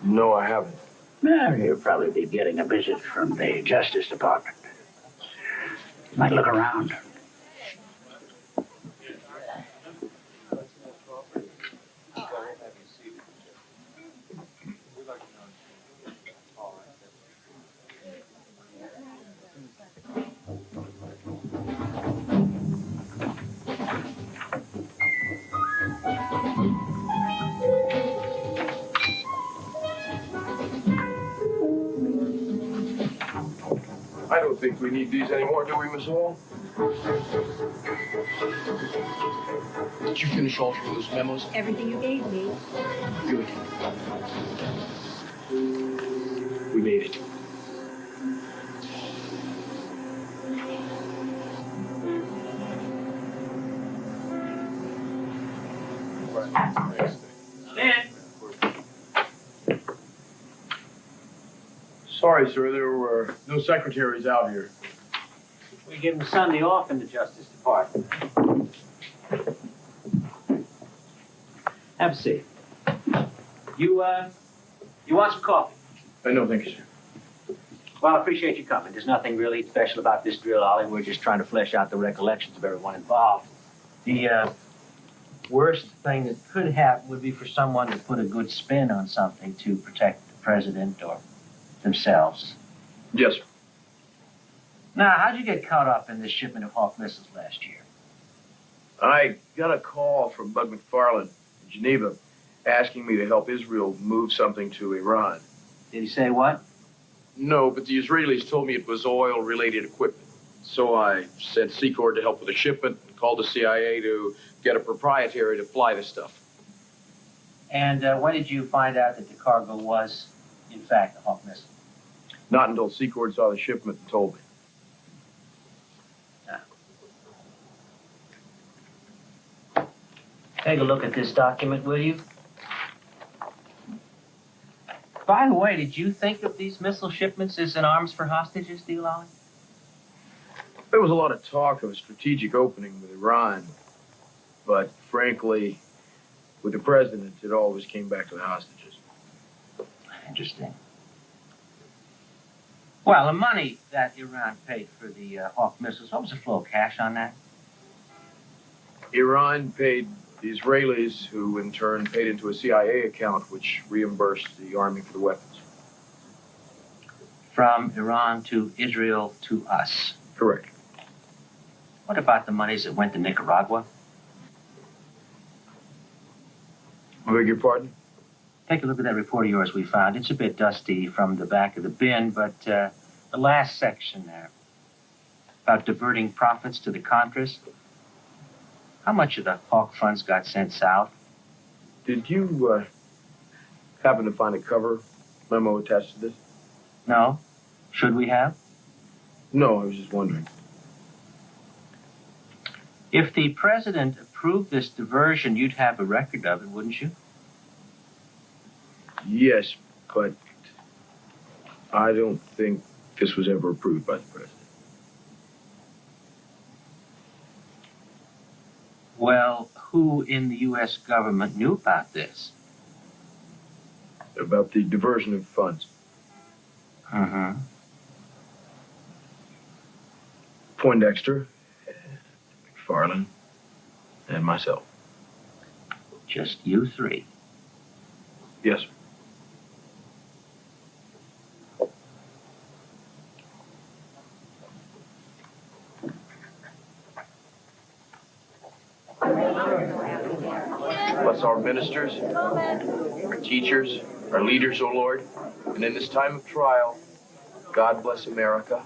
No, I haven't. Well, you'll probably be getting a visit from the Justice Department. Might look around. I don't think we need these anymore, do we, Miss Hall? Did you finish altering those memos? Everything you gave me. Good. We made it. Annette. Sorry, sir, there were no secretaries out here. We give him Sunday off in the Justice Department. Have a seat. You want some coffee? No, thank you, sir. Well, I appreciate you coming. There's nothing really special about this drill, Ollie. We're just trying to flesh out the recollections of everyone involved. The worst thing that could happen would be for someone to put a good spin on something to protect the president or themselves. Yes, sir. Now, how'd you get caught up in this shipment of Hawk missiles last year? I got a call from Bud McFarland in Geneva asking me to help Israel move something to Iran. Did he say what? No, but the Israelis told me it was oil-related equipment. So I sent Secord to help with the shipment and called the CIA to get a proprietary to fly the stuff. And when did you find out that the cargo was, in fact, a Hawk missile? Not until Secord saw the shipment and told me. Take a look at this document, will you? By the way, did you think of these missile shipments as an arms for hostages deal, Ollie? There was a lot of talk of a strategic opening with Iran, but frankly, with the president, it always came back to the hostages. Interesting. Well, the money that Iran paid for the Hawk missiles, what was the flow of cash on that? Iran paid the Israelis, who in turn paid into a CIA account, which reimbursed the army for the weapons. From Iran to Israel to us. Correct. What about the monies that went to Nicaragua? I beg your pardon? Take a look at that report of yours we found. It's a bit dusty from the back of the bin, but the last section there, about diverting profits to the Contras. How much of the Hawk funds got sent south? Did you happen to find a cover memo attached to this? No. Should we have? No, I was just wondering. If the president approved this diversion, you'd have a record of it, wouldn't you? Yes, but I don't think this was ever approved by the president. Well, who in the U.S. government knew about this? About the diversion of funds. Uh-huh. Poindexter, McFarland, and myself. Just you three? Yes. Bless our ministers, our teachers, our leaders, O Lord. And in this time of trial, God bless America.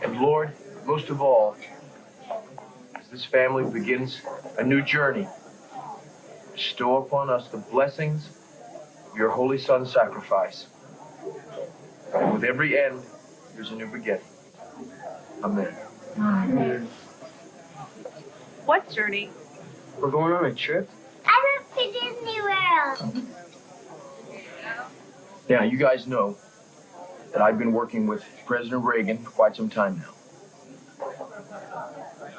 And Lord, most of all, as this family begins a new journey, bestow upon us the blessings of your Holy Son's sacrifice. And with every end, there's a new beginning. Amen. Amen. What journey? We're going on a trip? I went to Disney World. Now, you guys know that I've been working with President Reagan for quite some time now.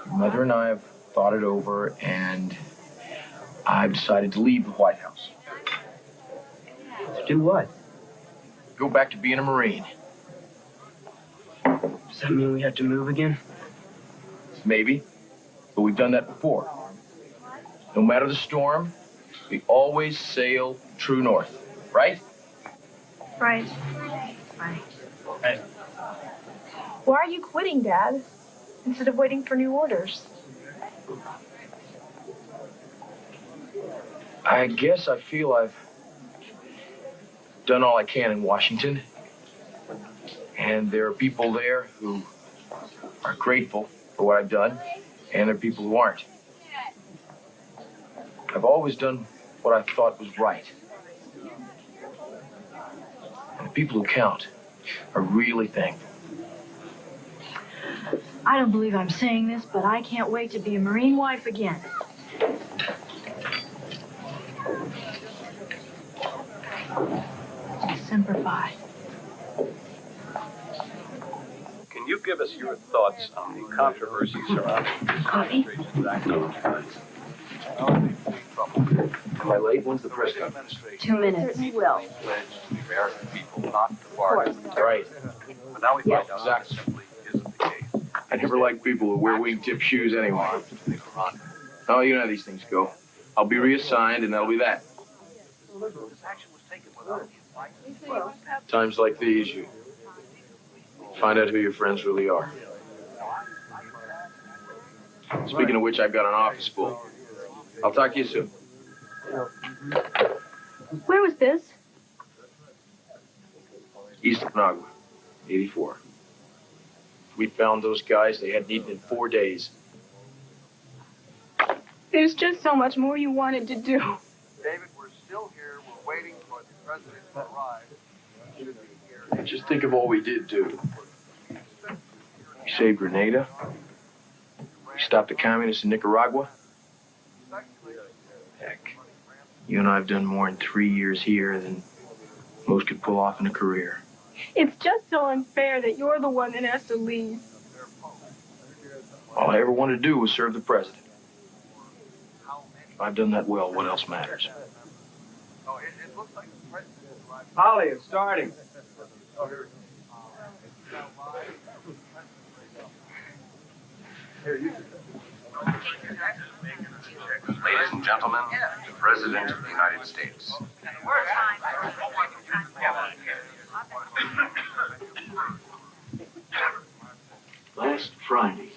Your mother and I have thought it over, and I've decided to leave the White House. To do what? Go back to being a Marine. Does that mean we have to move again? Maybe, but we've done that before. No matter the storm, we always sail true north, right? Right. Hey. Why are you quitting, Dad? Instead of waiting for new orders? I guess I feel I've done all I can in Washington. And there are people there who are grateful for what I've done, and there are people who aren't. I've always done what I thought was right. And the people who count are really thankful. I don't believe I'm saying this, but I can't wait to be a Marine wife again. Semper Fi. Can you give us your thoughts on the controversy surrounding this administration's actions? Am I late? When's the press conference? 2 minutes. Certainly will. The American people not to bargain. Right. But now we Yes. find out that simply isn't the case. I never liked people who wear wingtip shoes anyway. Oh, you know how these things go. I'll be reassigned, and that'll be that. Times like these, you find out who your friends really are. Speaking of which, I've got an office full. I'll talk to you soon. Where was this? East of Managua, 84. We found those guys. They hadn't eaten in 4 days. There's just so much more you wanted to do. David, we're still here. We're waiting for the president to arrive. He should be here. Just think of all we did do. We saved Grenada. We stopped the communists in Nicaragua. Heck, you and I have done more in 3 years here than most could pull off in a career. It's just so unfair that you're the one that has to leave. All I ever wanted to do was serve the president. If I've done that well, what else matters? Holly, it's starting. Ladies and gentlemen, the President of the United States. Last Friday,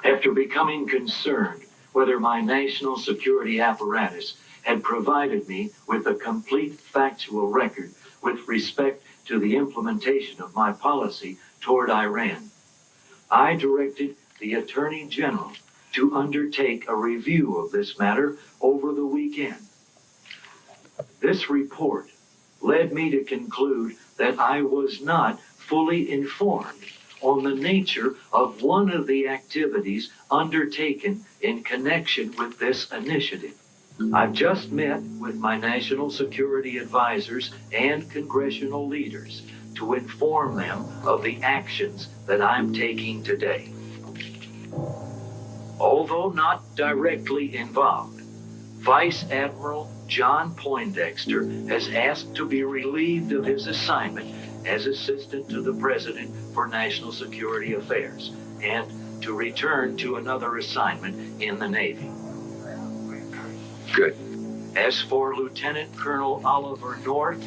after becoming concerned whether my national security apparatus had provided me with a complete factual record with respect to the implementation of my policy toward Iran, I directed the Attorney General to undertake a review of this matter over the weekend. This report led me to conclude that I was not fully informed on the nature of one of the activities undertaken in connection with this initiative. I've just met with my national security advisors and congressional leaders to inform them of the actions that I'm taking today. Although not directly involved, Vice Admiral John Poindexter has asked to be relieved of his assignment as Assistant to the President for National Security Affairs and to return to another assignment in the Navy. Good. As for Lieutenant Colonel Oliver North,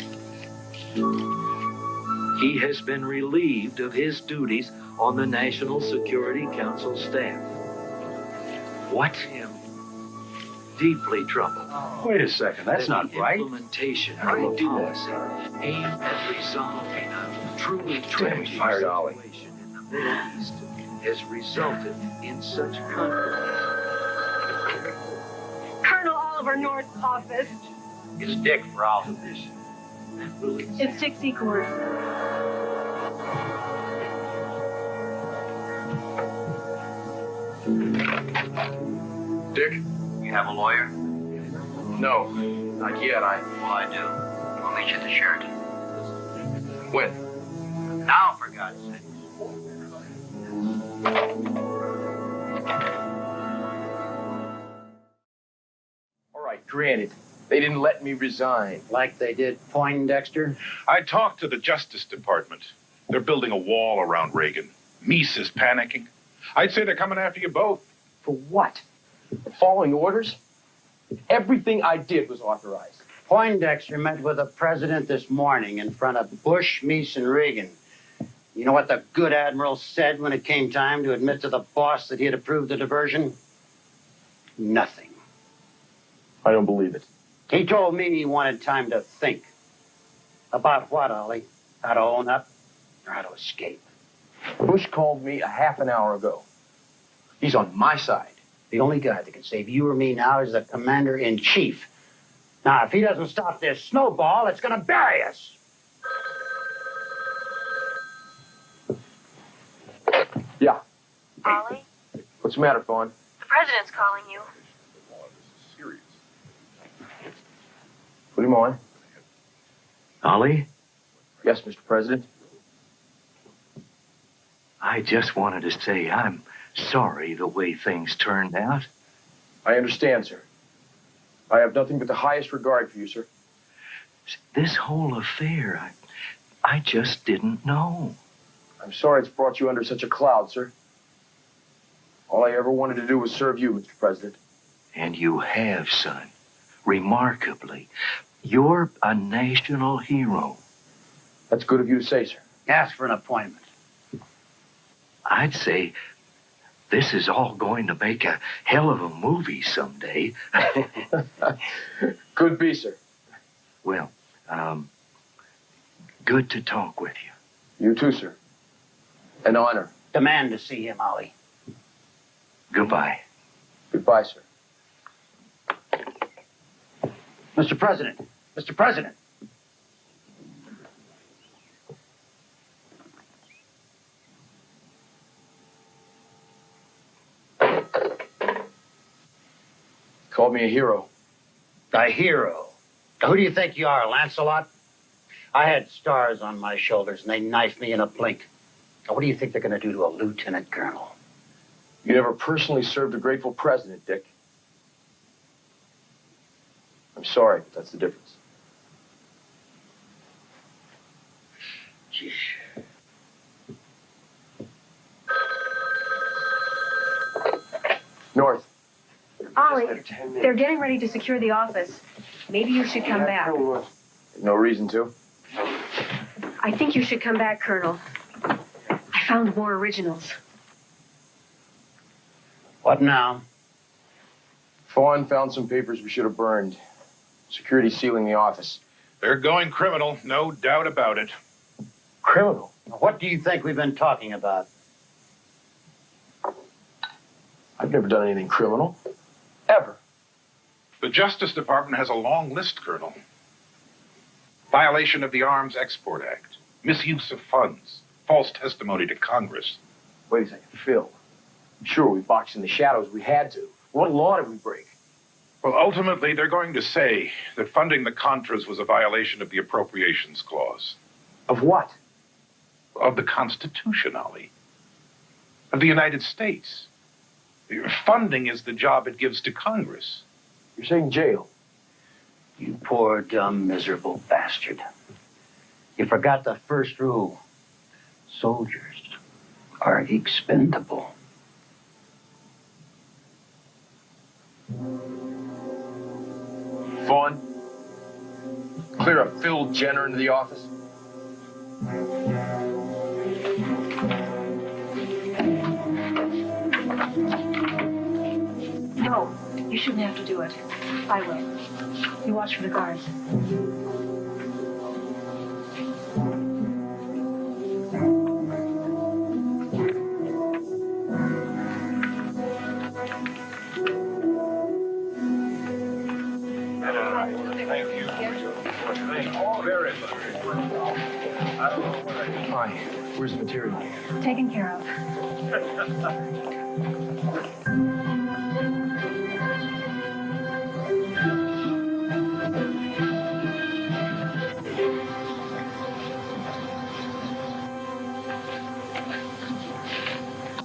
he has been relieved of his duties on the National Security Council staff. What? Him deeply troubled. Wait a second, that's not right. Implementation of a policy aimed at resolving a truly tragic situation in the Middle East has resulted in such conflict. Colonel Oliver North's office. It's Dick for all of this. It's 6 Ecorse. Dick? You have a lawyer? No, not yet. Well, I do. We'll meet you at the Sheraton. When? Now, for God's sake. All right, granted. They didn't let me resign. Like they did Poindexter? I talked to the Justice Department. They're building a wall around Reagan. Mies is panicking. I'd say they're coming after you both. For what? For following orders? Everything I did was authorized. Poindexter met with the president this morning in front of Bush, Mies, and Reagan. You know what the good admiral said when it came time to admit to the boss that he had approved the diversion? Nothing. I don't believe it. He told me he wanted time to think. About what, Ollie? How to own up or how to escape? Bush called me a half an hour ago. He's on my side. The only guy that can save you or me now is the commander-in-chief. Now, if he doesn't stop this snowball, it's going to bury us. Yeah. Ollie, What's the matter, Fawn? the president's calling you. Put him on. Ollie, Yes, Mr. President. I just wanted to say I'm sorry the way things turned out. I understand, sir. I have nothing but the highest regard for you, sir. This whole affair, I just didn't know. I'm sorry it's brought you under such a cloud, sir. All I ever wanted to do was serve you, Mr. President. And you have, son. Remarkably. You're a national hero. That's good of you to say, sir. Ask for an appointment. I'd say this is all going to make a hell of a movie someday. Could be, sir. Well, good to talk with you. You too, sir. An honor. Demand to see him, Ollie. Goodbye. Goodbye, sir. Mr. President. Mr. President. Called me a hero. A hero? Who do you think you are, Lancelot? I had stars on my shoulders, and they knifed me in a blink. Now, what do you think they're going to do to a lieutenant colonel? You never personally served a grateful president, Dick. I'm sorry, but that's the difference. Jeez. North. Ollie, they're getting ready to secure the office. Maybe you should come back. No reason to. I think you should come back, Colonel. I found more originals. What now? Fawn found some papers we should have burned. Security sealing the office. They're going criminal, no doubt about it. Criminal? What do you think we've been talking about? I've never done anything criminal. Ever. The Justice Department has a long list, Colonel. Violation of the Arms Export Act, misuse of funds, false testimony to Congress. Wait a second, Phil. Sure, we boxed in the shadows. We had to. What law did we break? Well, ultimately, they're going to say that funding the Contras was a violation of the Appropriations Clause. Of what? Of the Constitution, Ollie. Of the United States. Funding is the job it gives to Congress. You're saying jail? You poor, dumb, miserable bastard. You forgot the first rule. Soldiers are expendable. Vaughn, clear up Phil Jenner into the office. No, you shouldn't have to do it. I will. You watch for the guards. Hi, where's the material? Taken care of.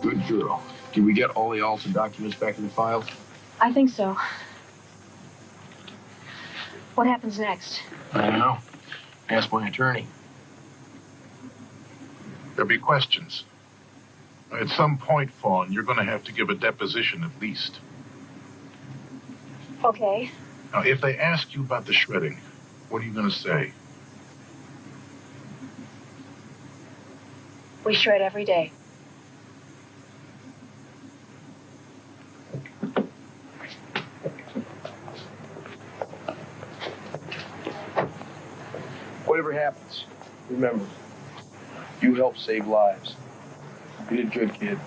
Good girl. Did we get all the altered documents back in the file? I think so. What happens next? I don't know. Ask my attorney. There'll be questions. At some point, Fawn, you're going to have to give a deposition at least. Okay. Now, if they ask you about the shredding, what are you going to say? We shred every day. Whatever happens, remember, you helped save lives. You did good, kid.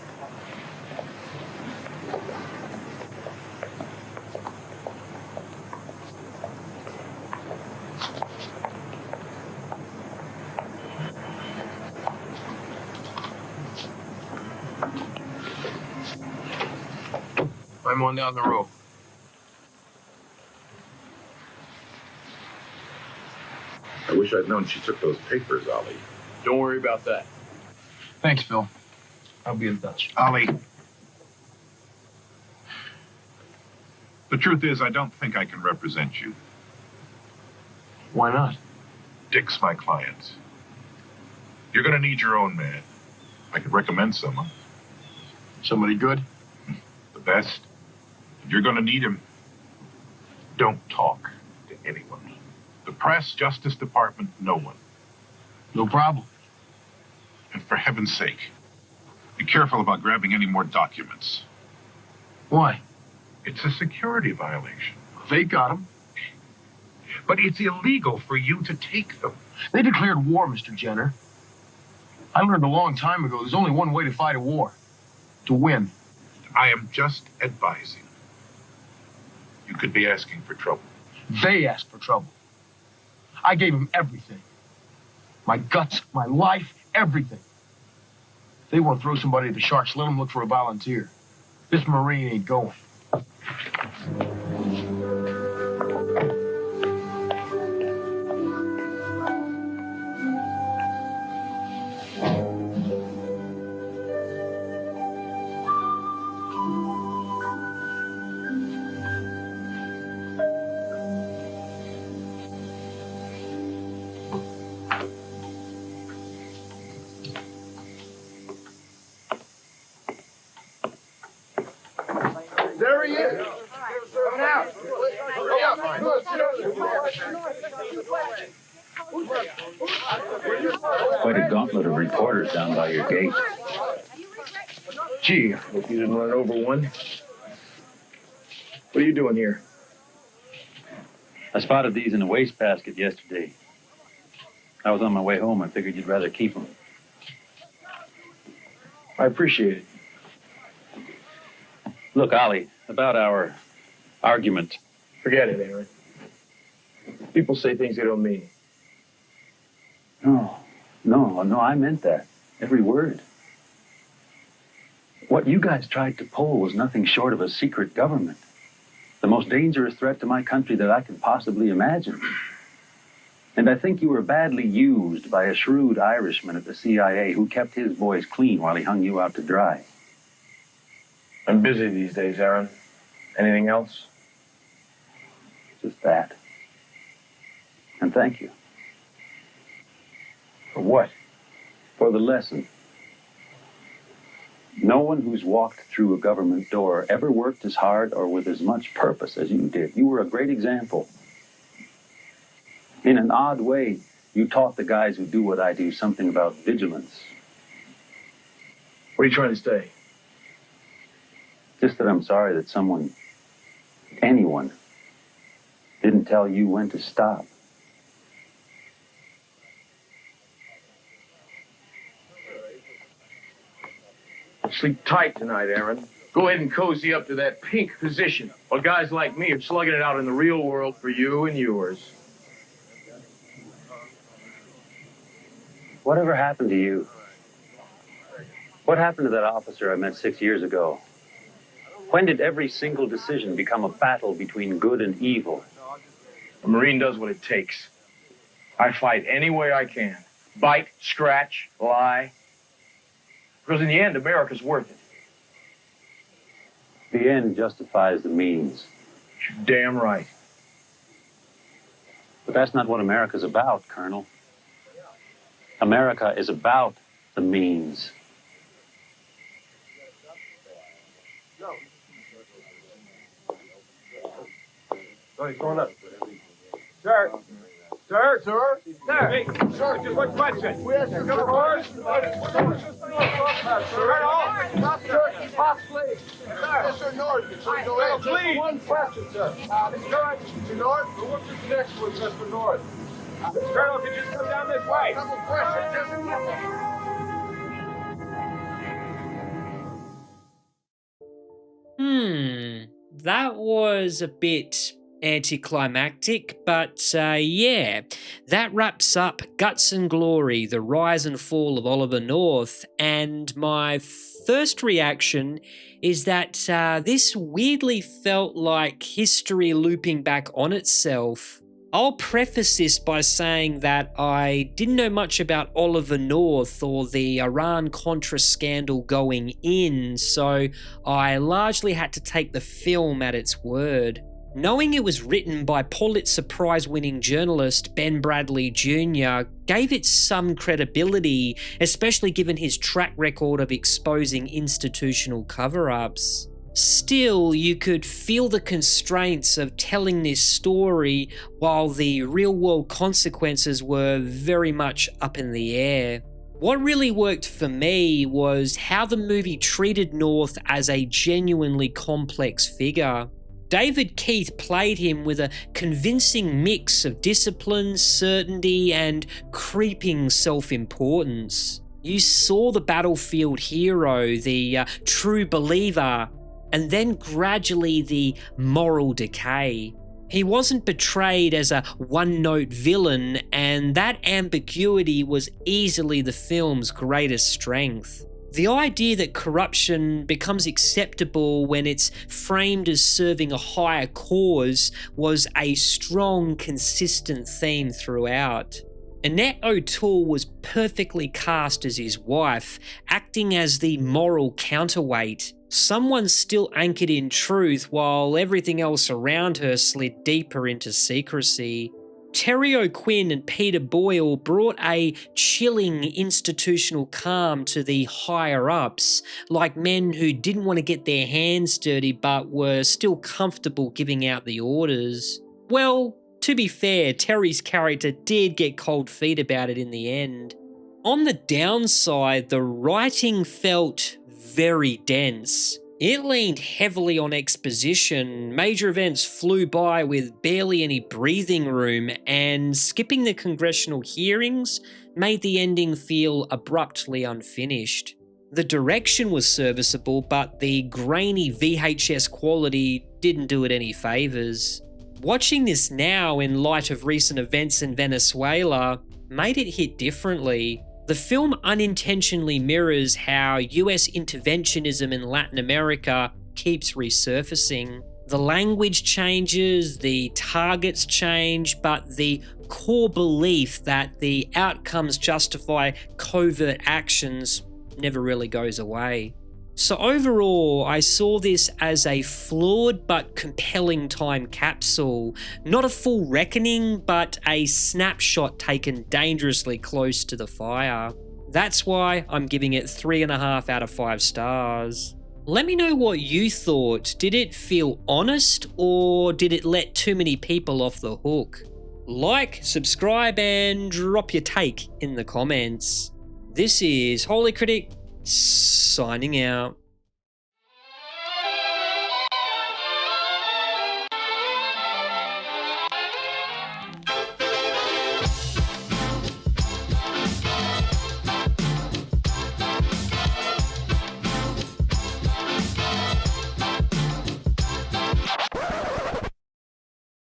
I'm on down the road. I wish I'd known she took those papers, Ollie. Don't worry about that. Thanks, Phil. I'll be in touch. Ollie. The truth is, I don't think I can represent you. Why not? Dick's my client. You're going to need your own man. I could recommend someone. Somebody good? The best. If you're going to need him, don't talk to anyone. The press, Justice Department, no one. No problem. And for heaven's sake, be careful about grabbing any more documents. Why? It's a security violation. They got them. But it's illegal for you to take them. They declared war, Mr. Jenner. I learned a long time ago there's only one way to fight a war. To win. I am just advising. You could be asking for trouble. They asked for trouble. I gave them everything. My guts, my life, everything. If they want to throw somebody at the Sharks, let them look for a volunteer. This Marine ain't going. Quite a gauntlet of reporters down by your gate. Gee, I hope you didn't run over one. What are you doing here? I spotted these in a wastebasket yesterday. I was on my way home. I figured you'd rather keep them. I appreciate it. Look, Ollie, about our argument. Forget it, Aaron. People say things they don't mean. No, I meant that. Every word. What you guys tried to pull was nothing short of a secret government. The most dangerous threat to my country that I could possibly imagine. And I think you were badly used by a shrewd Irishman at the CIA who kept his boys clean while he hung you out to dry. I'm busy these days, Aaron. Anything else? Just that. And thank you. For what? For the lesson. No one who's walked through a government door ever worked as hard or with as much purpose as you did. You were a great example. In an odd way, you taught the guys who do what I do something about vigilance. What are you trying to say? Just that I'm sorry that anyone, didn't tell you when to stop. Sleep tight tonight, Aaron. Go ahead and cozy up to that pink position, while guys like me are slugging it out in the real world for you and yours. Whatever happened to you? What happened to that officer I met 6 years ago? When did every single decision become a battle between good and evil? A Marine does what it takes. I fight any way I can. Bite, scratch, lie. Because in the end, America's worth it. The end justifies the means. You're damn right. But that's not what America's about, Colonel. America is about the means. Oh, he's going up. Sir. Sir. Hey, sir, just one question. We asked you to come aboard. Possibly. Mr. North. Well, please. One question, sir. Mr. North, what's the next one, Mr. North? Colonel, could you just come down this way? Couple questions. That was a bit anticlimactic, but yeah, that wraps up Guts and Glory, the rise and fall of Oliver North, and my first reaction is that this weirdly felt like history looping back on itself. I'll preface this by saying that I didn't know much about Oliver North or the Iran-Contra scandal going in, so I largely had to take the film at its word. Knowing it was written by Pulitzer Prize-winning journalist Ben Bradley Jr. gave it some credibility, especially given his track record of exposing institutional cover-ups. Still, you could feel the constraints of telling this story while the real-world consequences were very much up in the air. What really worked for me was how the movie treated North as a genuinely complex figure. David Keith played him with a convincing mix of discipline, certainty, and creeping self-importance. You saw the battlefield hero, the true believer, and then gradually the moral decay. He wasn't portrayed as a one-note villain, and that ambiguity was easily the film's greatest strength. The idea that corruption becomes acceptable when it's framed as serving a higher cause was a strong, consistent theme throughout. Annette O'Toole was perfectly cast as his wife, acting as the moral counterweight, someone still anchored in truth while everything else around her slid deeper into secrecy. Terry O'Quinn and Peter Boyle brought a chilling institutional calm to the higher-ups, like men who didn't want to get their hands dirty but were still comfortable giving out the orders. Well, to be fair, Terry's character did get cold feet about it in the end. On the downside, the writing felt very dense. It leaned heavily on exposition, major events flew by with barely any breathing room, and skipping the congressional hearings made the ending feel abruptly unfinished. The direction was serviceable, but the grainy VHS quality didn't do it any favours. Watching this now in light of recent events in Venezuela made it hit differently. The film unintentionally mirrors how US interventionism in Latin America keeps resurfacing. The language changes, the targets change, but the core belief that the outcomes justify covert actions never really goes away. So overall, I saw this as a flawed but compelling time capsule. Not a full reckoning, but a snapshot taken dangerously close to the fire. That's why I'm giving it 3.5 out of 5 stars. Let me know what you thought. Did it feel honest, or did it let too many people off the hook? Like, subscribe, and drop your take in the comments. This is Holy Critic, signing out.